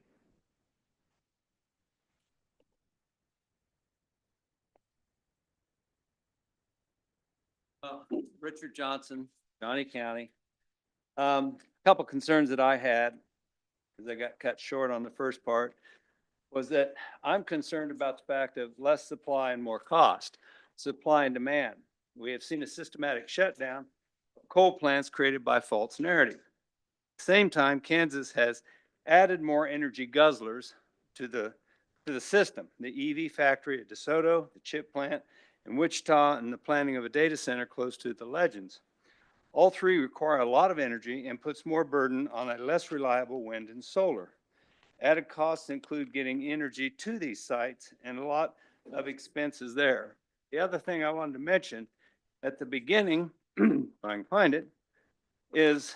Richard Johnson, Shawnee County. Couple concerns that I had, because I got cut short on the first part, was that I'm concerned about the fact of less supply and more cost, supply and demand. We have seen a systematic shutdown of coal plants created by false narrative. At the same time, Kansas has added more energy guzzlers to the system. The EV factory at DeSoto, the chip plant in Wichita, and the planning of a data center close to the Legends. All three require a lot of energy and puts more burden on a less reliable wind and solar. Added costs include getting energy to these sites and a lot of expenses there. The other thing I wanted to mention at the beginning, if I can find it, is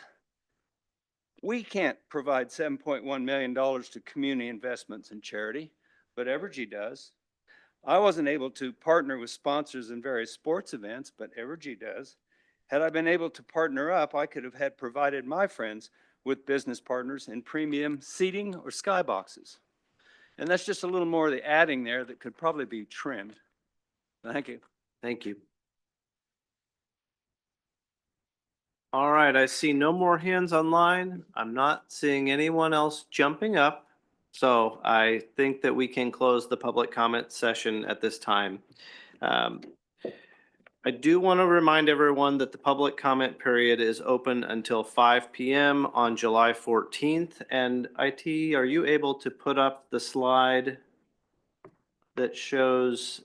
we can't provide $7.1 million to community investments and charity, but Evergy does. I wasn't able to partner with sponsors in various sports events, but Evergy does. Had I been able to partner up, I could have had provided my friends with business partners in premium seating or skyboxes. And that's just a little more of the adding there that could probably be trimmed. Thank you. Thank you. All right, I see no more hands online. I'm not seeing anyone else jumping up. So I think that we can close the public comment session at this time. I do want to remind everyone that the public comment period is open until 5 p.m. on July 14th. And IT, are you able to put up the slide that shows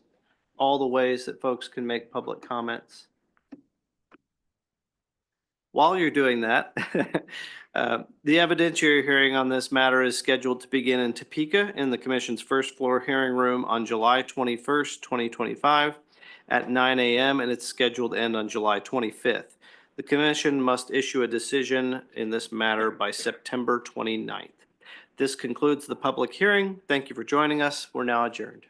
all the ways that folks can make public comments? While you're doing that, the evidence you're hearing on this matter is scheduled to begin in Topeka in the Commission's first floor hearing room on July 21st, 2025 at 9 a.m. and it's scheduled to end on July 25th. The Commission must issue a decision in this matter by September 29th. This concludes the public hearing. Thank you for joining us. We're now adjourned.